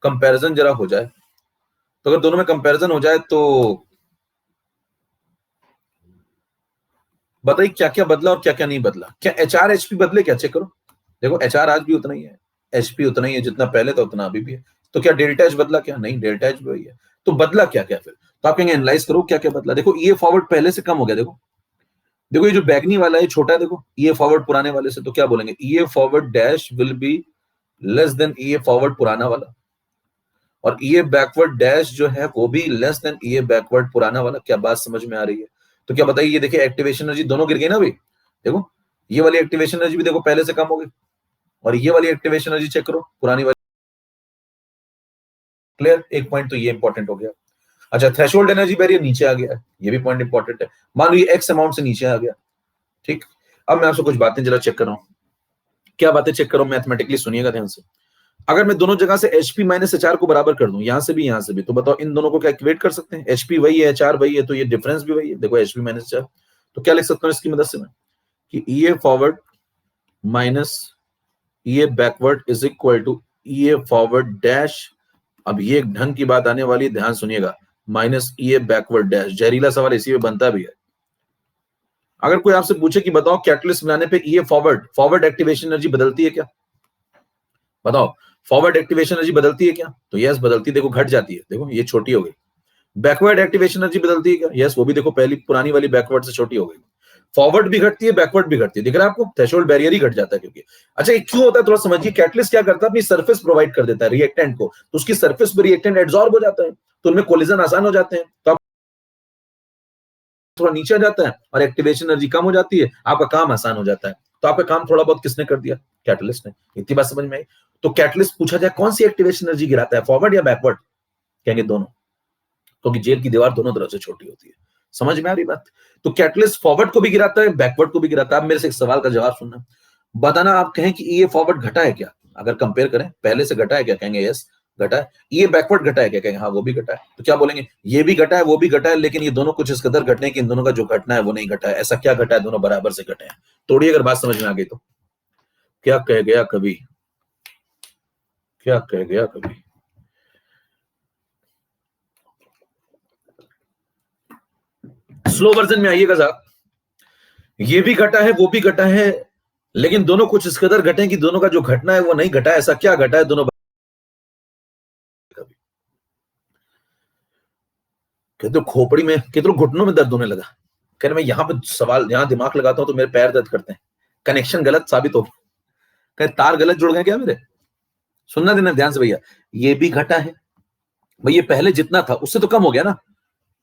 कंपैरिजन जरा हो जाए। तो अगर दोनों में कंपैरिजन हो जाए तो बताइए क्या क्या बदला और क्या क्या नहीं बदला। क्या HR HP बदले? क्या चेक करो। देखो HR आज भी उतना ही है, HP उतना ही है जितना पहले था, उतना अभी भी है। तो क्या डेल्टा H बदला? क्या नहीं, डेल्टा H भी वही है। तो बदला क्या क्या फिर? तो आप कहेंगे एनालाइज करो क्या क्या बदला। देखो ये फॉरवर्ड पहले से कम हो गया। देखो ये जो बैगनी वाला है छोटा है, देखो ये फॉरवर्ड पुराने वाले से। तो क्या बोलेंगे? ये forward dash will be less than ये फॉरवर्ड पुराना वाला। और ये बैकवर्ड डैश जो है वो भी लेस देन ये बैकवर्ड पुराना वाला। क्या बात समझ में आ रही है? तो क्या बताइए, ये देखिए एक्टिवेशन एनर्जी दोनों गिर गई ना भाई। देखो ये वाली एक्टिवेशन एनर्जी भी देखो पहले से कम हो गई, और ये वाली एक्टिवेशन एनर्जी चेक करो पुरानी वाली। क्लियर? एक पॉइंट तो ये इंपॉर्टेंट हो गया। अच्छा, थ्रेशोल्ड एनर्जी बैरियर नीचे आ गया है, ये भी पॉइंट इंपॉर्टेंट है। मान लो ये एक्स अमाउंट से नीचे आ गया, ठीक। अब मैं आपसे कुछ बातें जरा चेक कर रहा हूं। क्या बातें चेक करो मैथमेटिकली, सुनिएगा ध्यान से। अगर मैं दोनों जगह से HP माइनस HR को बराबर कर दूं, यहां से भी, तो बताओ इन दोनों को क्या इक्वेट कर सकते हैं? HP वही है, HR वही है, तो ये डिफरेंस भी वही है। देखो HP माइनस HR, तो क्या लिख सकता हूं इसकी मदद से मैं कि EA forward minus EA backward is equal to EA forward dash. अब ये एक ढंग की बात आने वाली, ध्यान सुनिएगा, माइनस EA बैकवर्ड डैश। जहरीला सवाल इसी में बनता भी है। अगर कोई आपसे पूछे कि बताओ कैटलिस्ट मिलाने पे EA फॉरवर्ड एक्टिवेशन एनर्जी बदलती है क्या? बताओ फॉरवर्ड एक्टिवेशन एनर्जी बदलती है क्या? तो यस बदलती है। देखो घट जाती है, देखो ये छोटी हो गई। बैकवर्ड एक्टिवेशन एनर्जी बदलती है क्या? यस, वो भी देखो पहली पुरानी वाली बैकवर्ड से छोटी हो गई। फॉरवर्ड भी घटती है, बैकवर्ड भी घटती है। दिख रहा है आपको? थ्रेशोल्ड बैरियर ही घट जाता है क्योंकि। अच्छा, ये क्यों होता है थोड़ा समझिए। कैटलिस्ट क्या करता है, अपनी सरफेस प्रोवाइड कर देता है रिएक्टेंट को, तो उसकी सरफेस पर रिएक्टेंट एब्जॉर्ब हो जाता है, तो उनमें कोलिजन आसान हो जाते हैं, तो थोड़ा नीचे आ जाता है और एक्टिवेशन एनर्जी कम हो जाती है, आपका काम आसान हो जाता है। तो आपका काम थोड़ा बहुत किसने कर दिया? कैटलिस्ट ने। इतनी बात समझ में आई? तो कैटलिस्ट पूछा जाए कौन सी एक्टिवेशन एनर्जी गिराता है, फॉरवर्ड या बैकवर्ड? कहेंगे दोनों, क्योंकि जेल की दीवार दोनों तरफ से छोटी होती है। समझ में आ रही बात? तो कैटलिस्ट फॉरवर्ड को भी गिराता है, बैकवर्ड को भी गिराता है। अब मेरे से एक सवाल का जवाब सुनना, बताना आप कहें कि ये फॉरवर्ड घटा है क्या? अगर कंपेयर करें पहले से घटा है क्या? कहेंगे यस घटा है। ये बैकवर्ड घटा है क्या? कहेंगे हाँ वो भी घटा है। तो क्या बोलेंगे? ये भी घटा है वो भी घटा है, लेकिन ये दोनों कुछ इस कदर घटने हैं कि इन दोनों का जो घटना है वो नहीं घटा है। ऐसा क्या घटा है? दोनों बराबर से घटे हैं। थोड़ी अगर बात समझ में आ गई तो क्या कह गया कभी, क्या कह गया कभी। स्लो वर्जन में आइएगा साहब। ये भी घटा है वो भी घटा है, लेकिन दोनों कुछ इस कदर घटे कि दोनों का जो घटना है वो नहीं घटा है। ऐसा क्या घटा है? दोनों कहते हो खोपड़ी में, कहते हो घुटनों में दर्द होने लगा। कह रहे मैं यहां पे सवाल, यहां दिमाग लगाता हूं तो मेरे पैर दर्द करते हैं। कनेक्शन गलत साबित हो, कहे तार गलत जुड़ गए क्या मेरे? सुनना देना ध्यान से भैया। ये भी घटा है भाई, ये पहले जितना था उससे तो कम हो गया ना।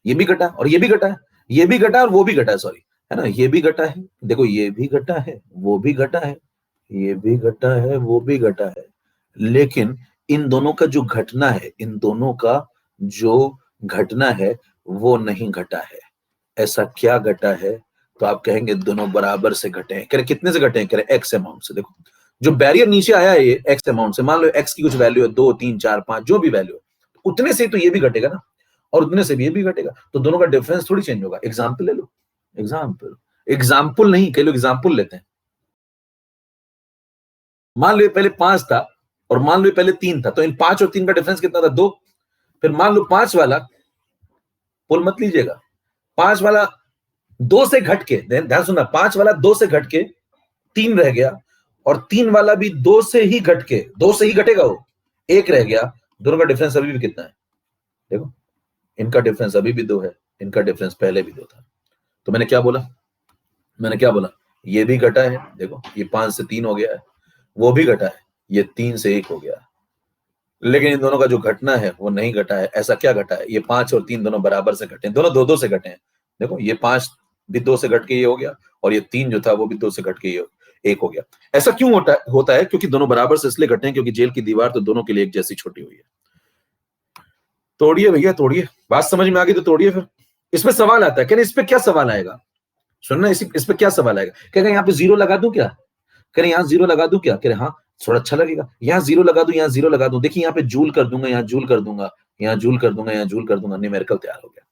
ये भी घटा और ये भी घटा है, ये भी घटा और वो भी घटा है, सॉरी, है ना। ये भी घटा है, देखो ये भी घटा है वो भी घटा है, ये भी घटा है वो भी घटा है, लेकिन इन दोनों का जो घटना है, इन दोनों का जो घटना है वो नहीं घटा है। ऐसा क्या घटा है? तो आप कहेंगे दोनों बराबर से घटे हैं। कह रहे कितने से घटे हैं? कह रहे एक्स अमाउंट से। देखो जो बैरियर नीचे आया है ये एक्स अमाउंट से, मान लो एक्स की कुछ वैल्यू है 2 3 4 5 जो भी वैल्यू है, उतने से तो ये भी घटेगा ना, और उतने से भी ये भी घटेगा, तो दोनों का डिफरेंस थोड़ी चेंज होगा। एग्जाम्पल ले लो, एग्जाम्पल, एग्जाम्पल नहीं, कई लोग एग्जाम्पल लेते हैं। मान लो पहले 5 था और मान लो पहले 3 था, तो इन 5 और 3 का डिफरेंस कितना था? 2। फिर मान लो 5 वाला, पुल मत लीजिएगा, 5 वाला 2 से घट के, ध्यान सुनना, 5 वाला 2 से घट के 3 रह गया, और 3 वाला भी 2 से ही घट के, 2 से ही घटेगा वो, 1 रह गया। दोनों का डिफरेंस अभी भी कितना है? देखो इनका डिफरेंस अभी भी 2 है, इनका डिफरेंस पहले भी 2 था। तो मैंने क्या बोला? मैंने क्या बोला? ये भी घटा है, देखो ये 5 से 3 हो गया है, वो भी घटा है, ये 3 से 1 हो गया, लेकिन इन दोनों का जो घटना है वो नहीं घटा है। ऐसा क्या घटा है? ये 5 और 3 दोनों बराबर से घटे हैं, दोनों 2-2 से घटे हैं। देखो ये 5 भी 2 से घट के ये हो गया, और ये 3 जो था वो भी 2 से घट के ये 1 हो गया। ऐसा क्यों होता है? क्योंकि दोनों बराबर से इसलिए घटे हैं क्योंकि जेल की दीवार तो दोनों के लिए एक जैसी छोटी हुई है। तोड़िए भैया तोड़िए, बात समझ में आ गई तो तोड़िए। फिर इसमें सवाल आता है, कह रहे इस पे क्या सवाल आएगा? सुनना, इस पे क्या सवाल आएगा? कह रहे यहाँ पे 0 लगा दूं क्या? कह रहे यहाँ 0 लगा दूं क्या? कह रहे हाँ थोड़ा अच्छा लगेगा। यहाँ 0 लगा दूं, यहाँ 0 लगा दूं, देखिए यहाँ पे जूल कर दूंगा, यहाँ जूल कर दूंगा, यहाँ जूल कर दूंगा, यहाँ जूल कर दूंगा, न्यूमेरिकल तैयार हो गया,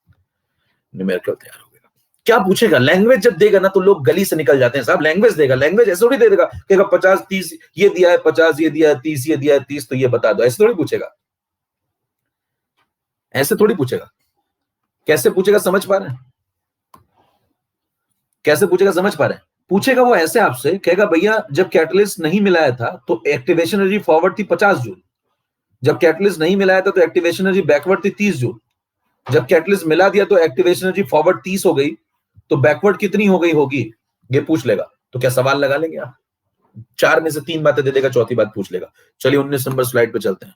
न्यूमेरिकल तैयार हो गया। क्या पूछेगा? लैंग्वेज जब देगा ना तो लोग गली से निकल जाते हैं साहब। लैंग्वेज देगा, लैंग्वेज ऐसे थोड़ी दे देगा, कहेगा 50 30 ये दिया है, 50 ये दिया है, 30 ये दिया है, 30 तो ये बता दो, ऐसे थोड़ी पूछेगा, ऐसे थोड़ी पूछेगा। कैसे पूछेगा समझ पा रहे हैं? कैसे पूछेगा समझ पा रहे हैं? पूछेगा वो ऐसे आपसे, कहेगा भैया जब कैटलिस्ट नहीं मिलाया था तो एक्टिवेशन एनर्जी फॉरवर्ड थी 50 जूल, जब कैटलिस्ट नहीं मिलाया था तो एक्टिवेशन एनर्जी बैकवर्ड थी 30 जूल, जब कैटलिस्ट मिला दिया तो एक्टिवेशन एनर्जी फॉरवर्ड 30 हो गई, तो बैकवर्ड कितनी हो गई होगी? ये पूछ लेगा। तो क्या सवाल लगा लेंगे आप? 4 में से 3 बातें दे देगा, चौथी बात पूछ लेगा। चलिए 19 नंबर स्लाइड पे चलते हैं।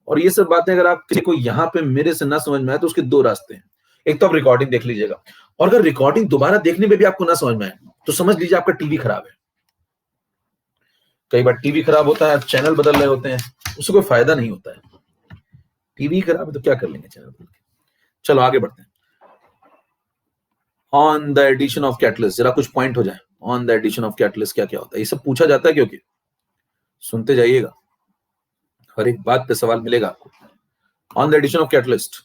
और ये सब बातें अगर आप किसी को यहाँ पे मेरे से ना समझ में आए तो उसके दो रास्ते हैं। एक तो आप रिकॉर्डिंग देख लीजिएगा, और अगर रिकॉर्डिंग दोबारा देखने में भी आपको ना समझ में आए तो समझ लीजिए आपका टीवी खराब है। कई बार टीवी खराब होता है, चैनल बदल रहे होते हैं, उससे कोई फायदा नहीं होता है। टीवी खराब है तो क्या कर लेंगे चैनल बदल के। चलो आगे बढ़ते हैं। On the addition of catalyst, जरा कुछ पॉइंट हो जाए। On the addition of catalyst क्या क्या होता है, ये सब पूछा जाता है, क्योंकि सुनते जाइएगा, हर एक बात पे सवाल मिलेगा आपको। On the addition of catalyst,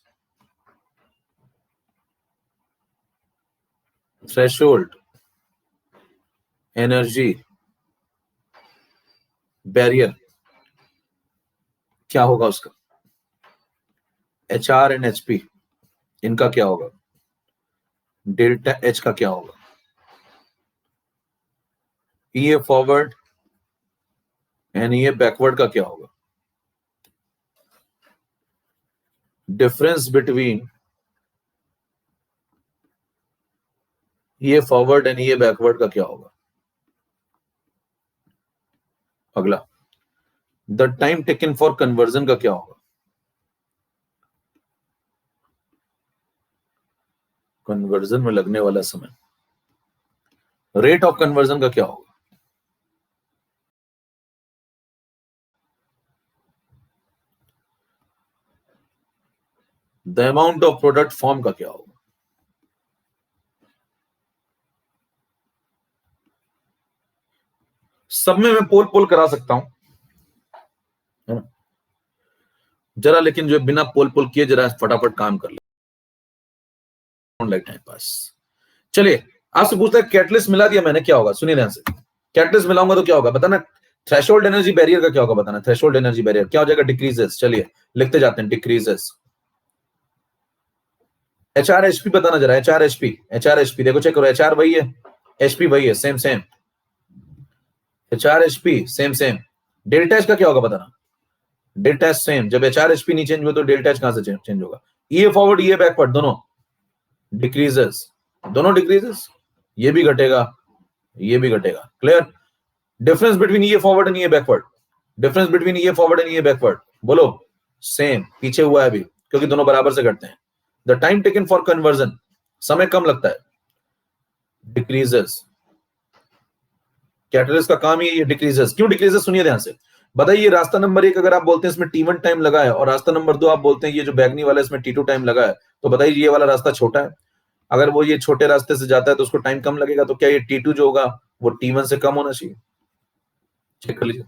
threshold, energy barrier, क्या होगा उसका। HR एंड HP, इनका क्या होगा। डेल्टा H का क्या होगा। EA forward and EA backward का क्या होगा। Difference between EA forward and EA backward का क्या होगा। अगला, the time taken for conversion का क्या होगा। कन्वर्जन में लगने वाला समय। रेट ऑफ कन्वर्जन का क्या होगा। The amount of product form का क्या होगा। सब में मैं पोल पोल करा सकता हूं, है ना। जरा लेकिन जो बिना पोल पोल किए जरा फटाफट काम कर ले, लाइक टाइम पास। चलिए आपसे पूछता है, कैटलिस्ट मिला दिया मैंने, क्या होगा। सुनिए ध्यान से, कैटलिस्ट मिलाऊंगा तो क्या होगा बताना। थ्रेशोल्ड एनर्जी बैरियर का क्या होगा बताना। थ्रेशोल्ड एनर्जी बैरियर क्या हो जाएगा, डिक्रीजेस। चलिए लिखते जाते हैं, डिक्रीजेस। HRHP बताना जरा, HRHP देखो, चेक करो, HR वही है, HP वही है, same same. HRHP same same. Delta H का क्या होगा बताना। डेल्टा एच सेम, जब HRHP नहीं चेंज हुआ तो डेल्टा एच कहां से चेंज होगा। EA फॉरवर्ड EA बैकवर्ड दोनों डिक्रीजेस, दोनों डिक्रीजेस। ये भी घटेगा, ये भी घटेगा। Clear. Difference between EA forward and EA backward, difference between EA forward and EA backward बोलो। सेम, पीछे हुआ है अभी, क्योंकि दोनों बराबर से घटते हैं। The time taken for conversion, समय कम लगता है, डिक्रीजेस। कैटलिस्ट का काम ही ये डिक्रीजेस। क्यों डिक्रीजेस, सुनिए ध्यान से। बताइए, रास्ता नंबर 1 अगर आप बोलते हैं इसमें T1 टाइम लगा है, और रास्ता नंबर 2 आप बोलते हैं ये जो बैगनी वाला है इसमें T2 टाइम लगा है, तो बताइए ये वाला रास्ता छोटा है। अगर वो ये छोटे रास्ते से जाता है तो उसको टाइम कम लगेगा, तो क्या ये T2 जो होगा वो T1 से कम होना चाहिए। चेक कर लीजिए,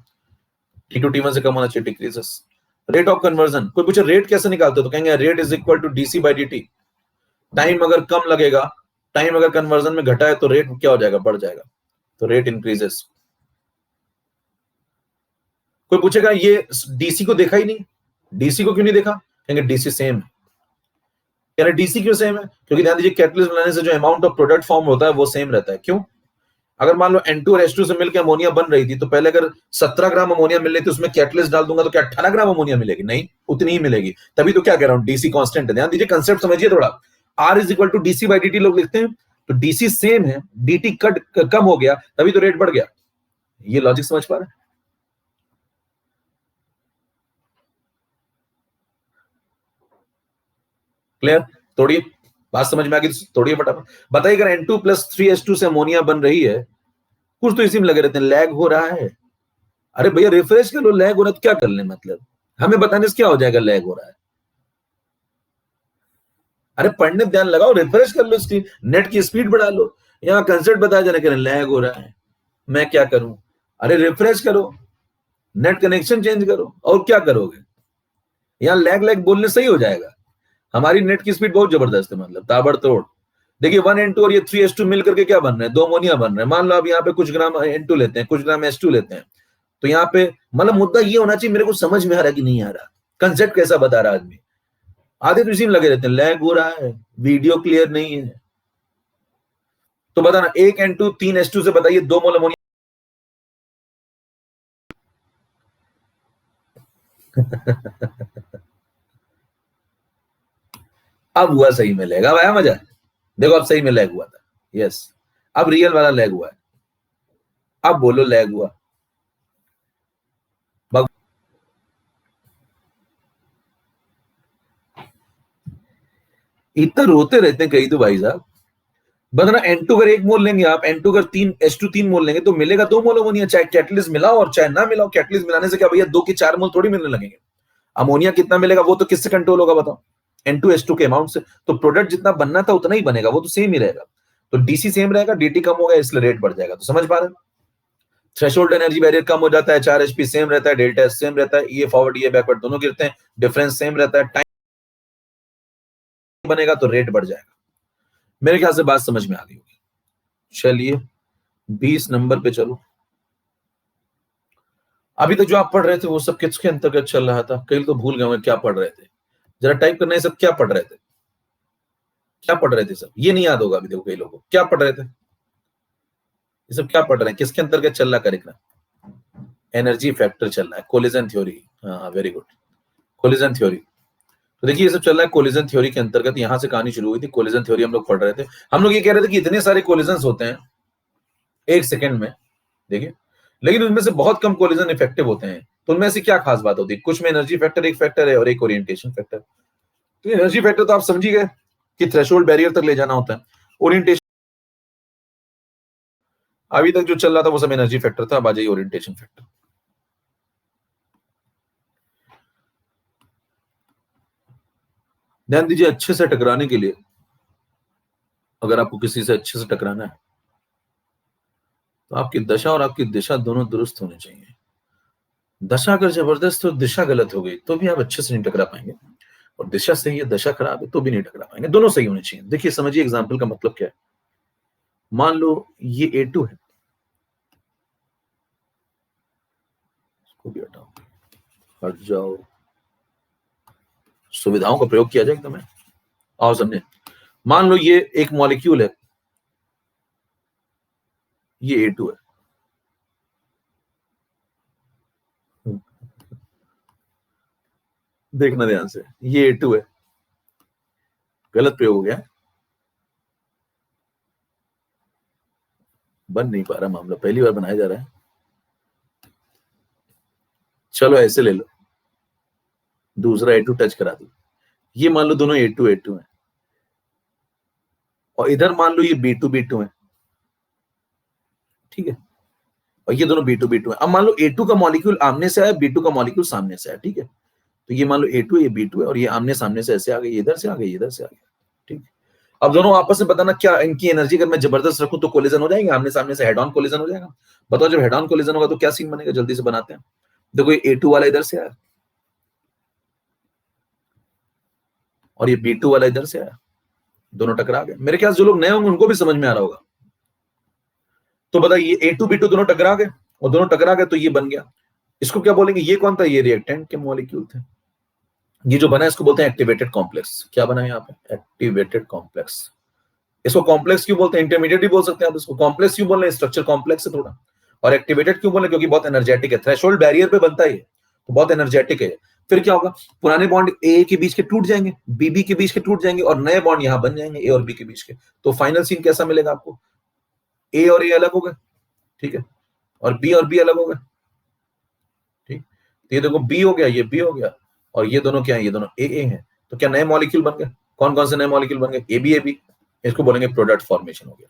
T2 T1 से कम होना चाहिए, डिक्रीजेस। रेट ऑफ कन्वर्जन, कोई पूछे रेट कैसे निकालते हो, तो कहेंगे rate is equal to DC by DT। Time अगर कम लगेगा, टाइम अगर कन्वर्जन में घटा है तो रेट क्या हो जाएगा, बढ़ जाएगा, तो रेट इंक्रीजेस। कोई पूछेगा ये DC को देखा ही नहीं, DC को क्यों नहीं देखा, कहेंगे DC सेम है। यानी DC क्यों सेम है, क्योंकि ध्यान दीजिए कैटलिस्ट बनाने से जो अमाउंट ऑफ प्रोडक्ट फॉर्म होता है वो सेम रहता है। क्यों, अगर मान लो N2 और H2 से मिलकर अमोनिया बन रही थी, तो पहले अगर 17 ग्राम अमोनिया मिल रही थी, उसमें कैटलिस्ट डाल दूंगा तो क्या 18 ग्राम अमोनिया मिलेगी, नहीं, उतनी ही मिलेगी। तभी तो क्या कह रहा हूं, DC कांस्टेंट है। ध्यान दीजिए, कंसेप्ट समझिए थोड़ा। R is equal to DC by DT लोग लिखते हैं, तो DC सेम है, DT कट कम हो गया, तभी तो रेट बढ़ गया। ये लॉजिक समझ पा रहे हैं। क्लियर, तोड़िए, बात समझ में आ गई, तोड़िए फटाफट। बताइए, अगर N2 प्लस 3H2 से अमोनिया बन रही है, कुछ तो इसी में लगे रहते हैं, लैग हो रहा है। अरे भैया रिफ्रेश कर लो, लैग हो रहा है तो क्या कर ले, मतलब हमें बताने से क्या हो जाएगा लैग हो रहा है। अरे पढ़ने ध्यान लगाओ, रिफ्रेश कर लो स्क्रीन, नेट की स्पीड बढ़ा लो। यहाँ कंसेप्ट बताया जा रहा है, लैग हो रहा है, मैं क्या करूं। अरे रिफ्रेश करो, नेट कनेक्शन चेंज करो, और क्या करोगे। यहाँ लैग लैग बोलने सही हो जाएगा। हमारी नेट की स्पीड बहुत जबरदस्त है, मतलब ताबड़तोड़। देखिए 1N2 और ये 3H2 मिल करके क्या बन रहे हैं, दो अमोनिया बन रहे हैं। मान लो आप यहाँ पे कुछ ग्राम N2 लेते हैं, कुछ ग्राम H2 लेते हैं, तो यहाँ पे मतलब मुद्दा ये होना चाहिए, मेरे को समझ में आ रहा है कि नहीं आ रहा, कंसेप्ट कैसा बता रहा आदमी। आधे तो इसी में लगे रहते हैं, लैग हो रहा है, वीडियो क्लियर नहीं है। तो बताना, 1N2 3H2 से बताइए 2 मोल अमोनिया। अब हुआ सही में लैग, अब आया मजा। देखो अब सही में लैग हुआ था, यस, अब रियल वाला लैग हुआ है। अब बोलो लैग हुआ। इतना रोते रहते हैं कहीं तो भाई साहब। बदना N2 अगर 1 मोल लेंगे आप, N2 अगर 3 H2 3 मोल लेंगे तो मिलेगा 2 मोल अमोनिया, चाहे कैटलिस्ट मिलाओ और चाहे ना मिलाओ। कैटलिस्ट मिलाने से क्या भैया 2 के 4 मोल थोड़ी मिलने लगेंगे। अमोनिया कितना मिलेगा वो तो किससे कंट्रोल होगा बताओ? N2H2 के अमाउंट से। तो प्रोडक्ट जितना बनना था उतना ही बनेगा, वो तो सेम ही रहेगा। तो डीसी सेम रहेगा, डीटी कम होगा, इसलिए रेट बढ़ जाएगा। तो समझ पा रहे हैं? थ्रेशोल्ड एनर्जी बैरियर कम हो जाता है, 4 HP सेम रहता है, डेल्टा एस सेम रहता है, ये फॉरवर्ड ये बैकवर्ड दोनों गिरते हैं, डिफरेंस सेम रहता है, टाइम बनेगा तो रेट बढ़ जाएगा। मेरे ख्याल से बात समझ में आ गई होगी। चलिए 20 नंबर पे चलो। अभी तक जो आप पढ़ रहे थे वो सब किसके अंतर्गत चल रहा था? कई तो भूल गए होंगे क्या पढ़ रहे थे। जरा टाइप करना है सब, क्या पढ़ रहे थे, क्या पढ़ रहे थे सब? ये नहीं याद होगा अभी देखो कई लोगों को, क्या पढ़ रहे थे ये सब, क्या पढ़ रहे हैं, किसके अंतर्गत चल रहा कार्यक्रम? एनर्जी फैक्टर चल रहा है, कोलिजन थ्योरी। हाँ वेरी गुड, कोलिजन थ्योरी। तो देखिए ये सब चल रहा है कोलिजन थ्योरी के अंतर्गत। यहां से कहानी शुरू हुई थी, कोलिजन थ्योरी हम लोग पढ़ रहे थे। हम लोग ये कह रहे थे कि इतने सारे कोलिजन होते हैं एक सेकंड में, देखिए, लेकिन उनमें से बहुत कम कोलिजन इफेक्टिव होते हैं। तो उनमें से क्या खास बात होती है? कुछ में एनर्जी फैक्टर एक फैक्टर है और एक ओरिएंटेशन फैक्टर। तो एनर्जी फैक्टर तो आप समझ ही गए कि थ्रेशोल्ड बैरियर तक ले जाना होता है। ओरिएंटेशन अभी तक जो चल रहा था वो सब एनर्जी फैक्टर था, अब आ जाइए ओरिएंटेशन फैक्टर। ध्यान दीजिए, अच्छे से टकराने के लिए, अगर आपको किसी से अच्छे से टकराना है तो आपकी दशा और आपकी दिशा दोनों दुरुस्त होनी चाहिए। दशा अगर जबरदस्त हो, दिशा गलत हो गई तो भी आप अच्छे से नहीं टकरा पाएंगे, और दिशा सही है दशा खराब है तो भी नहीं टकरा पाएंगे। दोनों सही होने चाहिए। देखिए समझिए एग्जाम्पल का मतलब क्या है। मान लो ये A2 है, इसको भी हटाओ, हट जाओ, सुविधाओं का प्रयोग किया जाए एकदम है। आओ समझे, मान लो ये एक मॉलिक्यूल है, ये A2 है, देखना ध्यान से, ये A2 है, गलत प्रयोग हो गया, बन नहीं पा रहा मामला, पहली बार बनाया जा रहा है। चलो ऐसे ले लो, दूसरा A2 टच करा दो, ये मान लो दोनों A2 है, और इधर मान लो ये B2 है, ठीक है, और ये दोनों B2 है। अब मान लो A2 का मॉलिक्यूल आमने से आया, B2 का मॉलिक्यूल सामने से आया, ठीक है। तो ये मान लो A2 है, ये B2 है, और ये आमने सामने से ऐसे आ गए, इधर से आ गए, इधर से आ गए, ठीक। अब दोनों आपस में बताना क्या इनकी एनर्जी अगर मैं जबरदस्त रखूं तो कोलिजन हो जाएंगे, आमने सामने से हेड ऑन कोलिजन हो जाएगा। बताओ जब हेड ऑन कोलिजन होगा तो क्या सीन बनेगा, जल्दी से बनाते हैं। देखो ये A2 वाला इधर से आया और ये B2 वाला इधर से आया, दोनों टकरा गए। मेरे ख्याल से जो लोग नए होंगे उनको भी समझ में आ रहा होगा। तो बताइए A2 B2 दोनों टकरा गए, और दोनों टकरा गए तो ये बन गया। इसको क्या बोलेंगे? ये कौन था? ये रिएक्टेंट के मॉलिक्यूल थे। ये जो बना है इसको बोलते हैं एक्टिवेटेड कॉम्प्लेक्स। क्या बना है यहाँ पे? Activated complex. इसको कॉम्प्लेक्स क्यों बोलते हैं? इंटरमीडिएट भी बोल सकते हैं आप इसको। कॉम्प्लेक्स क्यों बोल रहे हैं? स्ट्रक्चर कॉम्प्लेक्स है थोड़ा। और एक्टिवेटेड क्यों बोल रहे हैं? क्योंकि बहुत एनर्जेटिक है, थ्रेशोल्ड बैरियर पे बनता है, तो बहुत एनर्जेटिक है। फिर क्या होगा? पुराने बॉन्ड ए के बीच के टूट जाएंगे, बी के बीच के टूट जाएंगे, और नए बॉन्ड यहां बन जाएंगे ए और बी के बीच के। तो फाइनल सीन कैसा मिलेगा आपको? ए और ए अलग हो गए, ठीक है, और बी अलग हो गए, ठीक। तो ये देखो बी हो गया, ये बी हो गया, और ये दोनों क्या है? ये दोनों ए हैं। तो क्या नए मॉलिक्यूल बन गए? कौन कौन से नए मॉलिक्यूल बन गए? A B. इसको बोलेंगे प्रोडक्ट फॉर्मेशन हो गया।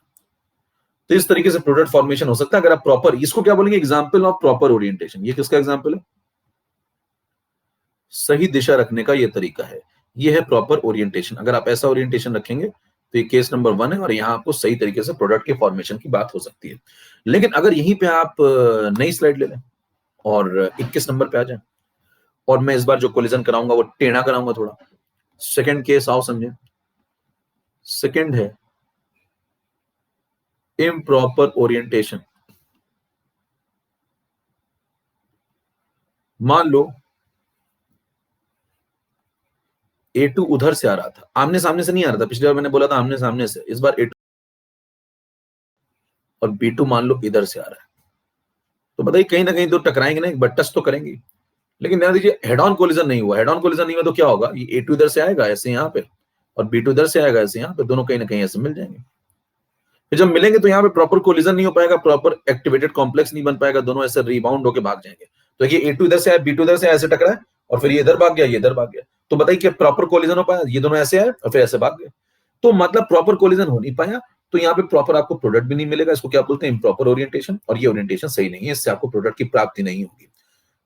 तो इस तरीके से प्रोडक्ट फॉर्मेशन हो सकता है अगर आप प्रॉपर, इसको क्या बोलेंगे? Example of proper orientation. ये किसका एग्जाम्पल है? सही दिशा रखने का ये तरीका है, ये है प्रॉपर ओरिएंटेशन। अगर आप ऐसा ओरिएंटेशन रखेंगे तो ये केस नंबर 1 है, और यहां आपको सही तरीके से प्रोडक्ट के फॉर्मेशन की बात हो सकती है। लेकिन अगर यहीं पे आप नई स्लाइड ले लें और 21 नंबर पे आ जाए, और मैं इस बार जो कोलिजन कराऊंगा वो टेढ़ा कराऊंगा थोड़ा। सेकंड केस आओ समझे, सेकंड है इम्प्रॉपर ओरिएंटेशन। मान लो A2 उधर से आ रहा था, आमने सामने से नहीं आ रहा था। पिछली बार मैंने बोला था आमने सामने से, इस बार A2 और B2 मान लो इधर से आ रहा है। तो बताइए कहीं ना कहीं तो टकराएंगे ना, एक बार टच तो करेंगे। लेकिन ध्यान दीजिए हेड ऑन कोलिजन नहीं हुआ। हेड ऑन कोलिजन नहीं हुआ तो क्या होगा? ये A2 इधर से आएगा ऐसे यहाँ पे, और B2 इधर से आएगा ऐसे यहाँ पे, दोनों कहीं ना कहीं ऐसे मिल जाएंगे। फिर जब मिलेंगे तो यहाँ पे प्रॉपर कोलिजन नहीं हो पाएगा, प्रॉपर एक्टिवेटेड कॉम्प्लेक्स नहीं बन पाएगा, दोनों ऐसे रिबाउंड होकर भाग जाएंगे। तो ये A2 इधर से आया, B2 इधर से ऐसे टकरा है, और फिर ये इधर भाग गया, ये इधर भाग गया। तो बताइए क्या प्रॉपर कोलिजन हो पाया? ये दोनों ऐसे आए और फिर ऐसे भाग गए, तो मतलब प्रॉपर कोलिजन हो नहीं पाया। तो यहाँ पे प्रॉपर आपको प्रोडक्ट भी नहीं मिलेगा, इसको क्या बोलते हैं? Improper orientation. और ये ओरिएंटेशन सही नहीं है, इससे आपको प्रोडक्ट की प्राप्ति नहीं होगी।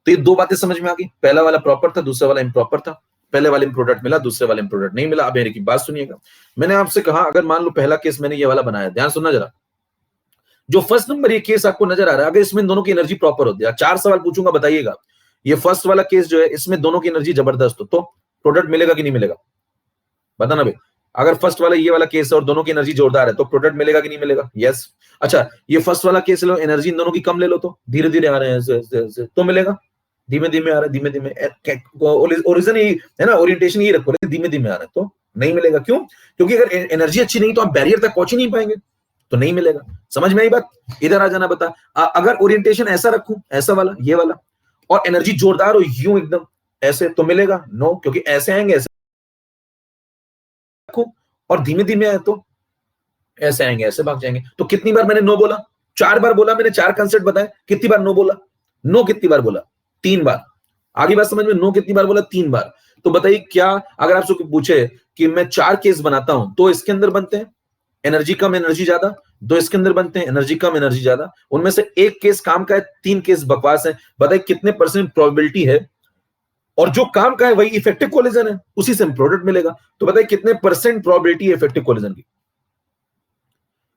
तो ये दो बातें समझ में आ गई, पहला वाला प्रॉपर था, दूसरा वाला इम्प्रॉपर था। पहले वाले में प्रोडक्ट मिला, दूसरे वाले में प्रोडक्ट नहीं मिला। अब मेरी की बात सुनिएगा, मैंने आपसे कहा अगर मान लो पहला केस मैंने ये वाला बनाया, ध्यान सुनना जरा, जो फर्स्ट नंबर ये केस आपको नजर आ रहा है, अगर इसमें दोनों की एनर्जी प्रॉपर होती है, 4 सवाल पूछूंगा बताइएगा, ये फर्स्ट वाला केस जो है इसमें दोनों की एनर्जी जबरदस्त हो तो प्रोडक्ट मिलेगा कि नहीं मिलेगा? बताना भाई। अगर फर्स्ट वाला ये वाला केस है और दोनों की एनर्जी जोरदार है तो प्रोडक्ट मिलेगा कि नहीं मिलेगा? यस। अच्छा, ये फर्स्ट वाला केस लो, एनर्जी इन दोनों की कम ले लो तो धीरे धीरे आ रहे हैं ऐसे तो मिलेगा। धीमे धीमे आ रहा है, धीमे धीमे, ओरिजिन यही है ना, ओरिएंटेशन यही रखो, धीमे धीमे आ रहा है तो नहीं मिलेगा। क्यों? क्योंकि अगर एनर्जी अच्छी नहीं तो आप बैरियर तक पहुंच ही नहीं पाएंगे, तो नहीं मिलेगा। समझ में आई बात? इधर आ जाना, बता। अगर ओरिएंटेशन ऐसा रखूं, ऐसा वाला, ये वाला, और एनर्जी जोरदार हो यूं एकदम ऐसे, तो मिलेगा? नो, क्योंकि ऐसे आएंगे, ऐसे रखो, और धीमे धीमे आए तो ऐसे आएंगे, ऐसे भाग जाएंगे। तो कितनी बार मैंने नो बोला? 4 बार बोला मैंने, 4 कंसेप्ट बताए। कितनी बार नो बोला? नो कितनी बार बोला? 3 बार। आगे बात समझ में? नो कितनी बार बोला? 3 बार। तो बताइए क्या अगर आपसे पूछे कि मैं 4 केस बनाता हूं तो इसके अंदर बनते हैं एनर्जी कम एनर्जी ज्यादा, 2 इसके अंदर बनते हैं एनर्जी कम एनर्जी ज्यादा, उनमें से एक केस काम का है, 3 केस बकवास है। बताइए कितने परसेंट प्रोबेबिलिटी है? और जो काम का है वही इफेक्टिव कोलिजन है, उसी से प्रोडक्ट मिलेगा। तो बताइए कितने परसेंट प्रोबेबिलिटी है इफेक्टिव कोलिजन की?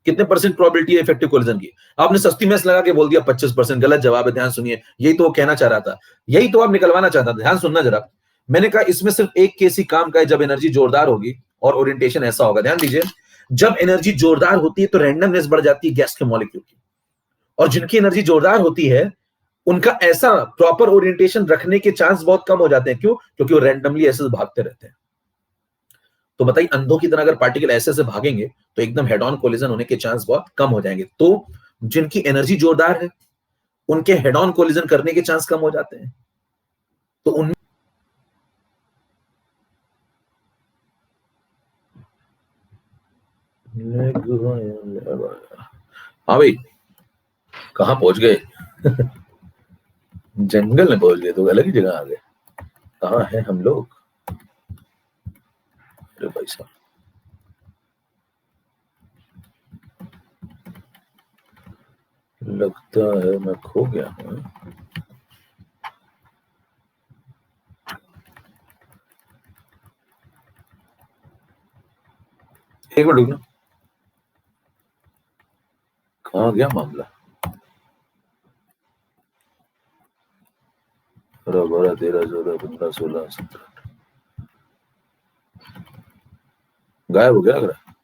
कितने परसेंट प्रोबेबिलिटी है इफेक्टिव कोलिजन की? आपने सस्ती मैथ लगा के बोल दिया 25%। गलत जवाब है, ध्यान सुनिए। यही तो वो कहना चाह रहा था, यही तो आप निकलवाना चाहता था। ध्यान सुनना जरा, मैंने कहा इसमें सिर्फ एक केस ही काम का है, जब एनर्जी जोरदार होगी और ओरिएंटेशन ऐसा होगा। ध्यान दीजिए, जब एनर्जी जोरदार होती है तो रैंडमनेस बढ़ जाती है गैस के मॉलिक्यूल की, और जिनकी एनर्जी जोरदार होती है उनका ऐसा प्रॉपर ओरिएंटेशन रखने के चांस बहुत कम हो जाते हैं। क्यों? क्योंकि वो रैंडमली ऐसे भागते रहते हैं। तो बताइए अंधों की तरह अगर पार्टिकल ऐसे से भागेंगे तो एकदम हेड ऑन कोलिजन होने के चांस बहुत कम हो जाएंगे। तो जिनकी एनर्जी जोरदार है उनके हेड ऑन कोलिजन करने के चांस कम हो जाते हैं। तो उन हाँ भाई, कहाँ पहुंच गए? जंगल में पहुंच गए तो अलग ही जगह आ गए। कहाँ है हम लोग? अरे भाई साहब, लगता है मैं खो गया हूँ। एक मिनट रुकना, कहाँ गया मामला? 12 13 14 15 16 17 गायब हो गया लग रहा है।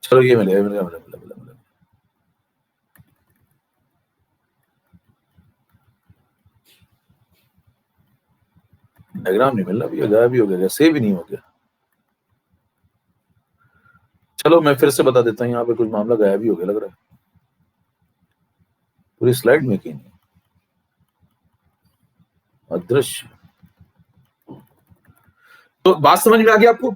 चलो ये मिलेगा, मिलेगा मिलेगा मिलेगा मिलेगा। डायग्राम नहीं मिल रहा भैया, गायब ही हो गया, सेव ही नहीं हो गया। चलो मैं फिर से बता देता हूँ, यहाँ पे कुछ मामला गायब ही हो गया लग रहा है। पूरी स्लाइड में की नहीं, अदृश्य। तो बात समझ में आ गई आपको?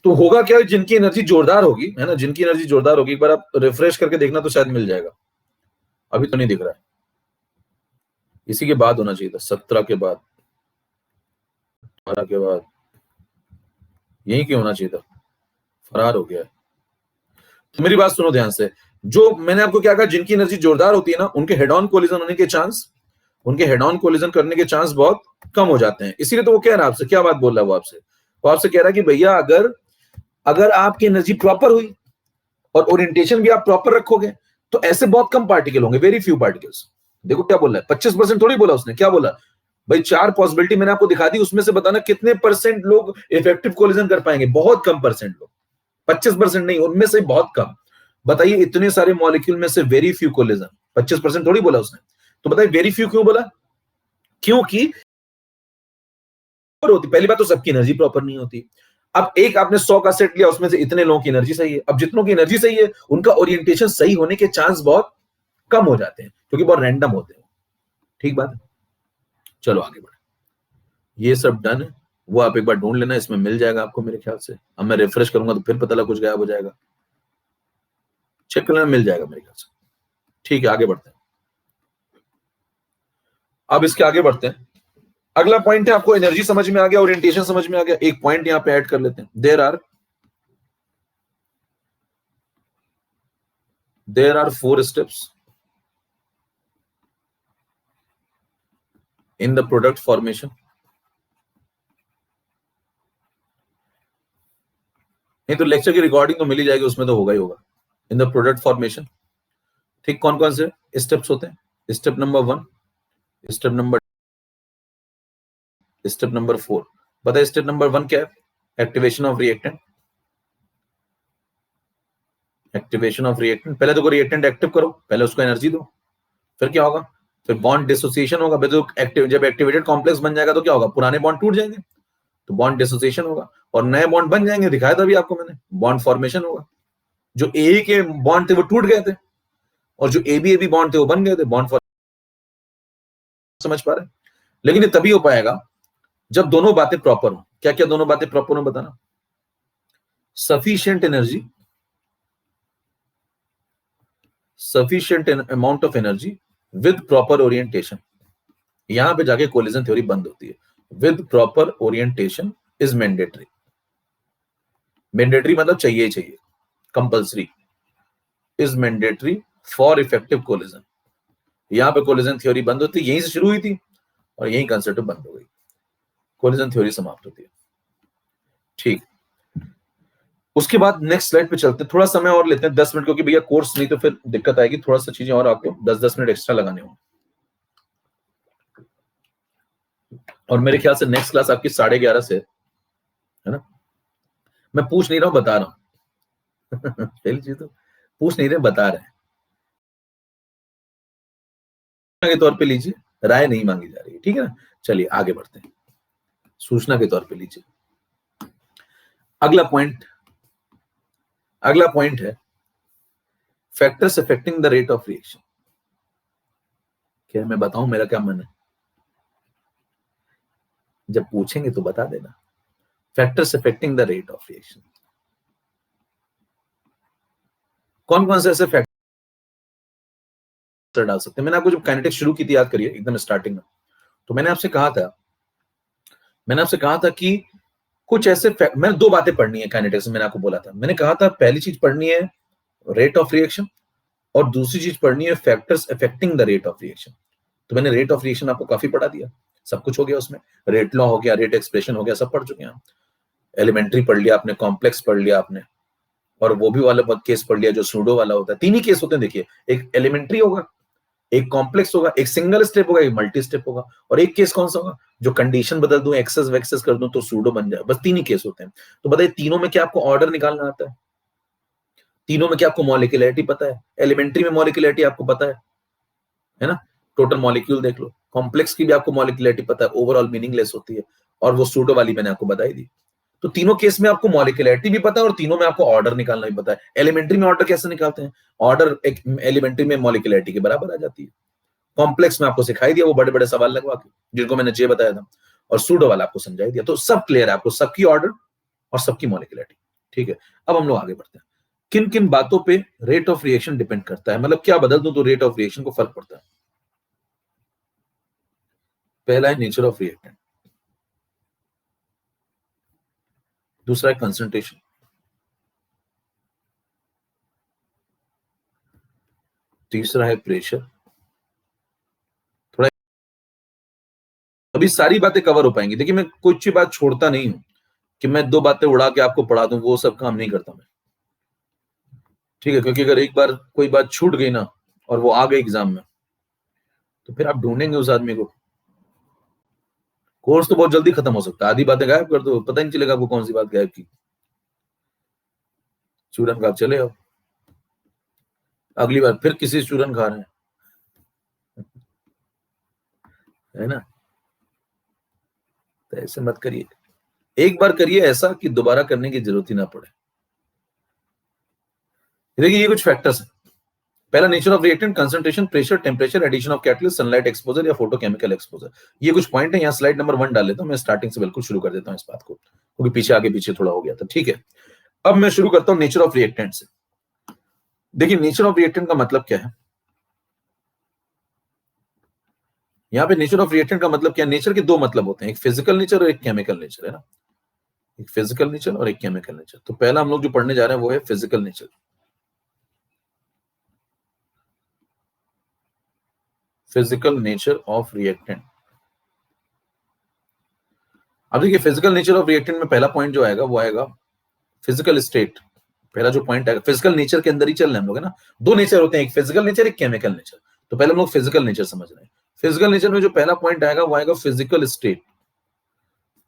तो होगा क्या, जिनकी एनर्जी जोरदार होगी, है ना, जिनकी एनर्जी जोरदार होगी, एक बार आप रिफ्रेश करके देखना तो शायद मिल जाएगा। अभी तो नहीं दिख रहा है, इसी के बाद होना चाहिए था, 17 के बाद, 12 के बाद, यही क्यों होना चाहिए था? फरार हो गया है। तो मेरी बात सुनो ध्यान से, जो मैंने आपको क्या कहा, जिनकी एनर्जी जोरदार होती है ना, उनके हेड ऑन कोलिजन होने के चांस, उनके हेड ऑन कोलिजन करने के चांस बहुत कम हो जाते हैं। इसीलिए तो वो कह रहा है आपसे, क्या बात बोल रहा है वो आपसे? वो आपसे कह रहा है कि भैया अगर अगर आपकी एनर्जी प्रॉपर हुई और ओरिएंटेशन भी आप प्रॉपर रखोगे तो ऐसे बहुत कम पार्टिकल होंगे, वेरी फ्यू पार्टिकल्स। देखो क्या बोल रहा है, 25% थोड़ी बोला उसने, क्या बोला भाई? 4 पॉसिबिलिटी मैंने आपको दिखा दी, उसमें से बताना कितने परसेंट लोग इफेक्टिव कोलिजन कर पाएंगे। बहुत कम परसेंट लोग, 25% नहीं, उनमें से बहुत कम। बताइए इतने सारे मॉलिक्यूल में से वेरी फ्यू कोलिजन, 25% थोड़ी बोला उसने। तो बताइए वेरी फ्यू क्यों बोला? क्योंकि होती, पहली बात तो सबकी एनर्जी प्रॉपर नहीं होती। अब एक आपने 100 का सेट लिया, उसमें से इतने लोगों की एनर्जी सही है। अब जितनों की एनर्जी सही है उनका ओरिएंटेशन सही होने के चांस बहुत कम हो जाते हैं, क्योंकि बहुत रैंडम होते हैं। ठीक बात है? चलो आगे बढ़े, ये सब डन है। वो आप एक बार ढूंढ लेना, इसमें मिल जाएगा आपको मेरे ख्याल से। अब मैं रिफ्रेश करूंगा तो फिर पता लगा कुछ गायब हो जाएगा, चेक करना, मिल जाएगा मेरे ख्याल से। ठीक है, आगे बढ़ते हैं। अब इसके आगे बढ़ते हैं। अगला पॉइंट है, आपको एनर्जी समझ में आ गया, ओरिएंटेशन समझ में आ गया, एक पॉइंट यहां पे ऐड कर लेते हैं। There are 4 steps in the product formation. नहीं तो लेक्चर की रिकॉर्डिंग तो मिल ही जाएगी, उसमें तो होगा ही होगा। इन द प्रोडक्ट फॉर्मेशन, ठीक, कौन कौन से स्टेप्स होते हैं? Step number 1, step number 4। बताइए स्टेप नंबर 1 क्या है? Activation of reactant. Activation of reactant, पहले तो रिएक्टेंट एक्टिव करो, पहले उसको एनर्जी दो, फिर क्या होगा? फिर बॉन्ड डिसोसिएशन होगा। तो जब एक्टिवेटेड कॉम्प्लेक्स बन जाएगा तो क्या होगा? पुराने बॉन्ड टूट जाएंगे, तो बॉन्ड डिसोसिएशन होगा, और नए बॉन्ड बन जाएंगे। दिखाया था अभी आपको मैंने, बॉन्ड फॉर्मेशन होगा। जो ए के बॉन्ड थे वो टूट गए थे, और जो ए बी बॉन्ड थे वो बन गए थे, बॉन्ड फॉर्मेशन। समझ पा रहे हैं? लेकिन ये तभी हो पाएगा जब दोनों बातें प्रॉपर हो। क्या क्या दोनों बातें प्रॉपर हो बताना? Sufficient energy, sufficient amount of energy with proper orientation. यहां पे जाके कोलिजन थ्योरी बंद होती है। With proper orientation is mandatory. Mandatory मतलब चाहिए ही चाहिए, compulsory, is mandatory for effective collision. यहां पे कोलिजन थ्योरी बंद होती है, यहीं से शुरू हुई थी और यहीं कंसेप्ट बंद हो गई, कोलिजन थ्योरी समाप्त होती है। ठीक, उसके बाद नेक्स्ट स्लाइड पे चलते हैं। थोड़ा समय और लेते हैं, 10 मिनट, क्योंकि भैया कोर्स नहीं तो फिर दिक्कत आएगी। थोड़ा सा चीजें और आपको 10-10 मिनट एक्स्ट्रा लगाने होंगे। और मेरे ख्याल से नेक्स्ट क्लास आपकी 11:30 से है ना। मैं पूछ नहीं रहा हूं, बता रहा हूं पहली चीज तो पूछ नहीं रहे, बता रहे हैं के तौर पे लीजिए, राय नहीं मांगी जा रही है, ठीक है ना। चलिए आगे बढ़ते हैं, सूचना के तौर पे लीजिए। अगला पॉइंट है factors affecting the rate of reaction. क्या मैं बताऊं मेरा क्या मन है? जब पूछेंगे तो बता देना। Factors affecting the rate of reaction, कौन कौन से ऐसे फैक्टर डाल सकते हैं? मैंने आपको जब काइनेटिक्स शुरू की थी, याद करिए एकदम स्टार्टिंग में, तो मैंने आपसे कहा था कि कुछ ऐसे मैंने 2 बातें पढ़नी है काइनेटिक्स में। मैंने आपको बोला था, मैंने कहा था पहली चीज पढ़नी है रेट ऑफ रिएक्शन, और दूसरी चीज पढ़नी है factors affecting the rate of reaction. तो मैंने रेट ऑफ रिएक्शन आपको काफी पढ़ा दिया, सब कुछ हो गया उसमें। रेट लॉ हो गया, रेट एक्सप्रेशन हो गया, सब पढ़ चुके हैं आप। एलिमेंट्री पढ़ लिया आपने, कॉम्प्लेक्स पढ़ लिया आपने, और वो भी वाला केस पढ़ लिया जो सूडो वाला होता है। 3 ही केस होते हैं, देखिए, एक एलिमेंट्री होगा, एक कॉम्प्लेक्स होगा, एक सिंगल स्टेप होगा, एक मल्टी स्टेप होगा, और एक केस कौन सा होगा? जो कंडीशन बदल दूं, एक्सेस वैक्सेस कर दूं तो सूडो बन जाए। बस 3 ही केस होते हैं। तो बताइए तीनों में क्या आपको ऑर्डर निकालना आता है? तीनों में क्या आपको मॉलिक्यूलरिटी पता है? एलिमेंट्री में मॉलिक्यूलरिटी आपको पता है ना, टोटल मॉलिक्यूल देख लो। कॉम्प्लेक्स की भी आपको मॉलिक्यूलरिटी पता है, ओवरऑल मीनिंगलेस होती है, और वो सूडो वाली मैंने आपको बताई दी। तो तीनों केस में आपको मॉलिक्यूलरिटी भी पता है और तीनों में आपको ऑर्डर निकालना भी पता है। एलिमेंट्री में ऑर्डर कैसे निकालते हैं? ऑर्डर एक एलिमेंट्री में मॉलिक्यूलरिटी के बराबर आ जाती है। कॉम्प्लेक्स में आपको सिखाई दिया वो बड़े बड़े सवाल लगवा के, जिनको मैंने जे बताया था, और सूडो वाला आपको समझाई दिया। तो सब क्लियर है आपको, सबकी ऑर्डर और सबकी मॉलिक्यूलरिटी। ठीक है, अब हम लोग आगे बढ़ते हैं। किन किन बातों पे रेट ऑफ रिएक्शन डिपेंड करता है, मतलब क्या बदल दूं तो रेट ऑफ रिएक्शन को फर्क पड़ता है? पहला है नेचर ऑफ रिएक्टेंट, दूसरा है कंसंट्रेशन, तीसरा है प्रेशर। थोड़ा अभी सारी बातें कवर हो पाएंगी। देखिए मैं कुछ बात छोड़ता नहीं हूं कि मैं 2 बातें उड़ा के आपको पढ़ा दूं, वो सब काम नहीं करता मैं, ठीक है। क्योंकि अगर एक बार कोई बात छूट गई ना और वो आ गई एग्जाम में, तो फिर आप ढूंढेंगे उस आदमी को। कोर्स तो बहुत जल्दी खत्म हो सकता है, आधी बातें गायब कर दो, पता नहीं चलेगा आपको कौन सी बात गायब की। चूरन खा चले आओ, अगली बार फिर किसी चूरन खा रहे हैं, है ना। तो ऐसे मत करिए, एक बार करिए ऐसा कि दोबारा करने की जरूरत ही ना पड़े। देखिए ये कुछ फैक्टर्स है। पहला nature of reactant, concentration, pressure, temperature, addition of catalyst, sunlight exposure या फोटोकेमिकल एक्सपोजर। ये कुछ पॉइंट है। यहाँ स्लाइड नंबर 1 डाल लेता हूं, मैं स्टार्टिंग से बिल्कुल शुरू कर देता हूं इस बात को, क्योंकि पीछे आगे पीछे थोड़ा हो गया था, ठीक है। अब मैं शुरू करता हूं नेचर ऑफ रिएक्टेंट से। देखिए नेचर ऑफ रिएक्टेंट का मतलब क्या है? यहाँ पे नेचर ऑफ रिएक्टेंट का मतलब क्या, नेचर के दो मतलब होते हैं, एक फिजिकल नेचर और एक केमिकल नेचर, है ना, एक फिजिकल नेचर और एक केमिकल नेचर। तो पहला हम लोग जो पढ़ने जा रहे हैं वो है physical nature. Physical nature of reactant. अब देखिए फिजिकल नेचर ऑफ रिएक्टेंट में पहला पॉइंट जो आएगा वो आएगा फिजिकल स्टेट। पहला जो पॉइंट आएगा, फिजिकल नेचर के अंदर ही चल रहे हैं हम लोग, है ना, दो नेचर होते हैं, एक फिजिकल नेचर एक केमिकल नेचर। तो पहले हम लोग फिजिकल नेचर समझ रहे हैं। फिजिकल नेचर में जो पहला पॉइंट आएगा वो आएगा physical state.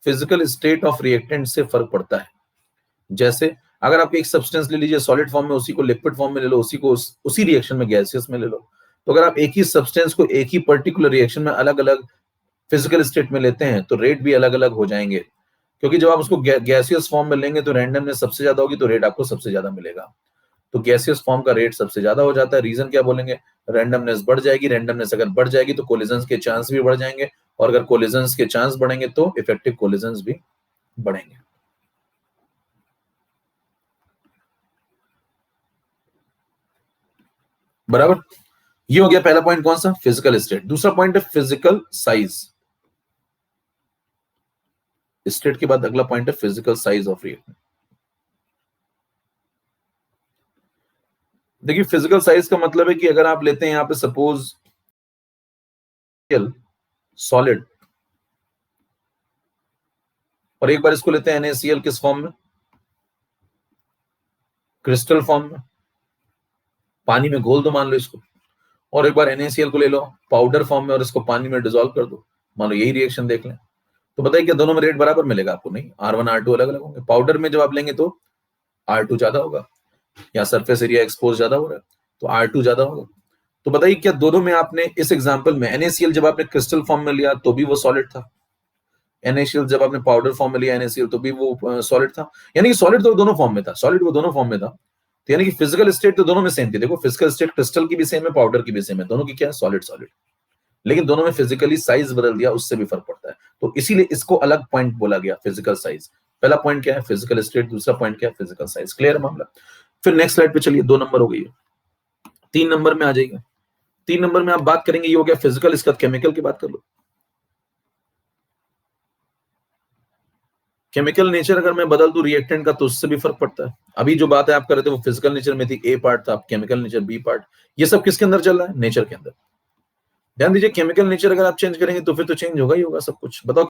Physical state of reactant से फर्क पड़ता है। जैसे अगर आप एक सब्सटेंस ले लीजिए सॉलिड फॉर्म में, उसी को लिक्विड फॉर्म में ले लो, उसी को उसी रिएक्शन में गैसियस में ले लो, तो अगर आप एक ही सब्सटेंस को एक ही पर्टिकुलर रिएक्शन में अलग अलग फिजिकल स्टेट में लेते हैं तो रेट भी अलग अलग हो जाएंगे, क्योंकि जब आप उसको गैसियस फॉर्म में लेंगे तो रैंडमनेस सबसे ज्यादा होगी, तो रेट आपको सबसे ज्यादा मिलेगा। तो गैसियस फॉर्म का रेट सबसे ज्यादा हो जाता है। रीजन क्या बोलेंगे, रैंडमनेस बढ़ जाएगी। रैंडमनेस अगर बढ़ जाएगी तो कोलिजन्स के चांस भी बढ़ जाएंगे, और अगर कोलिजन्स के चांस बढ़ेंगे तो इफेक्टिव कोलिजन्स भी बढ़ेंगे। बराबर। ये हो गया पहला पॉइंट, कौन सा, फिजिकल स्टेट। दूसरा पॉइंट है फिजिकल साइज। स्टेट के बाद अगला पॉइंट है फिजिकल साइज ऑफ रिएक्टेंट। देखिए फिजिकल साइज का मतलब है कि अगर आप लेते हैं यहाँ पे सपोज सॉलिड, और एक बार इसको लेते हैं NaCl किस फॉर्म में, क्रिस्टल फॉर्म में, पानी में घोल दो मान लो इसको, और एक बार NaCl को ले लो पाउडर फॉर्म में और इसको पानी में डिसॉल्व कर दो, मान लो यही रिएक्शन देख लें, तो बताइए क्या दोनों में रेट बराबर मिलेगा आपको, नहीं, R1 R2 अलग अलग होंगे। पाउडर में जब आप लेंगे तो R2 ज्यादा होगा, या सरफेस एरिया एक्सपोज ज्यादा हो रहा है तो R2 ज्यादा होगा। तो बताइए क्या दोनों में आपने, इस एग्जांपल में NaCl जब आपने क्रिस्टल फॉर्म में लिया तो भी वो सॉलिड था, NaCl जब आपने पाउडर फॉर्म में लिया NaCl तो भी वो सॉलिड था, यानी कि सॉलिड तो दोनों फॉर्म में था, सॉलिड वो दोनों फॉर्म में था। तो यानी कि फिजिकल स्टेट तो दोनों में सेम थी। देखो फिजिकल स्टेट क्रिस्टल की भी सेम है, पाउडर की भी सेम है, दोनों की क्या है, सॉलिड सॉलिड। लेकिन दोनों में फिजिकली साइज बदल दिया, उससे भी फर्क पड़ता है। तो इसीलिए इसको अलग पॉइंट बोला गया, फिजिकल साइज। पहला पॉइंट क्या है, फिजिकल स्टेट, दूसरा पॉइंट क्या है, फिजिकल साइज। क्लियर है मामला। फिर नेक्स्ट स्लाइड पे चलिए, 2 नंबर हो गई है, 3 नंबर में आ जाइए। 3 नंबर में आप बात करेंगे, ये हो गया फिजिकल, इसका केमिकल की बात कर लो। केमिकल नेचर अगर मैं बदल दूं रिएक्टेंट का तो उससे भी फर्क पड़ता है। अभी जो बात है आप कर रहे थे वो फिजिकल नेचर में थी, ए पार्ट था, केमिकल नेचर बी पार्ट। ये सब किसके अंदर चल रहा है, नेचर के अंदर। ध्यान दीजिए केमिकल नेचर अगर आप चेंज करेंगे तो फिर तो चेंज होगा ही होगा सब कुछ। बताओ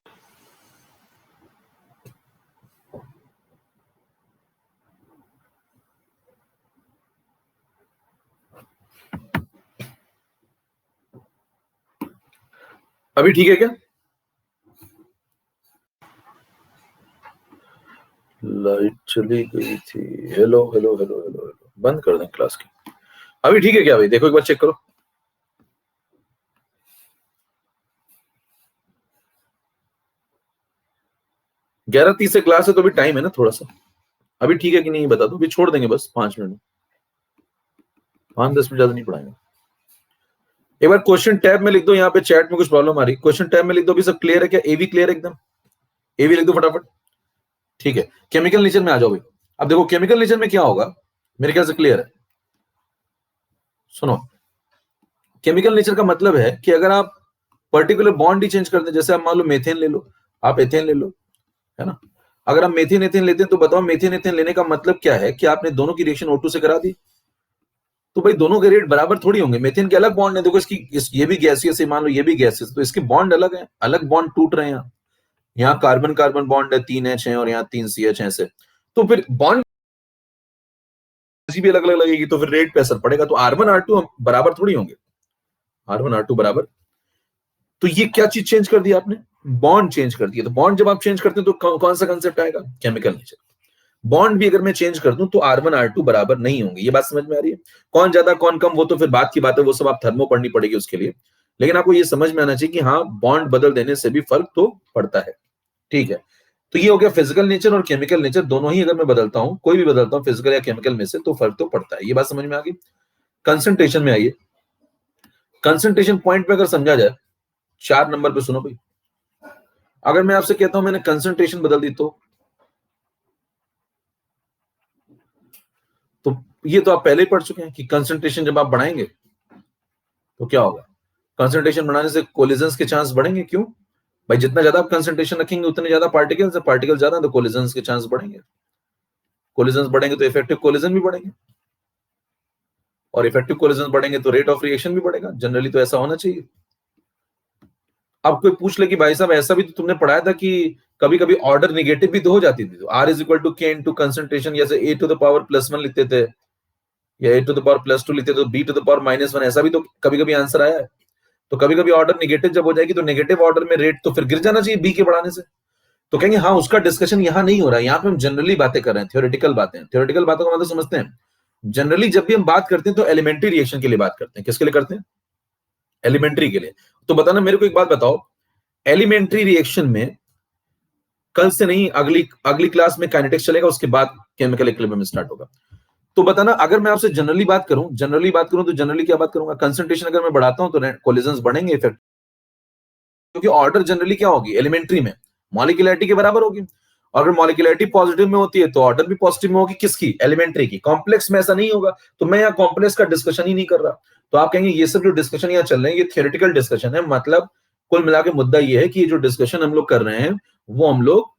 अभी ठीक है क्या, लाइट चली गई थी, hello hello hello hello hello, बंद कर दें क्लास की। अभी ठीक है क्या भाई, देखो एक बार चेक करो। 11:30 से क्लास है तो अभी टाइम है ना थोड़ा सा। अभी ठीक है कि नहीं बता दो, अभी छोड़ देंगे बस 5 मिनट, 5-10 मिनट ज्यादा नहीं पढ़ाएंगे। एक बार क्वेश्चन टैब में लिख दो, यहाँ पे चैट में कुछ प्रॉब्लम आ रही, क्वेश्चन टैब में लिख दो, अभी सब क्लियर है क्या, एवी क्लियर है एकदम, एवी लिख दो फटाफट। ठीक है, केमिकल नेचर में आ जाओ भाई। अब देखो केमिकल नेचर में क्या होगा, मेरे ख्याल से क्लियर है। सुनो, केमिकल नेचर का मतलब है कि अगर आप पर्टिकुलर बॉन्ड ही चेंज करते हैं, जैसे आप मान लो मेथेन ले लो, आप एथेन ले लो, है ना। अगर आप मेथेन एथेन लेते हैं तो बताओ मेथेन एथेन लेने का मतलब क्या है कि आपने दोनों की रिएक्शन O2 से करा दी, तो भाई दोनों के रेट बराबर थोड़ी होंगे। मेथेन के अलग बॉन्ड है, देखो ये भी गैसियस है, मान लो ये भी गैसियस, तो इसके बॉन्ड अलग है, अलग बॉन्ड टूट रहे हैं। यहाँ कार्बन कार्बन बॉन्ड है 3H है और यहाँ 3CH है ऐसे, तो फिर बॉन्ड भी अलग अलग लगेगी, तो फिर रेट पे असर पड़ेगा। तो R1 R2 बराबर थोड़ी होंगे, R1 R2 बराबर। तो ये क्या चीज चेंज कर दिया आपने, बॉन्ड चेंज कर दिया। तो बॉन्ड जब आप चेंज करते हैं तो कौन सा कंसेप्ट आएगा, केमिकल नेचर। बॉन्ड भी अगर मैं चेंज कर दूं तो R1 R2 बराबर नहीं होंगे। ये बात समझ में आ रही है, कौन ज्यादा कौन कम वो तो फिर बात की बात है, वो सब आप थर्मो पढ़नी पड़ेगी उसके लिए। लेकिन आपको ये समझ में आना चाहिए कि हाँ बॉन्ड बदल देने से भी फर्क तो पड़ता है। ठीक है, तो ये हो गया फिजिकल नेचर और केमिकल नेचर, दोनों ही अगर मैं बदलता हूं, कोई भी बदलता हूं फिजिकल या केमिकल में से, तो फर्क तो पड़ता है। ये बात समझ में आ गई। कंसंट्रेशन में आइए, कंसंट्रेशन पॉइंट पे अगर समझा जाए, 4 नंबर पे सुनो भाई। अगर मैं आपसे कहता हूं मैंने कंसंट्रेशन बदल दी तो ये तो आप पहले ही पढ़ चुके हैं कि कंसंट्रेशन जब आप बढ़ाएंगे तो क्या होगा, कंसंट्रेशन बढ़ाने से कोलिजन्स के चांस बढ़ेंगे, क्यों भाई? जितना ज्यादा आप कंसंट्रेशन रखेंगे उतने ज्यादा पार्टिकल्स है, पार्टिकल ज्यादा तो कोलिजन्स के चांस बढ़ेंगे, कोलिजन्स बढ़ेंगे तो इफेक्टिव कोलिजन भी बढ़ेंगे, और इफेक्टिव कोलिजन बढ़ेंगे तो रेट ऑफ रिएक्शन भी बढ़ेगा। जनरली तो ऐसा होना चाहिए। अब कोई पूछ ले कि भाई साहब ऐसा भी तो तुमने पढ़ाया था कि कभी कभी ऑर्डर निगेटिव भी तो हो जाती थी, तो R is equal to K into concentration, जैसे A टू द पावर +1 लिखते थे या A टू द पावर +2 लिखते थे, तो B टू द पावर -1, ऐसा भी तो कभी कभी आंसर आया है। तो कभी कभी ऑर्डर निगेटिव जब हो जाएगी तो नेगेटिव ऑर्डर में रेट तो फिर गिर जाना चाहिए B के बढ़ाने से। तो कहेंगे हाँ, उसका डिस्कशन यहाँ नहीं हो रहा है, यहाँ पे हम जनरली बातें कर रहे हैं, थ्योरेटिकल बातें। थ्योरेटिकल बातों का मतलब समझते हैं। जनरली जब भी हम बात करते हैं तो एलिमेंट्री रिएक्शन के लिए बात करते हैं। किसके लिए करते हैं? एलिमेंट्री के लिए। तो बताना मेरे को एक बात बताओ, एलिमेंट्री रिएक्शन में कल से नहीं, अगली क्लास में काइनेटिक्स चलेगा, उसके बाद केमिकल इक्विलिब्रियम स्टार्ट होगा। तो बताना, अगर मैं आपसे जनरली बात करूं तो जनरली क्या बात करूंगा? कंसंट्रेशन अगर मैं बढ़ाता हूं तो कोलिजन्स बढ़ेंगे, इफेक्ट, क्योंकि ऑर्डर जनरली क्या होगी एलिमेंट्री में? मॉलिक्यूलरिटी के बराबर होगी। और अगर मॉलिक्यूलरिटी पॉजिटिव में होती है तो ऑर्डर भी पॉजिटिव में होगी। किसकी? एलिमेंट्री की। कॉम्प्लेक्स में ऐसा नहीं होगा। तो मैं यहाँ कॉम्प्लेक्स का डिस्कशन ही नहीं कर रहा। तो आप कहेंगे ये सब जो डिस्कशन यहाँ चल रहे हैं ये थियोरेटिकल डिस्कशन है। मतलब कुल मिला के मुद्दा ये है कि ये जो डिस्कशन हम लोग कर रहे हैं वो हम लोग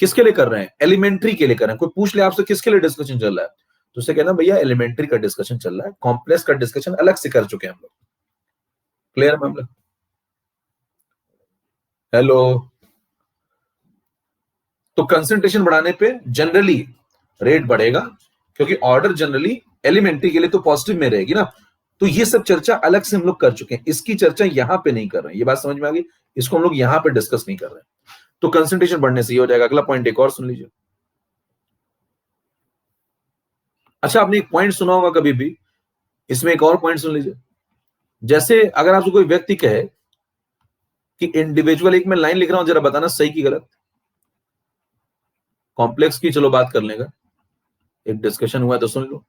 किसके लिए कर रहे हैं? एलिमेंट्री के लिए कर रहे हैं। कोई पूछ ले आपसे किसके लिए डिस्कशन चल रहा है, तो उसे कहना भैया एलिमेंट्री का डिस्कशन चल रहा है, कॉम्प्लेक्स का डिस्कशन अलग से कर चुके हैं हम लोग। क्लियर है मामला? हेलो। तो कंसंट्रेशन बढ़ाने पे जनरली रेट बढ़ेगा, क्योंकि ऑर्डर जनरली एलिमेंट्री के लिए तो पॉजिटिव में रहेगी ना। तो ये सब चर्चा अलग से हम लोग कर चुके हैं, इसकी चर्चा यहां पे नहीं कर रहे हैं। ये बात समझ में आ गई? इसको हम लोग यहां पे डिस्कस नहीं कर रहे हैं। तो कंसंट्रेशन बढ़ने से ये हो जाएगा। अगला पॉइंट एक और सुन लीजिए। अच्छा, आपने एक पॉइंट सुना होगा कभी भी, इसमें एक और पॉइंट सुन लीजिए। जैसे अगर आपसे कोई व्यक्ति कहे कि इंडिविजुअल, एक मैं लाइन लिख रहा हूं, जरा बताना सही की गलत। कॉम्प्लेक्स की चलो बात कर लेगा, एक डिस्कशन हुआ तो सुन लो।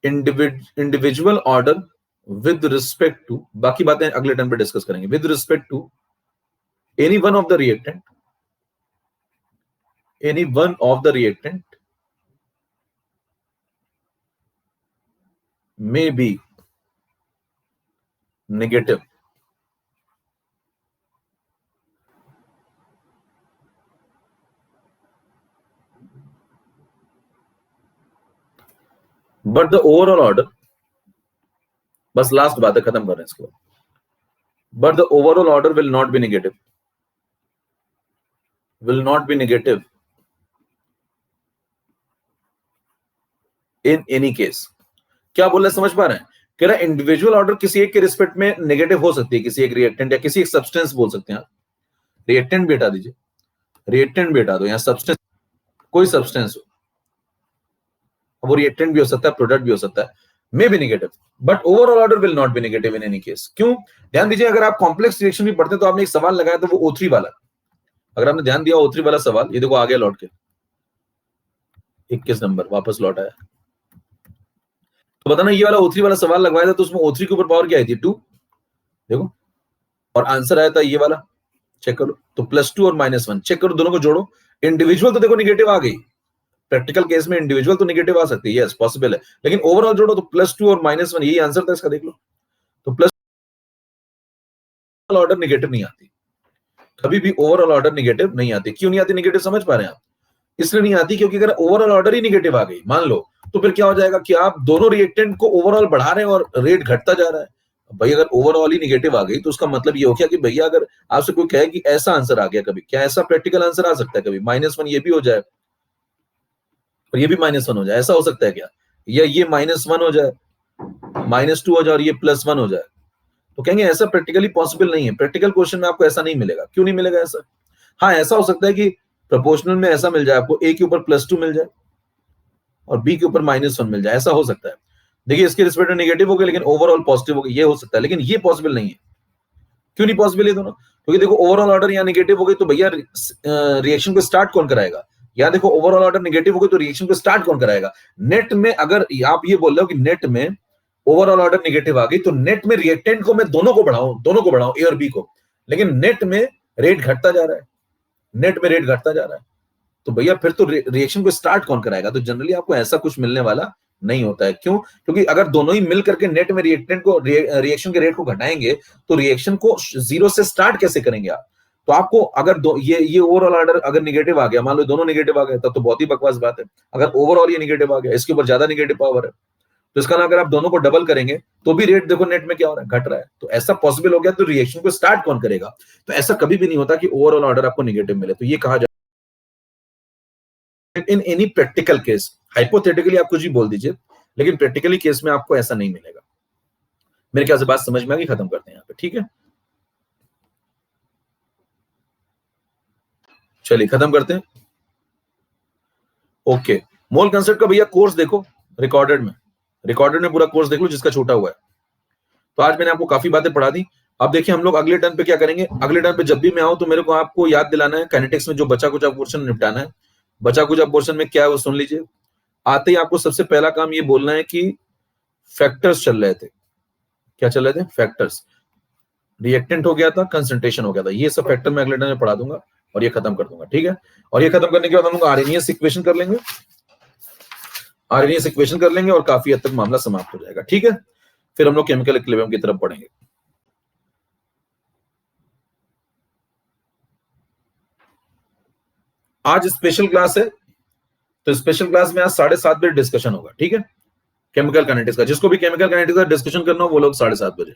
Individual order with respect to, बाकी बातें अगले टाइम पे डिस्कस करेंगे, with respect to any one of the reactant, any one of the reactant may be negative, but the overall order, बस लास्ट बात है, खत्म कर रहे हैं इसको, but the overall order will not be negative, will not be negative in any case। क्या बोल रहे हैं, समझ पा रहे हैं? कह रहा है इंडिविजुअल ऑर्डर किसी एक के रिस्पेक्ट में नेगेटिव हो सकती है, किसी एक रिएक्टेंट या किसी एक सब्सटेंस बोल सकते हैं आप। रिएक्टेंट भी हटा दीजिए, रिएक्टेंट भी हटा दो, यहाँ सब्सटेंस, कोई सब्सटेंस हो, वो रिएक्टेंट भी हो सकता है, प्रोडक्ट भी हो सकता है, may be negative, but overall order will not be negative in any case. क्यों? ध्यान दीजिए, अगर आप कॉम्प्लेक्स रिएक्शन भी पढ़ते हैं तो आपने एक सवाल लगाया था, वो O3 वाला। अगर आपने ध्यान दिया O3 वाला सवाल, ये देखो आ गया लौट के 21 नंबर वापस लौट आया। तो बताना, ये वाला O3 वाला सवाल लगवाया था तो उसमें O3 के ऊपर पावर क्या आई थी? 2। देखो, और आंसर आया था ये वाला, चेक करो। तो +2 और -1 चेक करो, दोनों को जोड़ो। इंडिविजुअल तो देखो निगेटिव आ गई, प्रैक्टिकल केस में इंडिविजुअल तो नेगेटिव आ सकती है, यस पॉसिबल है, लेकिन ओवरऑल जोड़ो तो +2 और -1, यही आंसर था इसका, देख लो। तो प्लस ऑर्डर नेगेटिव नहीं आती, कभी भी ओवरऑल ऑर्डर नेगेटिव नहीं आती। क्यों नहीं आती नेगेटिव, समझ पा रहे हैं आप? इसलिए नहीं आती क्योंकि अगर ओवरऑल ऑर्डर ही नेगेटिव आ गई मान लो, तो फिर क्या हो जाएगा कि आप दोनों रिएक्टेंट को ओवरऑल बढ़ा रहे हैं और रेट घटता जा रहा है। भाई अगर ओवरऑल ही नेगेटिव आ गई तो उसका मतलब ये हो गया कि भैया, अगर आपसे कोई कहे कि ऐसा आंसर आ गया, कभी क्या ऐसा प्रैक्टिकल आंसर आ सकता है? कभी -1 ये भी हो जाए और ये भी -1 हो जाए, ऐसा हो सकता है क्या? या ये -1 हो जाए, -2 हो जाए और ये +1 हो जाए, तो कहेंगे ऐसा प्रैक्टिकली पॉसिबल नहीं है। प्रैक्टिकल क्वेश्चन में आपको ऐसा नहीं मिलेगा। क्यों नहीं मिलेगा ऐसा? हाँ, ऐसा हो सकता है कि प्रोपोर्शनल में ऐसा मिल जाए आपको, A के ऊपर +2 मिल जाए और B के ऊपर -1 मिल जाए, ऐसा हो सकता है। देखिए इसके रिस्पेक्ट में नेगेटिव हो गया लेकिन ओवरऑल पॉजिटिव हो गया, ये हो सकता है, लेकिन ये पॉसिबल नहीं है। क्यों नहीं पॉसिबल है दोनों? क्योंकि देखो ओवरऑल ऑर्डर यहाँ नेगेटिव हो गई तो भैया रिएक्शन को स्टार्ट कौन कराएगा? यहाँ देखो ओवरऑल ऑर्डर नेगेटिव हो गई तो रिएक्शन को स्टार्ट कौन कराएगा? नेट में अगर आप ये बोल रहे हो कि नेट में ओवरऑल ऑर्डर नेगेटिव आ गई तो नेट में रिएक्टेंट को मैं दोनों को बढ़ाऊं A और B को, लेकिन नेट में रेट घटता जा रहा है, नेट में रेट घटता जा रहा है, तो भैया फिर तो रिएक्शन को स्टार्ट कौन कराएगा? तो जनरली आपको ऐसा कुछ मिलने वाला नहीं होता है। क्यों? क्योंकि अगर दोनों ही मिल करके नेट में रिएक्टेंट को रिएक्शन के रेट को घटाएंगे तो रिएक्शन को जीरो से स्टार्ट कैसे करेंगे आप? तो आपको अगर ये ओवरऑल ऑर्डर अगर निगेटिव आ गया, मान लो दोनों निगेटिव आ गए, तब तो बहुत ही बकवास बात है। अगर ओवरऑल ये निगेटिव आ गया, इसके ऊपर ज्यादा निगेटिव पावर है, तो इसका ना अगर आप दोनों को डबल करेंगे तो भी रेट देखो नेट में क्या हो रहा है, घट रहा है। तो ऐसा पॉसिबल हो गया तो रिएक्शन को स्टार्ट कौन करेगा? तो ऐसा कभी भी नहीं होता कि ओवरऑल ऑर्डर आपको निगेटिव मिले। तो ये कहा जाए in any practical case, hypothetically आप कुछ भी बोल दीजिए, लेकिन प्रैक्टिकली केस में आपको ऐसा नहीं मिलेगा। मेरे ख्याल से बात समझ में आ गई, खत्म करते हैं यहाँ पे, ठीक है? चलिए खत्म करते हैं। ओके, मोल कंसेप्ट का भैया कोर्स देखो रिकॉर्डेड में पूरा कोर्स देख लो जिसका छोटा हुआ है। तो आज मैंने आपको काफी बातें पढ़ा दी। अब देखिए हम लोग अगले टर्न पे क्या करेंगे। अगले टर्न पे जब भी मैं आऊं तो मेरे को आपको याद दिलाना है काइनेटिक्स में जो बचा कुचा पोर्शन निपटाना है। बचा कुचा पोर्शन में क्या है वो सुन लीजिए। आते ही आपको सबसे पहला काम ये बोलना है कि फैक्टर्स चल रहे थे। क्या चल रहे थे? फैक्टर्स। रिएक्टेंट हो गया था, कंसंट्रेशन हो गया था, ये सब फैक्टर मैं अगले टर्न में पढ़ा दूंगा और ये खत्म कर दूंगा, ठीक है? और ये खत्म करने के बाद हम लोग आरएनएस इक्वेशन कर लेंगे, आरएनएस इक्वेशन कर लेंगे और काफी हद तक मामला समाप्त हो जाएगा, ठीक है? फिर हम लोग केमिकल इक्विलिब्रियम की तरफ बढ़ेंगे। आज स्पेशल क्लास है, तो स्पेशल क्लास में आज 7:30 बजे डिस्कशन होगा, ठीक है? केमिकल काइनेटिक्स का, जिसको भी केमिकल काइनेटिक्स का डिस्कशन करना हो वो लोग 7:30 बजे।